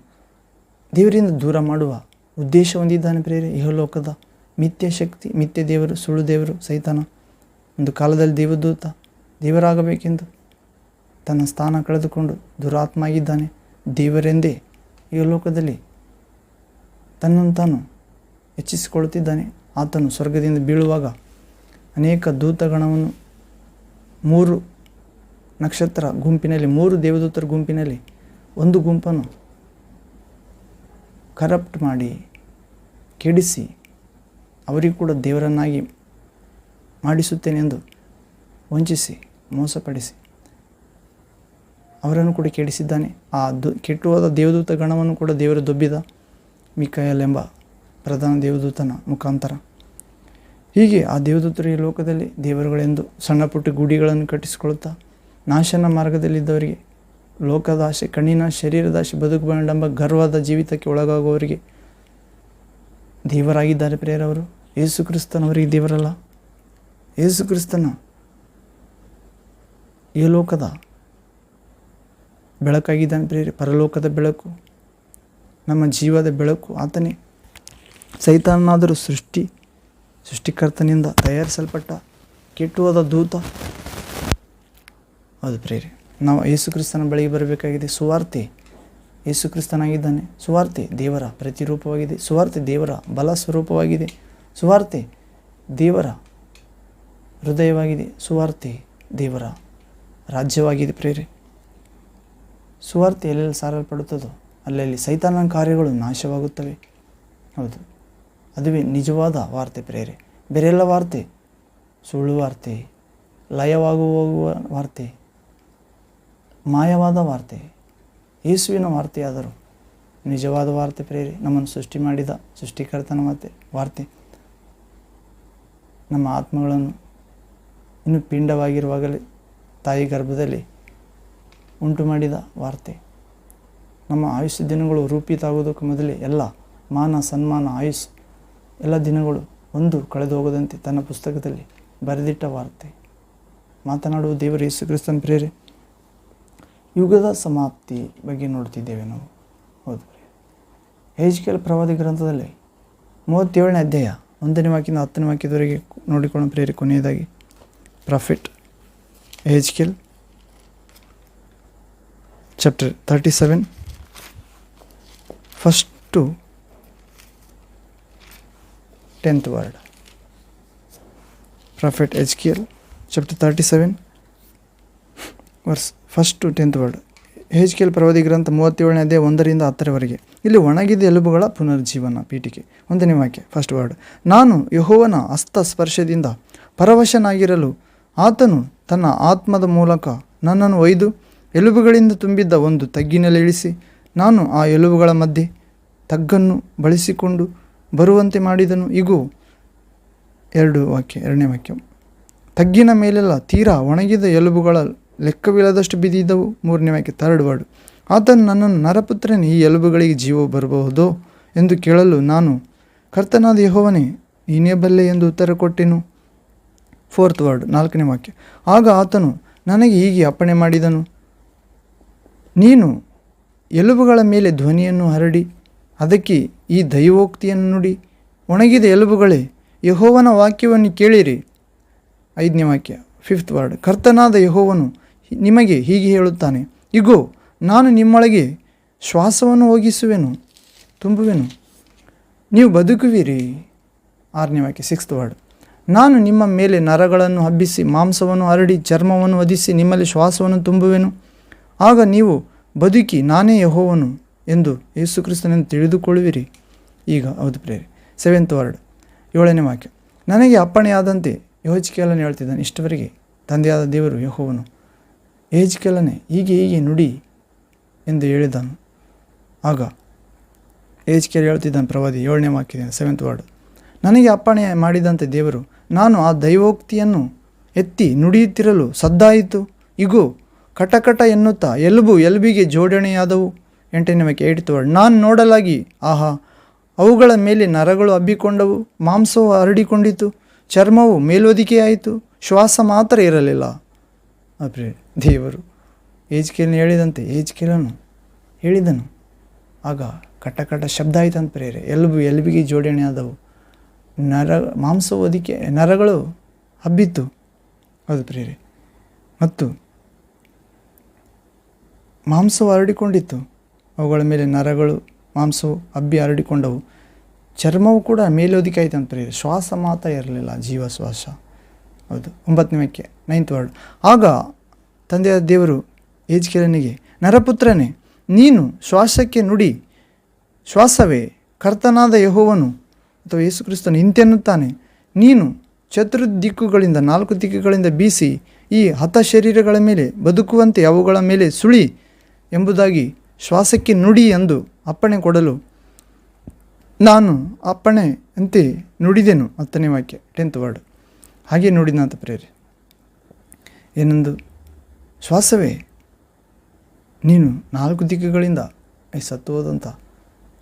ದೇವರಿಂದ ದೂರ ಮಾಡುವ ಉದ್ದೇಶ ಹೊಂದಿದ್ದಾನೆ ಪ್ರೇರೆ. ಇಹಲೋಕದ ಮಿಥ್ಯ ಶಕ್ತಿ, ಮಿಥ್ಯ ದೇವರು, ಸುಳ್ಳು ದೇವರು ಸೈತಾನ ಒಂದು ಕಾಲದಲ್ಲಿ ದೇವದೂತ ದೇವರಾಗಬೇಕೆಂದು ತನ್ನ ಸ್ಥಾನ ಕಳೆದುಕೊಂಡು ದುರಾತ್ಮ ಆಗಿದ್ದಾನೆ. ದೇವರೆಂದೇ ಇಹಲೋಕದಲ್ಲಿ ತನ್ನನ್ನು ತಾನು ಹೆಚ್ಚಿಸಿಕೊಳ್ಳುತ್ತಿದ್ದಾನೆ. ಆತನು ಸ್ವರ್ಗದಿಂದ ಬೀಳುವಾಗ ಅನೇಕ ದೂತಗಣವನ್ನು 3 ನಕ್ಷತ್ರ ಗುಂಪಿನಲ್ಲಿ, 3 ದೇವದೂತರ ಗುಂಪಿನಲ್ಲಿ ಒಂದು ಗುಂಪನ್ನು ಕರಪ್ಟ್ ಮಾಡಿ ಕೆಡಿಸಿ ಅವರಿಗೂ ಕೂಡ ದೇವರನ್ನಾಗಿ ಮಾಡಿಸುತ್ತೇನೆಂದು ವಂಚಿಸಿ ಮೋಸಪಡಿಸಿ ಅವರನ್ನು ಕೂಡ ಕೆಡಿಸಿದ್ದಾನೆ. ಆ ಕೆಟ್ಟುವಾದ ದೇವದೂತ ಗಣವನ್ನು ಕೂಡ ದೇವರು ದೊಬ್ಬಿದ ಮಿಕಾಯಲ್ ಎಂಬ ಪ್ರಧಾನ ದೇವದೂತನ ಮುಖಾಂತರ. ಹೀಗೆ ಆ ದೇವದೂತರು ಈ ಲೋಕದಲ್ಲಿ ದೇವರುಗಳೆಂದು ಸಣ್ಣ ಪುಟ್ಟ ಗುಡಿಗಳನ್ನು ಕಟ್ಟಿಸಿಕೊಳ್ಳುತ್ತಾ ನಾಶನ ಮಾರ್ಗದಲ್ಲಿದ್ದವರಿಗೆ, ಲೋಕದಾಶೆ, ಕಣ್ಣಿನ ಶರೀರದಾಶೆ, ಬದುಕಬೇಕೆಂಬ ಗರ್ವದ ಜೀವಿತಕ್ಕೆ ಒಳಗಾಗುವವರಿಗೆ ದೇವರಾಗಿದ್ದಾರೆ ಪ್ರೇರವರು. ಯೇಸು ಕ್ರಿಸ್ತನವರಿಗೆ ದೇವರಲ್ಲ. ಯೇಸು ಕ್ರಿಸ್ತನ ಈ ಲೋಕದ ಬೆಳಕಾಗಿದ್ದಾನೆ ಪ್ರೇರೆ, ಪರಲೋಕದ ಬೆಳಕು, ನಮ್ಮ ಜೀವದ ಬೆಳಕು ಆತನೇ. ಸೈತಾನನಾದರೂ ಸೃಷ್ಟಿಕರ್ತನಿಂದ ತಯಾರಿಸಲ್ಪಟ್ಟ ಕೆಟ್ಟುವಾದ ದೂತ. ಹೌದು ಪ್ರೇರೆ, ನಾವು ಯೇಸು ಕ್ರಿಸ್ತನ ಬಳಿಗೆ ಬರಬೇಕಾಗಿದೆ. ಸುವಾರ್ತೆ ಯೇಸು ಕ್ರಿಸ್ತನಾಗಿದ್ದಾನೆ. ಸುವಾರ್ತೆ ದೇವರ ಪ್ರತಿರೂಪವಾಗಿದೆ. ಸುವಾರ್ತೆ ದೇವರ ಬಲ ಸ್ವರೂಪವಾಗಿದೆ. ಸುವಾರ್ತೆ ದೇವರ ಹೃದಯವಾಗಿದೆ. ಸುವಾರ್ತೆ ದೇವರ ರಾಜ್ಯವಾಗಿದೆ ಪ್ರೇರೆ. ಸುವಾರ್ತೆ ಎಲ್ಲೆಲ್ಲಿ ಸಾರಲ್ಪಡುತ್ತದೋ ಅಲ್ಲಲ್ಲಿ ಸೈತಾನನ ಕಾರ್ಯಗಳು ನಾಶವಾಗುತ್ತವೆ. ಹೌದು, ಅದುವೇ ನಿಜವಾದ ವಾರ್ತೆ ಪ್ರೇರೆ. ಬೇರೆಲ್ಲ ವಾರ್ತೆ ಸುಳ್ಳು ವಾರ್ತೆ, ಲಯವಾಗುವ ವಾರ್ತೆ, ಮಾಯವಾದ ವಾರ್ತೆ. ಯೇಸುವಿನ ವಾರ್ತೆಯಾದರೂ ನಿಜವಾದ ವಾರ್ತೆ ಪ್ರೇರೆ. ನಮ್ಮನ್ನು ಸೃಷ್ಟಿ ಮಾಡಿದ ಸೃಷ್ಟಿಕರ್ತನ ವಾರ್ತೆ. ನಮ್ಮ ಆತ್ಮಗಳನ್ನು ಇನ್ನು ಪಿಂಡವಾಗಿರುವಾಗಲೇ ತಾಯಿ ಗರ್ಭದಲ್ಲಿ ಉಂಟು ಮಾಡಿದ ವಾರ್ತೆ. ನಮ್ಮ ಆಯುಷ್ಯ ದಿನಗಳು ರೂಪಿತಾಗುವುದಕ್ಕೂ ಮೊದಲೇ ಎಲ್ಲ ಮಾನ ಸನ್ಮಾನ ಆಯುಷ್ ಎಲ್ಲ ದಿನಗಳು ಒಂದು ಕಳೆದು ಹೋಗದಂತೆ ತನ್ನ ಪುಸ್ತಕದಲ್ಲಿ ಬರೆದಿಟ್ಟ ವಾರ್ತೆ. ಮಾತನಾಡುವ ದೇವರು ಯೇಸು ಕ್ರಿಸ್ತನ ಪ್ರೇರೆ. ಯುಗದ ಸಮಾಪ್ತಿ ಬಗ್ಗೆ ನೋಡ್ತಿದ್ದೇವೆ ನಾವು. ಹೌದು, ಯೆಹೆಜ್ಕೇಲ ಪ್ರವಾದಿ ಗ್ರಂಥದಲ್ಲಿ 37ನೇ ಅಧ್ಯಾಯ 1ನೇ ವಾಕ್ಯದಿಂದ 10ನೇ ವಾಕ್ಯದವರೆಗೆ ನೋಡಿಕೊಳ್ಳೋ ಪ್ರೇರೆ. ಕೊನೆಯದಾಗಿ ಪ್ರಾಫೆಟ್ ಯೆಹೆಜ್ಕೇಲ್ chapter 37 first to 10th word. Prophet Ezekiel chapter 37 verse first to 10th word. Ezekiel ಪ್ರವಾದಿ ಗ್ರಂಥ 37ನೇ ಅಧ್ಯಾಯ 1ರಿಂದ 10ರವರೆಗೆ. ಇಲ್ಲಿ ಒಣಗಿದ ಎಲುಬುಗಳ ಪುನರ್ಜೀವನ ಪೀಠಿಕೆ. 1ನೇ ವಾಕ್ಯ ಫಸ್ಟ್ ವರ್ಡ್. ನಾನು ಯೆಹೋವನ ಹಸ್ತ ಸ್ಪರ್ಶದಿಂದ ಪರವಶನಾಗಿರಲು ಆತನು ತನ್ನ ಆತ್ಮದ ಮೂಲಕ ನನ್ನನ್ನು ಒಯ್ದು ಎಲುಬುಗಳಿಂದ ತುಂಬಿದ್ದ ಒಂದು ತಗ್ಗಿನಲ್ಲಿ ಇಳಿಸಿ, ನಾನು ಆ ಎಲುಬುಗಳ ಮಧ್ಯೆ ತಗ್ಗನ್ನು ಬಳಸಿಕೊಂಡು ಬರುವಂತೆ ಮಾಡಿದನು. ಇಗೋ, 2ನೇ ವಾಕ್ಯ. ತಗ್ಗಿನ ಮೇಲೆಲ್ಲ ತೀರಾ ಒಣಗಿದ ಎಲುಬುಗಳ ಲೆಕ್ಕವಿಲ್ಲದಷ್ಟು ಬಿದ್ದಿದ್ದವು. 3ನೇ ವಾಕ್ಯ ಥರ್ಡ್ ವರ್ಡ್. ಆತನು ನನ್ನನ್ನು, ನರಪುತ್ರನೇ, ಈ ಎಲುಬುಗಳಿಗೆ ಜೀವ ಬರಬಹುದೋ ಎಂದು ಕೇಳಲು ನಾನು, ಕರ್ತನಾದ ಯೆಹೋವನೇ, ನೀನೇ ಬಲ್ಲೆ ಎಂದು ಉತ್ತರ ಕೊಟ್ಟೆನು. 4th word. 4ನೇ ವಾಕ್ಯ. ಆಗ ಆತನು ನನಗೆ ಹೀಗೆ ಅಪ್ಪಣೆ ಮಾಡಿದನು, ನೀನು ಎಲುಬುಗಳ ಮೇಲೆ ಧ್ವನಿಯನ್ನು ಹರಡಿ ಅದಕ್ಕೆ ಈ ದೈವೋಕ್ತಿಯನ್ನು ನುಡಿ, ಒಣಗಿದ ಎಲುಬುಗಳೇ, ಯೆಹೋವನ ವಾಕ್ಯವನ್ನು ಕೇಳಿರಿ. 5ನೇ ವಾಕ್ಯ 5th ವರ್ಡ್. ಕರ್ತನಾದ ಯೆಹೋವನು ನಿಮಗೆ ಹೀಗೆ ಹೇಳುತ್ತಾನೆ, ಇಗೋ, ನಾನು ನಿಮ್ಮೊಳಗೆ ಶ್ವಾಸವನ್ನು ಹೋಗಿಸುವೆನು, ತುಂಬುವೆನು, ನೀವು ಬದುಕುವಿರಿ. 6ನೇ ವಾಕ್ಯ 6th ವರ್ಡ್. ನಾನು ನಿಮ್ಮ ಮೇಲೆ ನರಗಳನ್ನು ಹಬ್ಬಿಸಿ ಮಾಂಸವನ್ನು ಹರಡಿ ಚರ್ಮವನ್ನು ಒದಿಸಿ ನಿಮ್ಮಲ್ಲಿ ಶ್ವಾಸವನ್ನು ತುಂಬುವೆನು, ಆಗ ನೀವು ಬದುಕಿ ನಾನೇ ಯೆಹೋವನು ಎಂದು ಯೇಸು ಕ್ರಿಸ್ತನೆಂದು ತಿಳಿದುಕೊಳ್ಳುವಿರಿ. ಈಗ ಹೌದು ಪ್ರೇರೆ. 7th word. 7ನೇ ವಾಕ್ಯ. ನನಗೆ ಅಪ್ಪಣೆಯಾದಂತೆ ಯೆಹೆಜ್ಕೇಲನು ಹೇಳ್ತಿದ್ದಾನೆ. ಇಷ್ಟವರೆಗೆ ತಂದೆಯಾದ ದೇವರು ಯೆಹೋವನು ಯೆಹೆಜ್ಕೇಲನೇ ಹೀಗೆ ನುಡಿ ಎಂದು ಹೇಳಿದನು. ಆಗ ಯೆಹೆಜ್ಕೇಲ ಹೇಳ್ತಿದ್ದಾನೆ ಪ್ರವಾದಿ 7ನೇ ವಾಕ್ಯದಿಂದ 7th ವರ್ಡ್. ನನಗೆ ಅಪ್ಪಣೆ ಮಾಡಿದಂತೆ ದೇವರು, ನಾನು ಆ ದೈವೋಕ್ತಿಯನ್ನು ಎತ್ತಿ ನುಡಿಯುತ್ತಿರಲು ಸದ್ದಾಯಿತು. ಇಗೋ, ಕಟಕಟ ಎನ್ನುತ್ತಾ ಎಲುಬಿಗೆ ಜೋಡಣೆಯಾದವು. 8ನೇ ವಾಕ್ಯ 8th ವರ್ಡ್. ನಾನು ನೋಡಲಾಗಿ, ಆಹಾ, ಅವುಗಳ ಮೇಲೆ ನರಗಳು ಹಬ್ಬಿಕೊಂಡವು, ಮಾಂಸವು ಹರಡಿಕೊಂಡಿತು, ಚರ್ಮವು ಮೇಲ್ವೊದಿಕೆಯಾಯಿತು, ಶ್ವಾಸ ಮಾತ್ರ ಇರಲಿಲ್ಲ. ಅಪ್ರೇ ದೇವರು ಯೆಹೆಜ್ಕೇಲನು ಹೇಳಿದಂತೆ ಯೆಹೆಜ್ಕೇಲನು ಹೇಳಿದನು. ಆಗ ಕಟಕಟ ಶಬ್ದ ಆಯ್ತಂತ ಪ್ರೇರೆ. ಎಲುಬಿಗೆ ಜೋಡಣೆ ಆದವು, ಮಾಂಸವು ನರಗಳು ಹಬ್ಬಿತ್ತು. ಅದು ಪ್ರೇರೆ. ಮತ್ತು ಮಾಂಸವು ಹರಡಿಕೊಂಡಿತ್ತು, ಅವುಗಳ ಮೇಲೆ ನರಗಳು ಮಾಂಸವು ಹರಡಿಕೊಂಡವು, ಚರ್ಮವು ಕೂಡ ಮೇಲೊದಿಕೆ ಆಯ್ತು ಅಂತ ಪ್ರೇರೆ. ಶ್ವಾಸ ಮಾತ್ರ ಇರಲಿಲ್ಲ, ಜೀವ ಶ್ವಾಸ. ಹೌದು. 9ನೇ ವಾಕ್ಯ 9th ವರ್ಡ್. ಆಗ ತಂದೆಯಾದ ದೇವರು ಯೆಹೆಜ್ಕೇಲನಿಗೆ, ನರಪುತ್ರನೇ, ನೀನು ಶ್ವಾಸಕ್ಕೆ ನುಡಿ, ಶ್ವಾಸವೇ, ಕರ್ತನಾದ ಯೆಹೋವನು ಅಥವಾ ಯೇಸು ಕ್ರಿಸ್ತನು ಇಂತೆನ್ನುತ್ತಾನೆ, ನೀನು ಚತುರ್ದಿಕ್ಕುಗಳಿಂದ 4 ದಿಕ್ಕುಗಳಿಂದ ಬೀಸಿ ಈ ಹತ ಶರೀರಗಳ ಮೇಲೆ ಬದುಕುವಂತೆ ಅವುಗಳ ಮೇಲೆ ಸುಳಿ ಎಂಬುದಾಗಿ ಶ್ವಾಸಕ್ಕೆ ನುಡಿ ಎಂದು ಅಪ್ಪಣೆ ಕೊಡಲು ನಾನು ಅಪ್ಪಣೆಯಂತೆ ನುಡಿದೆನು. 10ನೇ ವಾಕ್ಯ 10th ವರ್ಡ್. ಹಾಗೆ ನುಡಿದಂತ ಪ್ರೇರೆ. ಏನೆಂದು? ಶ್ವಾಸವೇ, ನೀನು 4 ದಿಕ್ಕುಗಳಿಂದ ಸತ್ತು ಹೋದಂಥ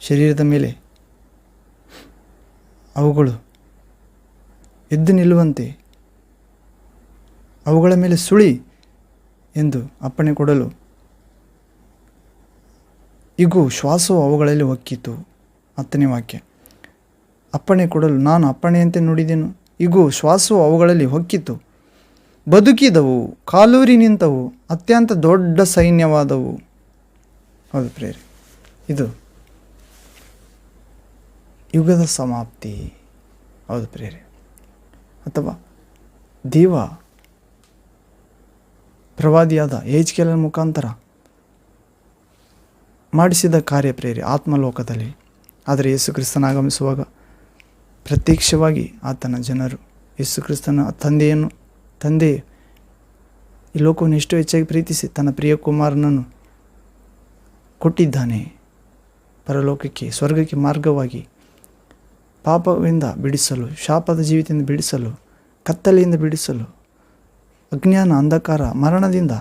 ಶರೀರದ ಮೇಲೆ ಅವುಗಳು ಎದ್ದು ನಿಲ್ಲುವಂತೆ ಅವುಗಳ ಮೇಲೆ ಸುಳಿ ಎಂದು ಅಪ್ಪಣೆ ಕೊಡಲು, ಇಗೋ, ಶ್ವಾಸವು ಅವುಗಳಲ್ಲಿ ಹೊಕ್ಕಿತು. 10ನೇ ವಾಕ್ಯ. ಅಪ್ಪಣೆ ಕೊಡಲು ನಾನು ಅಪ್ಪಣೆಯಂತೆ ನುಡಿದೆನು, ಇಗೋ, ಶ್ವಾಸವು ಅವುಗಳಲ್ಲಿ ಹೊಕ್ಕಿತು, ಬದುಕಿದವು, ಕಾಲೂರಿ ನಿಂತವು, ಅತ್ಯಂತ ದೊಡ್ಡ ಸೈನ್ಯವಾದವು. ಹೌದು ಪ್ರೇರೆ. ಇದು ಯುಗದ ಸಮಾಪ್ತಿ. ಹೌದು ಪ್ರೇರೆ. ಅಥವಾ ದೇವ ಪ್ರವಾದಿಯಾದ ಯೆಹೆಜ್ಕೇಲನ ಮುಖಾಂತರ ಮಾಡಿಸಿದ ಕಾರ್ಯ ಪ್ರೇರೆ ಆತ್ಮಲೋಕದಲ್ಲಿ. ಆದರೆ ಯೇಸು ಕ್ರಿಸ್ತನ ಆಗಮಿಸುವಾಗ ಪ್ರತ್ಯಕ್ಷವಾಗಿ ಆತನ ಜನರು ಯೇಸು ಕ್ರಿಸ್ತನ ತಂದೆ ಈ ಲೋಕವನ್ನು ಎಷ್ಟು ಹೆಚ್ಚಾಗಿ ಪ್ರೀತಿಸಿ ತನ್ನ ಪ್ರಿಯ ಕುಮಾರನನ್ನು ಕೊಟ್ಟಿದ್ದಾನೆ. ಪರಲೋಕಕ್ಕೆ, ಸ್ವರ್ಗಕ್ಕೆ ಮಾರ್ಗವಾಗಿ ಪಾಪದಿಂದ ಬಿಡಿಸಲು, ಶಾಪದ ಜೀವಿತದಿಂದ ಬಿಡಿಸಲು, ಕತ್ತಲೆಯಿಂದ ಬಿಡಿಸಲು, ಅಜ್ಞಾನ, ಅಂಧಕಾರ, ಮರಣದಿಂದ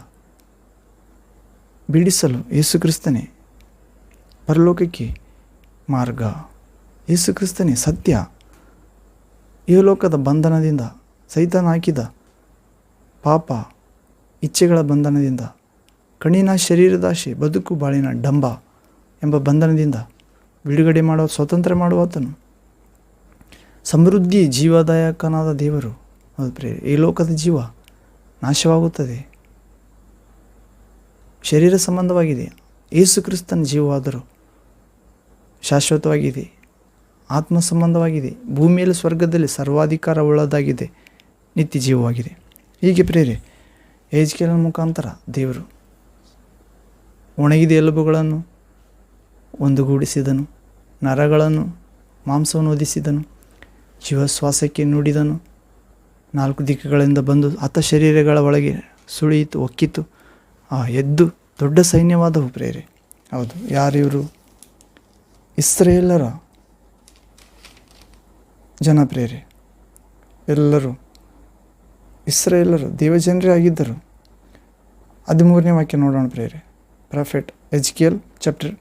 ಬಿಡಿಸಲು ಯೇಸು ಕ್ರಿಸ್ತನೇ ಪರಲೋಕಕ್ಕೆ ಮಾರ್ಗ. ಯೇಸು ಕ್ರಿಸ್ತನೇ ಸತ್ಯ. ಈ ಲೋಕದ ಬಂಧನದಿಂದ, ಸೈತಾನ ಹಾಕಿದ ಪಾಪ ಇಚ್ಛೆಗಳ ಬಂಧನದಿಂದ, ಕಣ್ಣಿನ ಶರೀರದಾಶೆ, ಬದುಕು ಬಾಳಿನ ಡಂಬ ಎಂಬ ಬಂಧನದಿಂದ ಬಿಡುಗಡೆ ಮಾಡುವ, ಸ್ವತಂತ್ರ ಮಾಡುವಾತನು ಸಮೃದ್ಧಿ ಜೀವದಾಯಕನಾದ ದೇವರು. ಹೌದು ಪ್ರೇರೆ. ಈ ಲೋಕದ ಜೀವ ನಾಶವಾಗುತ್ತದೆ, ಶರೀರ ಸಂಬಂಧವಾಗಿದೆ. ಯೇಸು ಕ್ರಿಸ್ತನ ಜೀವವಾದರೂ ಶಾಶ್ವತವಾಗಿದೆ, ಆತ್ಮ ಸಂಬಂಧವಾಗಿದೆ, ಭೂಮಿಯಲ್ಲಿ ಸ್ವರ್ಗದಲ್ಲಿ ಸರ್ವಾಧಿಕಾರ ಉಳ್ಳದಾಗಿದೆ, ನಿತ್ಯ ಜೀವವಾಗಿದೆ. ಹೀಗೆ ಪ್ರೇರೆ ಯೆಹೆಜ್ಕೇಲನ ಮುಖಾಂತರ ದೇವರು ಒಣಗಿದ ಎಲುಬುಗಳನ್ನು ಒಂದುಗೂಡಿಸಿದನು, ನರಗಳನ್ನು ಮಾಂಸವನ್ನು ಒದಿಸಿದನು, ಜೀವಶ್ವಾಸಕ್ಕೆ ನುಡಿದನು. 4 ದಿಕ್ಕುಗಳಿಂದ ಬಂದು ಶರೀರಗಳ ಒಳಗೆ ಸುಳಿಯಿತು, ಒಕ್ಕಿತು. ಎದ್ದು ದೊಡ್ಡ ಸೈನ್ಯವಾದವು ಪ್ರೇರೆ. ಹೌದು, ಯಾರಿವರು? ಇಸ್ರಾಯೇಲರ ಜನ ಪ್ರೇರೆ. ಎಲ್ಲರೂ ಇಸ್ರಾಯೇಲರು ದೇವಜನರೇ ಆಗಿದ್ದರು. 13ನೇ ವಾಕ್ಯ ನೋಡೋಣ ಪ್ರೇರೆ. ಪ್ರಾಫೆಟ್ ಯೆಹೆಜ್ಕೇಲ್ ಚಾಪ್ಟರ್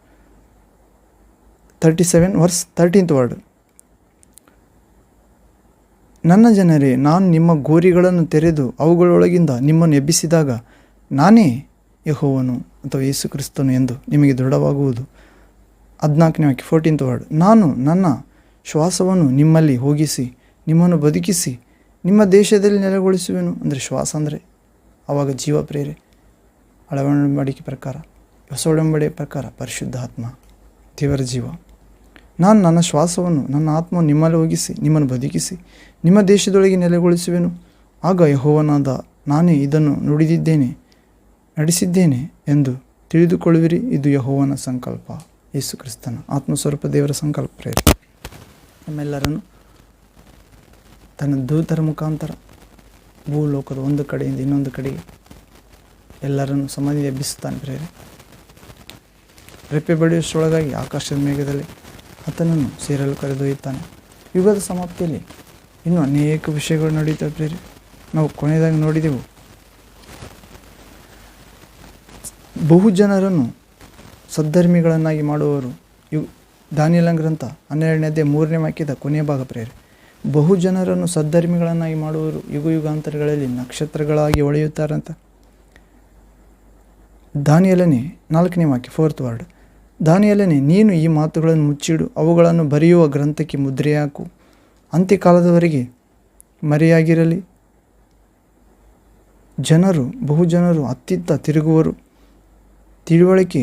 37 ವರ್ಸ್ 13th ವರ್ಡ್. ನನ್ನ ಜನರೇ, ನಾನು ನಿಮ್ಮ ಗೋರಿಗಳನ್ನು ತೆರೆದು ಅವುಗಳೊಳಗಿಂದ ನಿಮ್ಮನ್ನು ಎಬ್ಬಿಸಿದಾಗ ನಾನೇ ಯೆಹೋವನು ಅಥವಾ ಯೇಸು ಕ್ರಿಸ್ತನು ಎಂದು ನಿಮಗೆ ದೃಢವಾಗುವುದು. 14ನೇ ವಾಕ್ಯ 14th ವರ್ಡ್. ನಾನು ನನ್ನ ಶ್ವಾಸವನ್ನು ನಿಮ್ಮಲ್ಲಿ ಹೋಗಿಸಿ ನಿಮ್ಮನ್ನು ಬದುಕಿಸಿ ನಿಮ್ಮ ದೇಶದಲ್ಲಿ ನೆಲೆಗೊಳಿಸುವೆನು. ಅಂದರೆ ಶ್ವಾಸ ಅಂದರೆ ಆವಾಗ ಜೀವ ಪ್ರೇರೆ. ಒಡಂಬಡಿಕೆ ಪ್ರಕಾರ, ಹೊಸ ಒಡಂಬಡಿಕೆ ಪ್ರಕಾರ ಪರಿಶುದ್ಧ ಆತ್ಮ, ದೇವರ ಜೀವ. ನಾನು ನನ್ನ ಶ್ವಾಸವನ್ನು, ನನ್ನ ಆತ್ಮವನ್ನು ನಿಮ್ಮಲ್ಲಿ ಹೋಗಿಸಿ ನಿಮ್ಮನ್ನು ಬದುಕಿಸಿ ನಿಮ್ಮ ದೇಶದೊಳಗೆ ನೆಲೆಗೊಳಿಸುವೆನು. ಆಗ ಯೆಹೋವನಾದ ನಾನೇ ಇದನ್ನು ನುಡಿದಿದ್ದೇನೆ, ನಡೆಸಿದ್ದೇನೆ ಎಂದು ತಿಳಿದುಕೊಳ್ಳುವಿರಿ. ಇದು ಯೆಹೋವನ ಸಂಕಲ್ಪ, ಯೇಸು ಕ್ರಿಸ್ತನ ಆತ್ಮಸ್ವರೂಪ ದೇವರ ಸಂಕಲ್ಪ ಪ್ರೇರೆ. ನಮ್ಮೆಲ್ಲರನ್ನು ತನ್ನ ದೂತರ ಮುಖಾಂತರ ಭೂಲೋಕದ ಒಂದು ಕಡೆಯಿಂದ ಇನ್ನೊಂದು ಕಡೆಗೆ ಎಲ್ಲರನ್ನು ಸಮಾಧಿ ಎಬ್ಬಿಸುತ್ತಾನೆ ಪ್ರೇರೆ. ರೆಪ್ಪೆ ಬಡಿಯುವಷ್ಟರೊಳಗಾಗಿ ಆಕಾಶದ ಮೇಘದಲ್ಲಿ ಆತನನ್ನು ಸೇರಲು ಕರೆದೊಯ್ಯುತ್ತಾನೆ. ಯುಗದ ಸಮಾಪ್ತಿಯಲ್ಲಿ ಇನ್ನೂ ಅನೇಕ ವಿಷಯಗಳು ನಡೆಯುತ್ತವೆ ಪ್ರೇರೆ. ನಾವು ಕೊನೆಯದಾಗಿ ನೋಡಿದೆವು, ಬಹು ಜನರನ್ನು ಸದ್ಧರ್ಮಿಗಳನ್ನಾಗಿ ಮಾಡುವವರು. ದಾನಿಯೇಲನ ಗ್ರಂಥ 12ನೇ ಅಧ್ಯಾಯ 3ನೇ ವಾಕ್ಯದ ಕೊನೆಯ ಭಾಗ ಪ್ರೇರೆ. ಬಹು ಜನರನ್ನು ಸದ್ಧರ್ಮಿಗಳನ್ನಾಗಿ ಮಾಡುವವರು ಯುಗ ಯುಗಾಂತರಗಳಲ್ಲಿ ನಕ್ಷತ್ರಗಳಾಗಿ ಹೊಳೆಯುತ್ತಾರಂತ. ದಾನಿಯೇಲನೇ 4ನೇ ವಾಕ್ಯ 4th ವರ್ಡ್. ದಾನಿಯೇಲನೇ, ನೀನು ಈ ಮಾತುಗಳನ್ನು ಮುಚ್ಚಿಡು, ಅವುಗಳನ್ನು ಬರೆಯುವ ಗ್ರಂಥಕ್ಕೆ ಮುದ್ರೆ ಹಾಕು. ಅಂತ್ಯಕಾಲದವರೆಗೆ ಮರೆಯಾಗಿರಲಿ. ಬಹು ಜನರು ಅತ್ತಿತ್ತ ತಿರುಗುವರು, ತಿಳುವಳಿಕೆ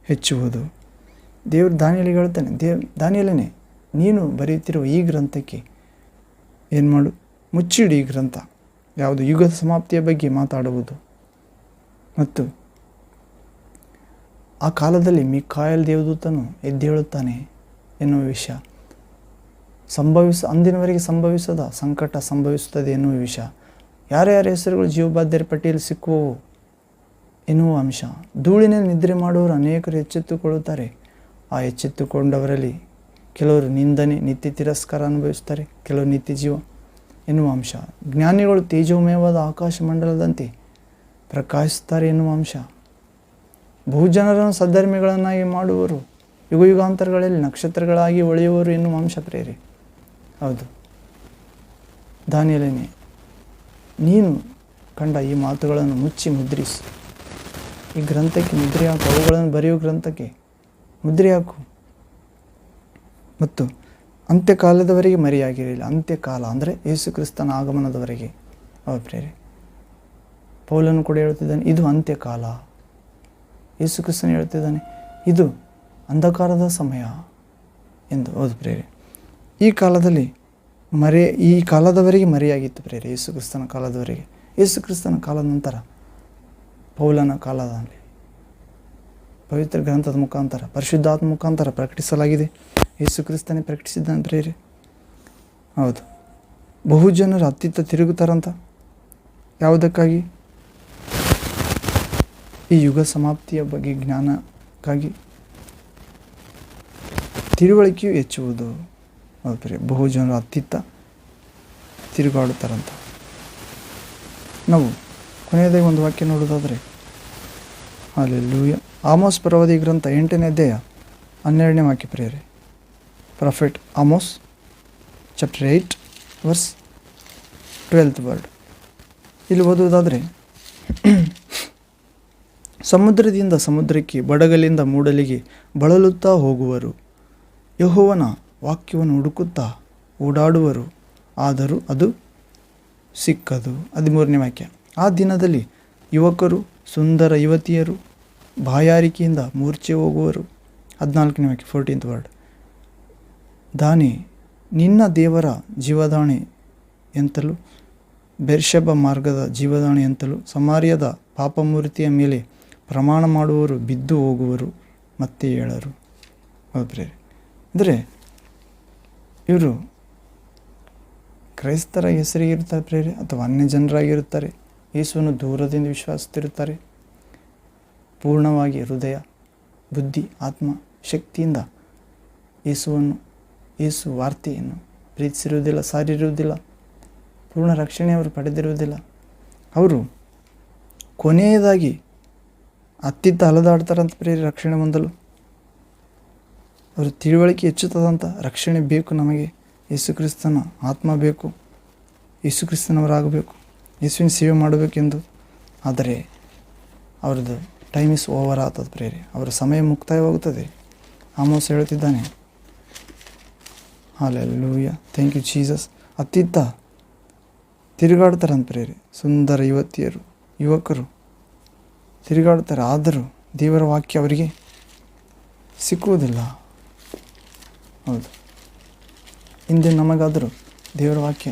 ಹೆಚ್ಚುವುದು. ದೇವರು ದಾನಿಯೇಲನಿಗೆ ಹೇಳ್ತಾನೆ, ದಾನಿಯೇಲನೇ, ನೀನು ಬರೆಯುತ್ತಿರುವ ಈ ಗ್ರಂಥಕ್ಕೆ ಏನು ಮಾಡು, ಮುಚ್ಚಿಡು. ಈ ಗ್ರಂಥ ಯಾವುದು? ಯುಗದ ಸಮಾಪ್ತಿಯ ಬಗ್ಗೆ ಮಾತಾಡುವುದು. ಮತ್ತು ಆ ಕಾಲದಲ್ಲಿ ಮಿಕಾಯಲ್ ದೇವದೂತನು ಎದ್ದೇಳುತ್ತಾನೆ ಎನ್ನುವ ವಿಷಯ, ಅಂದಿನವರೆಗೆ ಸಂಭವಿಸದ ಸಂಕಟ ಸಂಭವಿಸುತ್ತದೆ ಎನ್ನುವ ವಿಷಯ, ಯಾರ್ಯಾರ ಹೆಸರುಗಳು ಜೀವಬಾಧ್ಯರ ಪಟ್ಟಿಯಲ್ಲಿ ಸಿಕ್ಕುವವು ಎನ್ನುವ ಅಂಶ. ಧೂಳಿನಲ್ಲಿ ನಿದ್ರೆ ಮಾಡುವವರು ಅನೇಕರು ಎಚ್ಚೆತ್ತುಕೊಳ್ಳುತ್ತಾರೆ. ಆ ಎಚ್ಚೆತ್ತುಕೊಂಡವರಲ್ಲಿ ಕೆಲವರು ನಿಂದನೆ, ನಿತ್ಯ ತಿರಸ್ಕಾರ ಅನುಭವಿಸ್ತಾರೆ, ಕೆಲವರು ನಿತ್ಯ ಜೀವ ಎನ್ನುವ ಅಂಶ. ಜ್ಞಾನಿಗಳು ತೇಜೋಮಯವಾದ ಆಕಾಶ ಮಂಡಲದಂತೆ ಪ್ರಕಾಶಿಸುತ್ತಾರೆ ಎನ್ನುವ ಅಂಶ. ಬಹುಜನರನ್ನು ಸದ್ಧರ್ಮಿಗಳನ್ನಾಗಿ ಮಾಡುವರು, ಯುಗ ಯುಗಾಂತರಗಳಲ್ಲಿ ನಕ್ಷತ್ರಗಳಾಗಿ ಹೊಳೆಯುವರು ಎನ್ನುವ ಅಂಶ ಪ್ರೇರೆ. ಹೌದು, ದಾನಿಯೇಲನೇ, ನೀನು ಕಂಡ ಈ ಮಾತುಗಳನ್ನು ಮುಚ್ಚಿ ಮುದ್ರಿಸು. ಈ ಗ್ರಂಥಕ್ಕೆ ಮುದ್ರೆ ಹಾಕು, ಅವುಗಳನ್ನು ಬರೆಯುವ ಗ್ರಂಥಕ್ಕೆ ಮುದ್ರೆ ಹಾಕು. ಮತ್ತು ಅಂತ್ಯಕಾಲದವರೆಗೆ ಮರೆಯಾಗಿರಲಿಲ್ಲ. ಅಂತ್ಯಕಾಲ ಅಂದರೆ ಯೇಸು ಕ್ರಿಸ್ತನ ಆಗಮನದವರೆಗೆ. ಹೌದು ಪ್ರೇರೆ. ಪೌಲನು ಕೂಡ ಹೇಳ್ತಿದ್ದಾನೆ, ಇದು ಅಂತ್ಯಕಾಲ. ಯೇಸು ಕ್ರಿಸ್ತನು ಹೇಳ್ತಿದ್ದಾನೆ, ಇದು ಅಂಧಕಾರದ ಸಮಯ ಎಂದು. ಹೌದು ಪ್ರೇರೆ. ಈ ಕಾಲದವರೆಗೆ ಮರೆಯಾಗಿತ್ತು ಪ್ರೇರೆ. ಯೇಸು ಕ್ರಿಸ್ತನ ಕಾಲದವರೆಗೆ. ಯೇಸು ಕ್ರಿಸ್ತನ ಕಾಲದ ನಂತರ ಪೌಲನ ಕಾಲದಲ್ಲಿ ಪವಿತ್ರ ಗ್ರಂಥದ ಮುಖಾಂತರ, ಪರಿಶುದ್ಧಾತ್ಮ ಮುಖಾಂತರ ಪ್ರಕಟಿಸಲಾಗಿದೆ. ಯೇಸು ಕ್ರಿಸ್ತನೇ ಪ್ರಕಟಿಸಿದ್ದಾನೆ ಪ್ರೇರೆ. ಹೌದು, ಬಹು ಜನರು ಅತ್ತಿತ್ತ ತಿರುಗುತ್ತಾರಂತ. ಯಾವುದಕ್ಕಾಗಿ? ಈ ಯುಗ ಸಮಾಪ್ತಿಯ ಬಗ್ಗೆ ಜ್ಞಾನಕ್ಕಾಗಿ, ತಿಳುವಳಿಕೆಯು ಹೆಚ್ಚುವುದು. ಹೌದು ಪ್ರೇರೆ. ಬಹು ಜನರು ಅತ್ತಿತ್ತ ತಿರುಗಾಡುತ್ತಾರಂತ. ನಾವು ಕೊನೆಯದಾಗಿ ಒಂದು ವಾಕ್ಯ ನೋಡೋದಾದರೆ, ಹಲ್ಲೆಲೂಯಾ, ಆಮೋಸ್ ಪ್ರವಾದಿ ಗ್ರಂಥ 8ನೇ ಅಧ್ಯಾಯ 12ನೇ ವಾಕ್ಯ ಪ್ರೇರೆ. Prophet Amos chapter 8 verse 12th word. ಇಲ್ಲಿ ಓದುವುದಾದರೆ, ಸಮುದ್ರದಿಂದ ಸಮುದ್ರಕ್ಕೆ, ಬಡಗಲಿಂದ ಮೂಡಲಿಗೆ ಬಳಲುತ್ತಾ ಹೋಗುವರು, ಯೆಹೋವನ ವಾಕ್ಯವನ್ನು ಹುಡುಕುತ್ತಾ ಓಡಾಡುವರು, ಆದರೂ ಅದು ಸಿಕ್ಕದು. 13ನೇ ವಾಕ್ಯ. ಆ ದಿನದಲ್ಲಿ ಯುವಕರು, ಸುಂದರ ಯುವತಿಯರು ಬಾಯಾರಿಕೆಯಿಂದ ಮೂರ್ಛೆ ಹೋಗುವರು. 14ನೇ ವಾಕ್ಯ 14th ವರ್ಡ್. ದಾನೆ ನಿನ್ನ ದೇವರ ಜೀವದಾಣೆ ಎಂತಲೂ ಬೆರ್ಷೆಬ ಮಾರ್ಗದ ಜೀವದಾಣೆ ಎಂತಲೂ ಸಮಾರ್ಯದ ಪಾಪಮೂರ್ತಿಯ ಮೇಲೆ ಪ್ರಮಾಣ ಮಾಡುವವರು ಬಿದ್ದು ಹೋಗುವರು ಮತ್ತೆ ಹೇಳರು. ಹೌದ್ರಿ. ಅಂದರೆ ಇವರು ಕ್ರೈಸ್ತರ ಹೆಸರಿಗಿರ್ತಾರೆ ಪ್ರೇರೆ, ಅಥವಾ ಅನ್ಯ ಜನರಾಗಿರುತ್ತಾರೆ. ಯೇಸುವನ್ನು ದೂರದಿಂದ ವಿಶ್ವಾಸಿಸುತ್ತಿರುತ್ತಾರೆ. ಪೂರ್ಣವಾಗಿ ಹೃದಯ, ಬುದ್ಧಿ, ಆತ್ಮ, ಶಕ್ತಿಯಿಂದ ಯೇಸು ವಾರ್ತೆಯನ್ನು ಪ್ರೀತಿಸಿರುವುದಿಲ್ಲ, ಸಾರಿರುವುದಿಲ್ಲ. ಪೂರ್ಣ ರಕ್ಷಣೆ ಅವರು ಪಡೆದಿರುವುದಿಲ್ಲ. ಅವರು ಕೊನೆಯದಾಗಿ ಅತ್ತಿತ್ತ ಅಲದಾಡ್ತಾರಂತ ಪ್ರೇರಿ ರಕ್ಷಣೆ ಹೊಂದಲು. ಅವರು ತಿಳುವಳಿಕೆ ಹೆಚ್ಚುತ್ತದಂತ ರಕ್ಷಣೆ ಬೇಕು ನಮಗೆ. ಯೇಸು ಕ್ರಿಸ್ತನ ಆತ್ಮ ಬೇಕು, ಯೇಸು ಕ್ರಿಸ್ತನವರಾಗಬೇಕು, ಯೇಸುವಿನ ಸೇವೆ ಮಾಡಬೇಕೆಂದು. ಆದರೆ ಅವ್ರದ್ದು ಟೈಮ್ ಇಸ್ ಓವರ್ ಆಗ್ತದೆ ಪ್ರೇರಿ, ಅವರ ಸಮಯ ಮುಕ್ತಾಯವಾಗುತ್ತದೆ. ಆಮೋಸ್ ಹೇಳುತ್ತಿದ್ದಾನೆ. Hallelujah, thank you Jesus. ಅತ್ತಿತ್ತ ತಿರುಗಾಡ್ತಾರಂತ ಪ್ರೇರಿ. ಸುಂದರ ಯುವತಿಯರು, ಯುವಕರು ತಿರುಗಾಡ್ತಾರೆ, ಆದರೂ ದೇವರ ವಾಕ್ಯ ಅವರಿಗೆ ಸಿಕ್ಕುವುದಿಲ್ಲ. ಹೌದು, ಹಿಂದೆ ನಮಗಾದರೂ ದೇವರ ವಾಕ್ಯ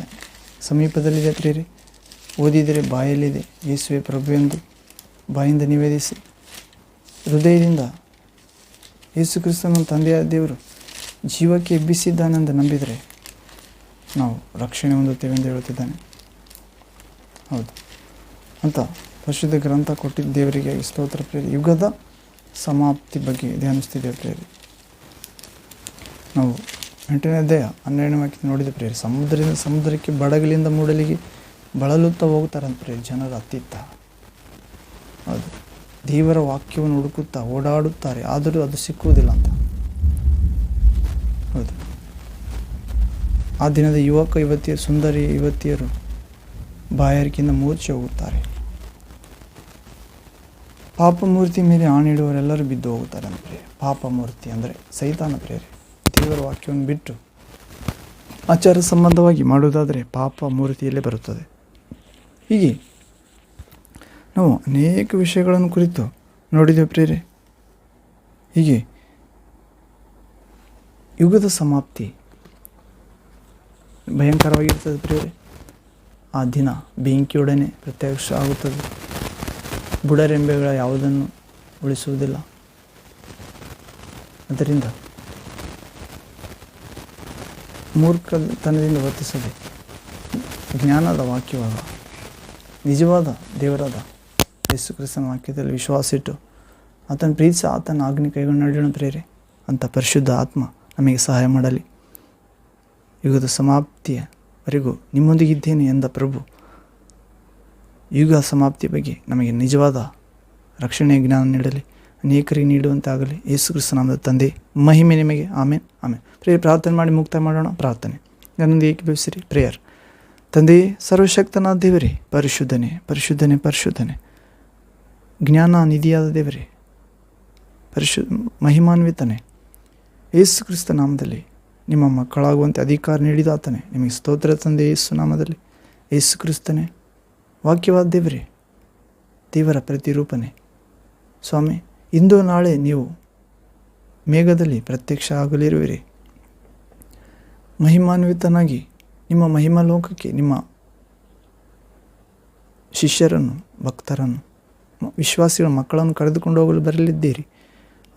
ಸಮೀಪದಲ್ಲಿದೆ ಪ್ರೇರಿ. ಓದಿದರೆ ಬಾಯಲ್ಲಿದೆ, ಯೇಸುವೆ ಪ್ರಭು ಎಂದು ಬಾಯಿಂದ ನಿವೇದಿಸಿ ಹೃದಯದಿಂದ ಯೇಸು ಕ್ರಿಸ್ತನ ತಂದೆಯಾದ ದೇವರು ಜೀವಕ್ಕೆ ಎಬ್ಬಿಸಿದ್ದಾನೆಂದು ನಂಬಿದರೆ ನಾವು ರಕ್ಷಣೆ ಹೊಂದುತ್ತೇವೆ ಎಂದು ಹೇಳುತ್ತಿದ್ದಾನೆ. ಹೌದು, ಅಂತ ಪರಿಶುದ್ಧ ಗ್ರಂಥ ಕೊಟ್ಟಿದ್ದ ದೇವರಿಗೆ ಸ್ತೋತ್ರ ಪ್ರೇರಿ. ಯುಗದ ಸಮಾಪ್ತಿ ಬಗ್ಗೆ ಧ್ಯಾನಿಸ್ತಿದ್ದೇವೆ ಪ್ರೇರಿ. ನಾವು 8ನೇ ಅಧ್ಯಾಯ 12ನೇ ವಾಕ್ಯ ನೋಡಿದ ಪ್ರೇರಿ. ಸಮುದ್ರಕ್ಕೆ ಬಡಗಲಿಂದ ಮೂಡಲಿಗೆ ಬಳಲುತ್ತಾ ಹೋಗ್ತಾರಂತ ಪ್ರೇರಿ ಜನರ ಅತ್ತಿತ್ತ. ಹೌದು, ದೇವರ ವಾಕ್ಯವನ್ನು ಹುಡುಕುತ್ತಾ ಓಡಾಡುತ್ತಾರೆ, ಆದರೂ ಅದು ಸಿಕ್ಕುವುದಿಲ್ಲ ಅಂತ. ಹೌದು, ಆ ದಿನದ ಯುವಕ ಯುವತಿಯರು, ಸುಂದರಿ ಯುವತಿಯರು ಬಾಯಾರಿಕೆಯಿಂದ ಮೂರ್ಛೆ ಹೋಗುತ್ತಾರೆ. ಪಾಪಮೂರ್ತಿ ಮೇಲೆ ಆಣೆ ಇಡುವವರೆಲ್ಲರೂ ಬಿದ್ದು ಹೋಗುತ್ತಾರೆ ಅಂತ ಪ್ರೇರಿ. ಪಾಪಮೂರ್ತಿ ಅಂದರೆ ಸೈತಾನ ಪ್ರೇರಿ. ದೇವರ ವಾಕ್ಯವನ್ನು ಬಿಟ್ಟು ಆಚಾರ ಸಂಬಂಧವಾಗಿ ಮಾಡುವುದಾದರೆ ಪಾಪ ಮೂರ್ತಿಯಲ್ಲೇ ಬರುತ್ತದೆ. ಹೀಗೆ ನಾವು ಅನೇಕ ವಿಷಯಗಳನ್ನು ಕುರಿತು ನೋಡಿದ್ದೇವೆ ಪ್ರೇರೆ. ಹೀಗೆ ಯುಗದ ಸಮಾಪ್ತಿ ಭಯಂಕರವಾಗಿರ್ತದೆ ಪ್ರೇರೆ. ಆ ದಿನ ಬೆಂಕಿಯೊಡನೆ ಪ್ರತ್ಯಕ್ಷ ಆಗುತ್ತದೆ. ಬುಡರೆಂಬೆಗಳ ಯಾವುದನ್ನು ಉಳಿಸುವುದಿಲ್ಲ. ಅದರಿಂದ ಮೂರ್ಖತನದಿಂದ ವರ್ತಿಸದೆ ಜ್ಞಾನದ ವಾಕ್ಯವಾದ ನಿಜವಾದ ದೇವರಾದ ಯೇಸು ಕ್ರಿಸ್ತನ ವಾಕ್ಯದಲ್ಲಿ ವಿಶ್ವಾಸ ಇಟ್ಟು ಆತನ ಪ್ರೀತಿಸಿ ಆತನ ಆಜ್ಞೆ ಕೈಗೊಂಡು ನಡೆಯೋಣ ಪ್ರೇರೆ. ಅಂತ ಪರಿಶುದ್ಧ ಆತ್ಮ ನಮಗೆ ಸಹಾಯ ಮಾಡಲಿ. ಯುಗದ ಸಮಾಪ್ತಿಯವರೆಗೂ ನಿಮ್ಮೊಂದಿಗಿದ್ದೇನೆ ಎಂದ ಪ್ರಭು ಯುಗ ಸಮಾಪ್ತಿ ಬಗ್ಗೆ ನಮಗೆ ನಿಜವಾದ ರಕ್ಷಣೆಯ ಜ್ಞಾನ ನೀಡಲಿ, ಅನೇಕರಿಗೆ ನೀಡುವಂತಾಗಲಿ. ಯೇಸು ಕ್ರಿಸ್ತ ನಾಮದ ತಂದೆ, ಮಹಿಮೆ ನಿಮಗೆ. ಆಮೇನ್ ಆಮೇನ್. ಪ್ರೇಯರ್ ಪ್ರಾರ್ಥನೆ ಮಾಡಿ ಮುಕ್ತಾಯ ಮಾಡೋಣ. ಪ್ರಾರ್ಥನೆ ನನ್ನೊಂದಿಗೆ ಏಕೀಭವಿಸಿರಿ. ಪ್ರೇಯರ್. ತಂದೆಯೇ, ಸರ್ವಶಕ್ತನಾದ ದೇವರೇ, ಪರಿಶುದ್ಧನೇ ಪರಿಶುದ್ಧನೇ ಪರಿಶುದ್ಧನೇ, ಜ್ಞಾನ ನಿಧಿಯಾದ ದೇವರೇ, ಮಹಿಮಾನ್ವಿತನೇ, ಯೇಸು ಕ್ರಿಸ್ತ ನಾಮದಲ್ಲಿ ನಿಮ್ಮ ಮಕ್ಕಳಾಗುವಂತೆ ಅಧಿಕಾರ ನೀಡಿದ ಆತನೇ ನಿಮಗೆ ಸ್ತೋತ್ರ. ತಂದೆ ಯೇಸು ನಾಮದಲ್ಲಿ, ಯೇಸು ಕ್ರಿಸ್ತನೇ ವಾಕ್ಯವಾದ ದೇವರೇ, ದೇವರ ಪ್ರತಿರೂಪನೆ ಸ್ವಾಮಿ, ಇಂದು ನಾಳೆ ನೀವು ಮೇಘದಲ್ಲಿ ಪ್ರತ್ಯಕ್ಷ ಆಗಲಿರುವಿರಿ. ಮಹಿಮಾನ್ವಿತನಾಗಿ ನಿಮ್ಮ ಮಹಿಮಾ ಲೋಕಕ್ಕೆ ನಿಮ್ಮ ಶಿಷ್ಯರನ್ನು, ಭಕ್ತರನ್ನು, ವಿಶ್ವಾಸಿಗಳ ಮಕ್ಕಳನ್ನು ಕರೆದುಕೊಂಡು ಹೋಗಲು ಬರಲಿದ್ದೀರಿ.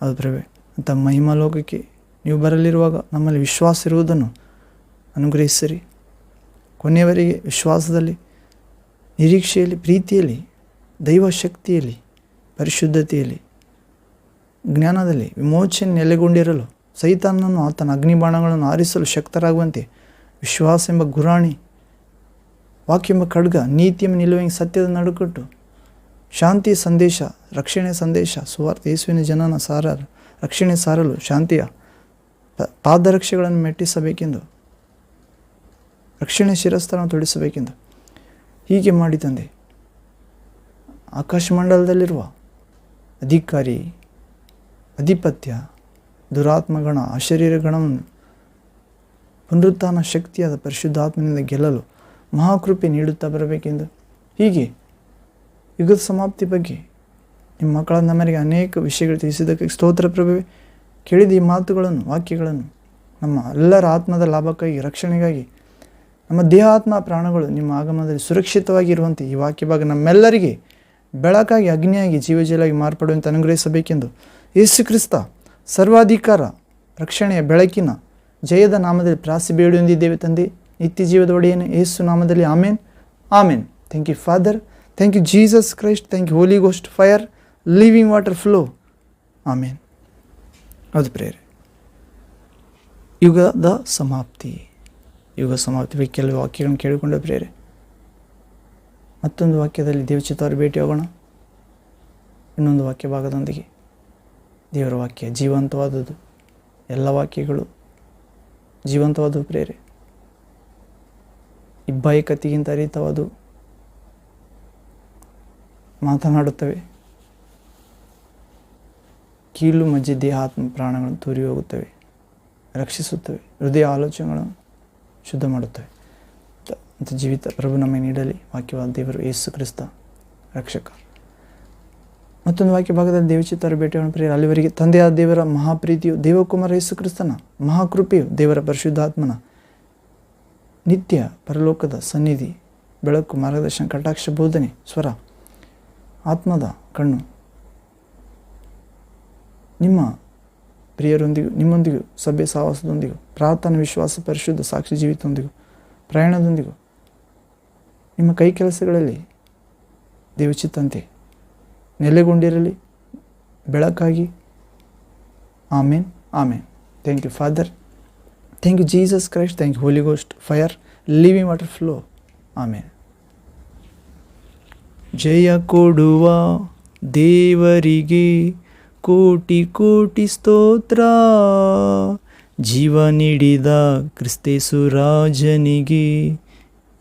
ಅದು ಪ್ರಭೆ, ಅಂತ ಮಹಿಮಾ ಲೋಕಕ್ಕೆ ನೀವು ಬರಲಿರುವಾಗ ನಮ್ಮಲ್ಲಿ ವಿಶ್ವಾಸ ಇರುವುದನ್ನು ಅನುಗ್ರಹಿಸಿರಿ. ಕೊನೆಯವರೆಗೆ ವಿಶ್ವಾಸದಲ್ಲಿ, ನಿರೀಕ್ಷೆಯಲ್ಲಿ, ಪ್ರೀತಿಯಲ್ಲಿ, ದೈವ ಶಕ್ತಿಯಲ್ಲಿ, ಪರಿಶುದ್ಧತೆಯಲ್ಲಿ, ಜ್ಞಾನದಲ್ಲಿ ವಿಮೋಚನೆ ನೆಲೆಗೊಂಡಿರಲು, ಸೈತಾನನನ್ನು ಆತನ ಅಗ್ನಿಬಾಣಗಳನ್ನು ಆರಿಸಲು ಶಕ್ತರಾಗುವಂತೆ ವಿಶ್ವಾಸ ಎಂಬ ಗುರಾಣಿ, ವಾಕ್ಯ ಎಂಬ ಖಡ್ಗ, ನೀತಿ ಎಂಬ ನಿಲುವಂಗೆ ಸತ್ಯದ ನಡುಕಟ್ಟು, ಶಾಂತಿ ಸಂದೇಶ, ರಕ್ಷಣೆ ಸಂದೇಶ, ಸುವಾರ್ತೆ ಯೇಸುವಿನ ಜನನ ಸಾರಲು, ರಕ್ಷಣೆ ಸಾರಲು ಶಾಂತಿಯ ಪಾದರಕ್ಷೆಗಳನ್ನು ಮೆಟ್ಟಿಸಬೇಕೆಂದು, ರಕ್ಷಣೆ ಶಿರಸ್ಥಾನ ತೊಡಿಸಬೇಕೆಂದು ಹೀಗೆ ಮಾಡಿ ತಂದೆ. ಆಕಾಶಮಂಡಲದಲ್ಲಿರುವ ಅಧಿಕಾರಿ, ಅಧಿಪತ್ಯ, ದುರಾತ್ಮಗಣ, ಅಶರೀರ ಗಣವನ್ನು ಪುನರುತ್ಥಾನ ಶಕ್ತಿಯಾದ ಪರಿಶುದ್ಧಾತ್ಮನಿಂದ ಗೆಲ್ಲಲು ಮಹಾಕೃಪೆ ನೀಡುತ್ತಾ ಬರಬೇಕೆಂದು ಹೀಗೆ ಯುಗದ ಸಮಾಪ್ತಿ ಬಗ್ಗೆ ನಿಮ್ಮ ಮಕ್ಕಳ ನಮ್ಮರಿಗೆ ಅನೇಕ ವಿಷಯಗಳು ತಿಳಿಸಿದ್ದಕ್ಕೆ ಸ್ತೋತ್ರ ಪ್ರಭುವೆ. ಕೇಳಿದ ಈ ಮಾತುಗಳನ್ನು, ವಾಕ್ಯಗಳನ್ನು ನಮ್ಮ ಎಲ್ಲರ ಆತ್ಮದ ಲಾಭಕ್ಕಾಗಿ, ರಕ್ಷಣೆಗಾಗಿ, ನಮ್ಮ ದೇಹ, ಆತ್ಮ, ಪ್ರಾಣಗಳು ನಿಮ್ಮ ಆಗಮನದಲ್ಲಿ ಸುರಕ್ಷಿತವಾಗಿ ಇರುವಂತೆ ಈ ವಾಕ್ಯ ಭಾಗ ನಮ್ಮೆಲ್ಲರಿಗೆ ಬೆಳಕಾಗಿ, ಅಗ್ನಿಯಾಗಿ, ಜೀವಜಲಾಗಿ ಮಾರ್ಪಡುವಂತೆ ಅನುಗ್ರಹಿಸಬೇಕೆಂದು ಯೇಸು ಕ್ರಿಸ್ತ ಸರ್ವಾಧಿಕಾರ, ರಕ್ಷಣೆಯ ಬೆಳಕಿನ ಜಯದ ನಾಮದಲ್ಲಿ ಪ್ರಾರ್ಥಿ ಬೇಡುವಂದಿದ್ದೇವೆ ತಂದೆ, ನಿತ್ಯ ಜೀವದ ಒಡೆಯನೇ ಯೇಸು ನಾಮದಲ್ಲಿ. Amen, amen. Thank you father, thank you Jesus Christ, thank you holy ghost fire, living water flow. Amen. ಹೌದು ಪ್ರೇರೆ, ಯುಗದ ಸಮಾಪ್ತಿ ಬಗ್ಗೆ ಕೆಲವು ವಾಕ್ಯಗಳನ್ನು ಕೇಳಿಕೊಂಡ ಪ್ರೇರೆ. ಮತ್ತೊಂದು ವಾಕ್ಯದಲ್ಲಿ ದೇವಚಿತ್ತವರು ಭೇಟಿ ಹೋಗೋಣ. ಇನ್ನೊಂದು ವಾಕ್ಯ ಭಾಗದೊಂದಿಗೆ. ದೇವರ ವಾಕ್ಯ ಜೀವಂತವಾದದ್ದು, ಎಲ್ಲ ವಾಕ್ಯಗಳು ಜೀವಂತವಾದವು ಪ್ರೇರೆ. ಇಬ್ಬಾಯಿ ಕತ್ತಿಗಿಂತ ಅರಿತವಾದವು, ಮಾತನಾಡುತ್ತವೆ, ಕೀಲು ಮಜ್ಜೆ ದೇಹ, ಆತ್ಮ, ಪ್ರಾಣಗಳನ್ನು ತೂರಿ ಹೋಗುತ್ತವೆ, ರಕ್ಷಿಸುತ್ತವೆ, ಹೃದಯ ಆಲೋಚನೆಗಳನ್ನು ಶುದ್ಧ ಮಾಡುತ್ತವೆ ಅಂತ ಜೀವಿತ ಪ್ರಭು ನಮಗೆ ನೀಡಲಿ. ವಾಕ್ಯವಾದ ದೇವರು ಯೇಸು ಕ್ರಿಸ್ತ ರಕ್ಷಕ. ಮತ್ತೊಂದು ವಾಕ್ಯ ಭಾಗದಲ್ಲಿ ದೇವಚಿತ್ತರ ಭೇಟಿಯನ್ನು ಪ್ರಿಯರು. ಅಲ್ಲಿವರೆಗೆ ತಂದೆಯಾದ ದೇವರ ಮಹಾಪ್ರೀತಿಯು, ದೇವಕುಮಾರ ಯೇಸು ಕ್ರಿಸ್ತನ ಮಹಾಕೃಪೆಯು, ದೇವರ ಪರಿಶುದ್ಧಾತ್ಮನ ನಿತ್ಯ ಪರಲೋಕದ ಸನ್ನಿಧಿ, ಬೆಳಕು, ಮಾರ್ಗದರ್ಶನ, ಕಟಾಕ್ಷ, ಬೋಧನೆ, ಸ್ವರ, ಆತ್ಮದ ಕಣ್ಣು ನಿಮ್ಮ ಪ್ರಿಯರೊಂದಿಗೂ, ನಿಮ್ಮೊಂದಿಗೂ, ಸಭೆ ಸಹವಾಸದೊಂದಿಗೂ, ಪ್ರಾರ್ಥನಾ, ವಿಶ್ವಾಸ, ಪರಿಶುದ್ಧ ಸಾಕ್ಷಿ ಜೀವಿತದೊಂದಿಗೂ, ಪ್ರಯಾಣದೊಂದಿಗೂ, ನಿಮ್ಮ ಕೈ ಕೆಲಸಗಳಲ್ಲಿ ದೇವಚಿತ್ತಂತೆ ನೆಲೆಗೊಂಡಿರಲಿ, ಬೆಳಕಾಗಿ. Amen, amen. Thank you father, thank you Jesus Christ, thank you holy ghost fire, living water flow. Amen. ಜಯ ಕೊಡುವ ದೇವರಿಗೆ ಕೋಟಿ ಕೋಟಿ ಸ್ತೋತ್ರ, ಜೀವ ನೀಡಿದ ಕ್ರಿಸ್ತೇಸು ರಾಜನಿಗೆ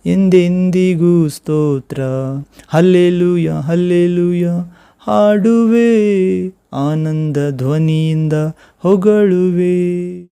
ಎಂದೆಂದಿಗೂ ಸ್ತೋತ್ರ. ಹಲ್ಲೆಲೂಯ, ಹಲ್ಲೆಲೂಯ ಹಾಡುವೆ, ಆನಂದ ಧ್ವನಿಯಿಂದ ಹೊಗಳುವೆ.